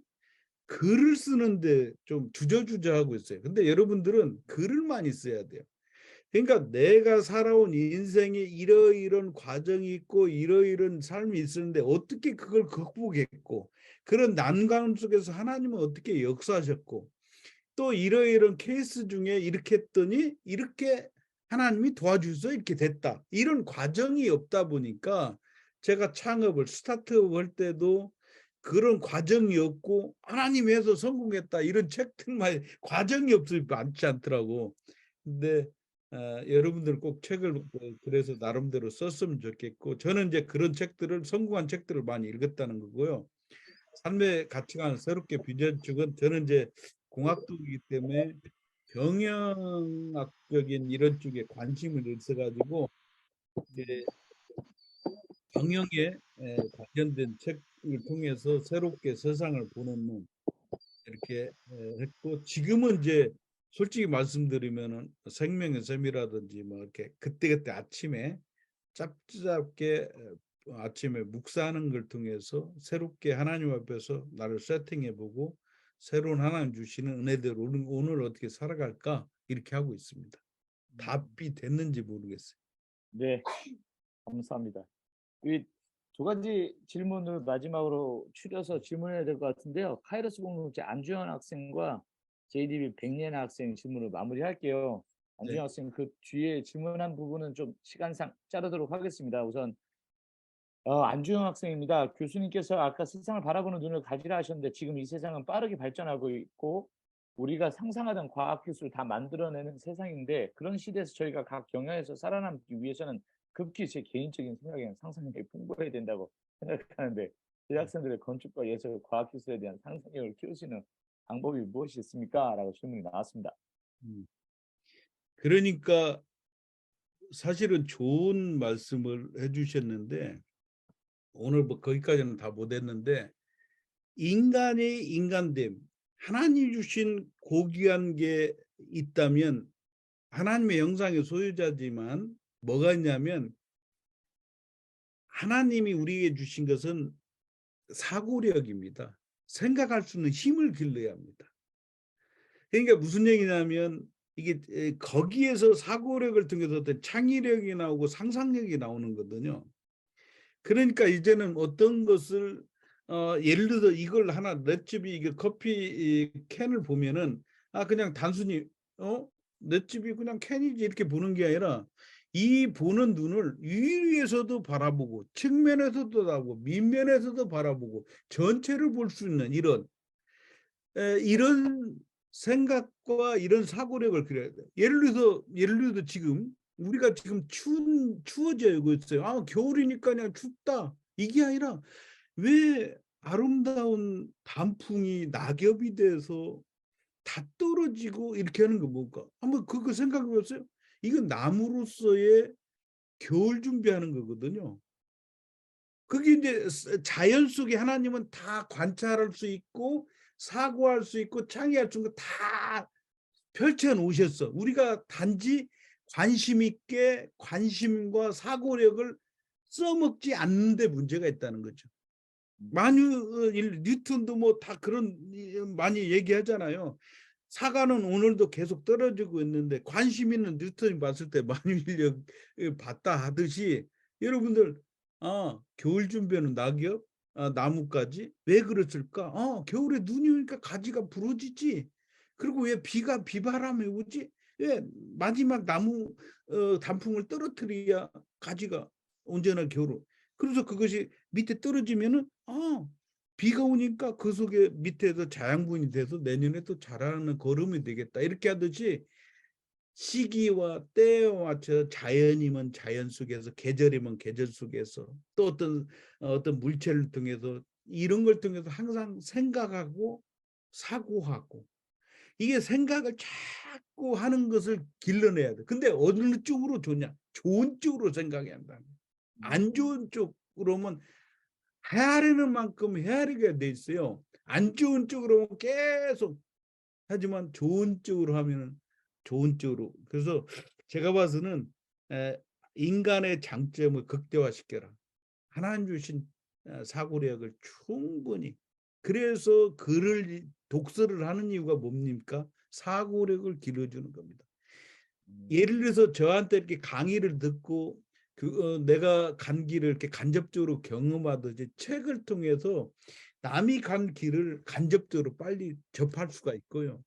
글을 쓰는데 좀 주저주저하고 있어요. 근데 여러분들은 글을 많이 써야 돼요. 그러니까 내가 살아온 인생에 이러이런 과정이 있고 이러이런 삶이 있었는데 어떻게 그걸 극복했고, 그런 난관 속에서 하나님은 어떻게 역사하셨고, 또 이러이런 케이스 중에 이렇게 했더니 이렇게 하나님이 도와주셔서 이렇게 됐다, 이런 과정이 없다 보니까 제가 창업을 스타트업 할 때도 그런 과정이 없고 하나님이 해서 성공했다 이런 책들만 과정이 없이 많지 않더라고. 근데 여러분들 꼭 책을 그래서 나름대로 썼으면 좋겠고, 저는 이제 그런 책들을, 성공한 책들을 많이 읽었다는 거고요. 삶의 가치관을 새롭게 빚어주건, 저는 이제 공학도이기 때문에 경영학적인 이런 쪽에 관심을 있어가지고 이제 경영에 관련된 책을 통해서 새롭게 세상을 보는 눈, 이렇게 했고, 지금은 이제 솔직히 말씀드리면은 생명의 셈이라든지 뭐 이렇게 그때그때 아침에 짧게 아침에 묵상하는 걸 통해서 새롭게 하나님 앞에서 나를 세팅해보고 새로운 하나님 주시는 은혜대로 오늘 어떻게 살아갈까, 이렇게 하고 있습니다. 답이 됐는지 모르겠어요. 네, 감사합니다. 이 두 가지 질문을 마지막으로 추려서 질문해야 될 것 같은데요. 카이로스 공동체 안주현 학생과 JDB 백예나 학생 질문을 마무리할게요. 안준영 학생 그 뒤에 질문한 부분은 좀 시간상 자르도록 하겠습니다. 우선 안주영 학생입니다. 교수님께서 아까 세상을 바라보는 눈을 가지라 하셨는데 지금 이 세상은 빠르게 발전하고 있고 우리가 상상하던 과학기술을 다 만들어내는 세상인데 그런 시대에서 저희가 각 영역에서 살아남기 위해서는 급히 제 개인적인 생각에는 상상력이 풍부해야 된다고 생각하는데 대학생들의 건축과 예술, 과학기술에 대한 상상력을 키울 수 있는 방법이 무엇이 있습니까? 라고 질문이 나왔습니다. 그러니까 사실은 좋은 말씀을 해주셨는데 오늘 뭐 거기까지는 다 못했는데 인간의 인간됨, 하나님 주신 고귀한 게 있다면 하나님의 영상의 소유자지만 뭐가 있냐면 하나님이 우리에게 주신 것은 사고력입니다. 생각할 수 있는 힘을 길러야 합니다. 그러니까 무슨 얘기냐면 이게 거기에서 사고력을 통해서 어떤 창의력이 나오고 상상력이 나오는 거거든요. 그러니까 이제는 어떤 것을 예를 들어 이걸 하나 넷집이 이게 커피 캔을 보면은 그냥 단순히 넷집이 그냥 캔이지 이렇게 보는 게 아니라 이 보는 눈을 위에서도 바라보고 측면에서도 바라보고 밑면에서도 바라보고 전체를 볼 수 있는 이런 생각과 이런 사고력을 그려야 돼요. 예를 들어서 지금 우리가 지금 추워지고 있어요. 겨울이니까 그냥 춥다. 이게 아니라 왜 아름다운 단풍이 낙엽이 돼서 다 떨어지고 이렇게 하는 거 뭘까? 한번 그거 생각해 보세요. 이건 나무로서의 겨울 준비하는 거거든요. 그게 이제 자연 속에 하나님은 다 관찰할 수 있고 사고할 수 있고 창의할 수 있는 거 다 펼쳐 놓으셨어. 우리가 단지 관심 있게 관심과 사고력을 써먹지 않는데 문제가 있다는 거죠. 뉴턴도 뭐 다 그런 많이 얘기하잖아요. 사과는 오늘도 계속 떨어지고 있는데 관심 있는 뉴턴이 봤을 때 만유인력 봤다 하듯이 여러분들 겨울 준비하는 낙엽, 나무까지 왜 그랬을까? 겨울에 눈이 오니까 가지가 부러지지. 그리고 왜 비바람이 오지? 왜 마지막 나무 단풍을 떨어뜨려야 가지가 언제나 겨울. 그래서 그것이 밑에 떨어지면은 비가 오니까 그 속에 밑에서 자양분이 돼서 내년에 또 자라는 거름이 되겠다. 이렇게 하듯이 시기와 때에 맞춰 자연이면 자연 속에서 계절이면 계절 속에서 또 어떤 물체를 통해서 이런 걸 통해서 항상 생각하고 사고하고 이게 생각을 자꾸 하는 것을 길러내야 돼. 근데 어느 쪽으로 좋냐? 좋은 쪽으로 생각해야 한다. 안 좋은 쪽으로면 헤아리는 만큼 헤아리게 돼 있어요. 안 좋은 쪽으로 계속 하지만 좋은 쪽으로 하면은 좋은 쪽으로. 그래서 제가 봐서는 인간의 장점을 극대화시켜라. 하나님 주신 사고력을 충분히. 그래서 독서를 하는 이유가 뭡니까? 사고력을 길러주는 겁니다. 예를 들어서 저한테 이렇게 강의를 듣고 내가 간 길을 이렇게 간접적으로 경험하듯이 책을 통해서 남이 간 길을 간접적으로 빨리 접할 수가 있고요.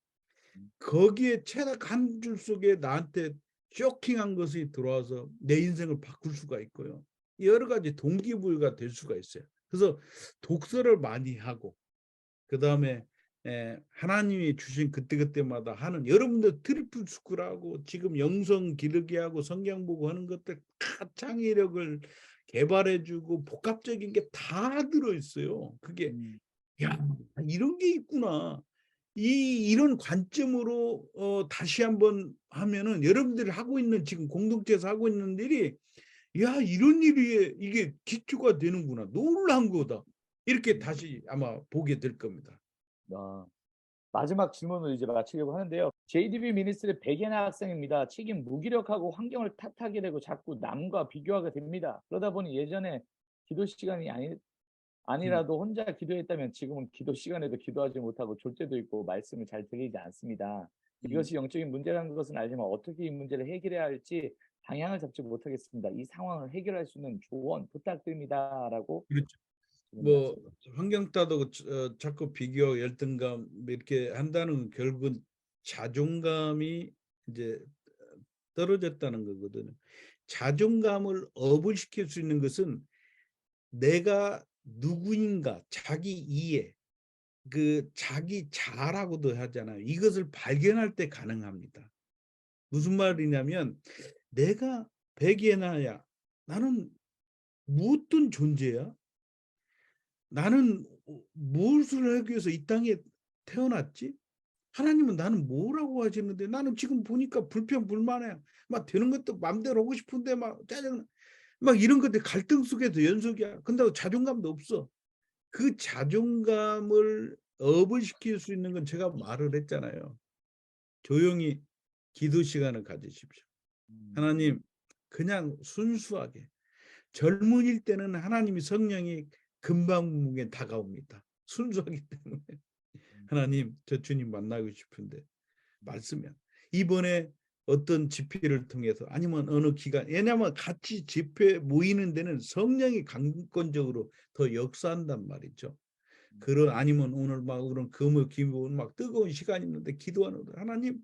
거기에 책 한 줄 속에 나한테 쇼킹한 것이 들어와서 내 인생을 바꿀 수가 있고요. 여러 가지 동기부여가 될 수가 있어요. 그래서 독서를 많이 하고 그다음에 하나님이 주신 그때그때마다 하는 여러분들 트리플 스쿨하고 지금 영성 기르기 하고 성경 보고 하는 것들 다 창의력을 개발해주고 복합적인 게 다 들어있어요. 그게 이런 게 있구나. 이런 관점으로 다시 한번 하면은 여러분들이 하고 있는 지금 공동체에서 하고 있는 일이 이런 일이 이게 기초가 되는구나. 놀란 거다. 이렇게 다시 아마 보게 될 겁니다. 마지막 질문을 이제 마치려고 하는데요. JDB 미니스트리 백예나 학생입니다. 책임 무기력하고 환경을 탓하게 되고 자꾸 남과 비교하게 됩니다. 그러다 보니 예전에 기도 시간이 아니라도 혼자 기도했다면 지금은 기도 시간에도 기도하지 못하고 졸 때도 있고 말씀을 잘 들리지 않습니다. 이것이 영적인 문제라는 것은 알지만 어떻게 이 문제를 해결해야 할지 방향을 잡지 못하겠습니다. 이 상황을 해결할 수 있는 조언 부탁드립니다. 라고. 그렇죠. 뭐 환경 따도 자꾸 비교, 열등감 이렇게 한다는 결국은 자존감이 이제 떨어졌다는 거거든요. 자존감을 업을 시킬 수 있는 것은 내가 누구인가, 자기 이해, 그 자기 자라고도 하잖아요. 이것을 발견할 때 가능합니다. 무슨 말이냐면 내가 백예나야. 나는 무엇든 존재야. 나는 무엇을 하기 위해서 이 땅에 태어났지? 하나님은 나는 뭐라고 하시는데 나는 지금 보니까 불평불만해. 막 되는 것도 마음대로 하고 싶은데 막 짜증나. 막 이런 것들 갈등 속에서 연속이야. 근데 자존감도 없어. 그 자존감을 업을 시킬 수 있는 건 제가 말을 했잖아요. 조용히 기도 시간을 가지십시오. 하나님, 그냥 순수하게. 젊은일 때는 하나님이 성령이 금방 다가옵니다. 순수하기 때문에. 하나님, 저 주님 만나고 싶은데 말씀이야. 이번에 어떤 집회를 통해서 아니면 어느 기간, 왜냐하면 같이 집회 모이는 데는 성령이 강권적으로 더 역사한단 말이죠. 그런 아니면 오늘 막 그런 금요 기도 막 뜨거운 시간이 있는데 기도하는 하나님,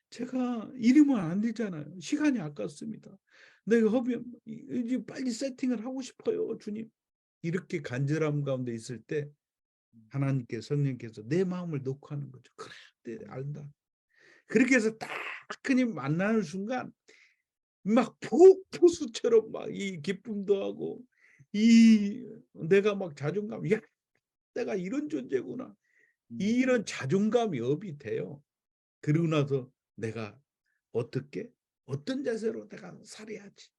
제가 이러면 안 되잖아요. 시간이 아깝습니다. 내가 허비면 이제 빨리 세팅을 하고 싶어요, 주님. 이렇게 간절함 가운데 있을 때 하나님께 성령께서 내 마음을 놓고 하는 거죠. 그래, 알다. 그렇게 해서 딱 흔히 만나는 순간 막 폭포수처럼 막 이 기쁨도 하고 이 내가 막 자존감, 야, 내가 이런 존재구나. 이런 자존감이 업이 돼요. 그러고 나서 내가 어떻게 어떤 자세로 내가 살아야지.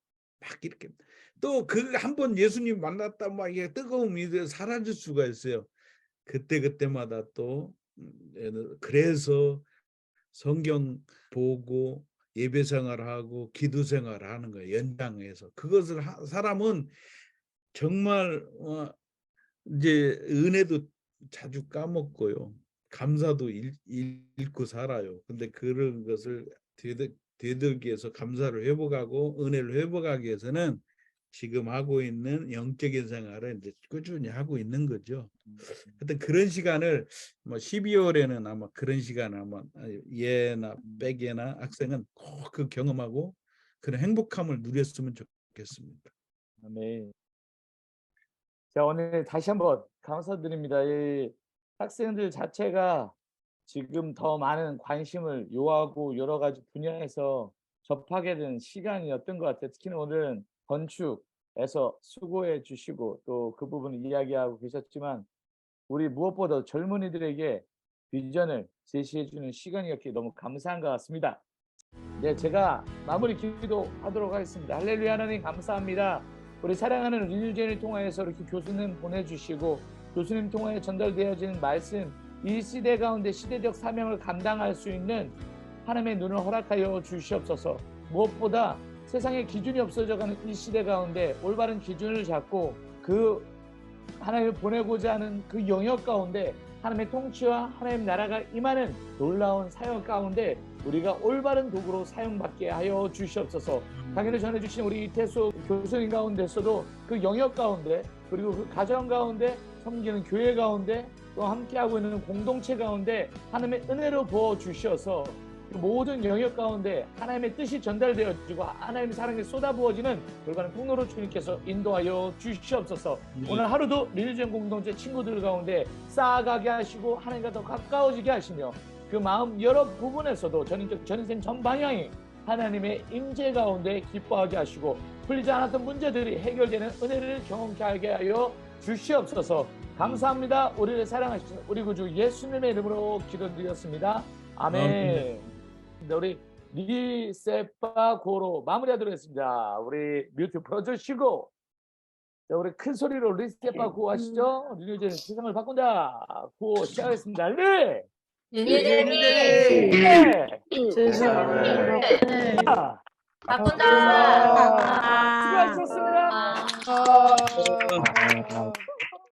막 이렇게 또 그 한 번 예수님 만났다 막 이게 뜨거움이 사라질 수가 있어요. 그때마다 또 그래서 성경 보고 예배 생활하고 기도 생활하는 거예요. 연장해서 그것을 사람은 정말 이제 은혜도 자주 까먹고요. 감사도 잃고 살아요. 근데 그런 것을 되돌기 위해서 감사를 회복하고 은혜를 회복하기 위해서는 지금 하고 있는 영적인 생활을 이제 꾸준히 하고 있는 거죠. 하여튼 그런 시간을 뭐 12월에는 아마 그런 시간 아마 예나 백예나 학생은 꼭 그 경험하고 그런 행복함을 누렸으면 좋겠습니다. 네. 자, 오늘 다시 한번 감사드립니다. 이 학생들 자체가 지금 더 많은 관심을 요하고 여러 가지 분야에서 접하게 된 시간이었던 것 같아요. 특히나 오늘은 건축에서 수고해 주시고 또 그 부분을 이야기하고 계셨지만 우리 무엇보다 젊은이들에게 비전을 제시해 주는 시간이었기에 너무 감사한 것 같습니다. 네, 제가 마무리 기도하도록 하겠습니다. 할렐루야. 하나님 감사합니다. 우리 사랑하는 리뉴젠을 통하여서 이렇게 교수님 보내주시고 교수님 통하여 전달되어지는 말씀, 이 시대 가운데 시대적 사명을 감당할 수 있는 하나님의 눈을 허락하여 주시옵소서. 무엇보다 세상에 기준이 없어져가는 이 시대 가운데 올바른 기준을 잡고 그 하나님을 보내고자 하는 그 영역 가운데 하나님의 통치와 하나님 나라가 임하는 놀라운 사역 가운데 우리가 올바른 도구로 사용받게 하여 주시옵소서. 강연을 전해주신 우리 이태수 교수님 가운데서도 그 영역 가운데 그리고 그 가정 가운데 섬기는 교회 가운데 또 함께하고 있는 공동체 가운데 하나님의 은혜로 부어주셔서 그 모든 영역 가운데 하나님의 뜻이 전달되어지고 하나님의 사랑이 쏟아부어지는 올바른 통로로 주님께서 인도하여 주시옵소서. 오늘 하루도 리뉴젠 공동체 친구들 가운데 쌓아가게 하시고 하나님과 더 가까워지게 하시며 그 마음 여러 부분에서도 전인생 전 방향이 하나님의 임재 가운데 기뻐하게 하시고 풀리지 않았던 문제들이 해결되는 은혜를 경험케 하게 하여 주시옵소서. 감사합니다. 우리를 사랑하시는 우리 구주 예수님의 이름으로 기도드렸습니다. 아멘. 우리 리세파고로 마무리하도록 하겠습니다. 우리 뮤트 풀어주시고 자, 우리 큰 소리로 리세파고 하시죠. 리뉴젠 세상을 바꾼다. 구호 시작하겠습니다. 네. 세상을 바꾼다. 수고하셨습니다.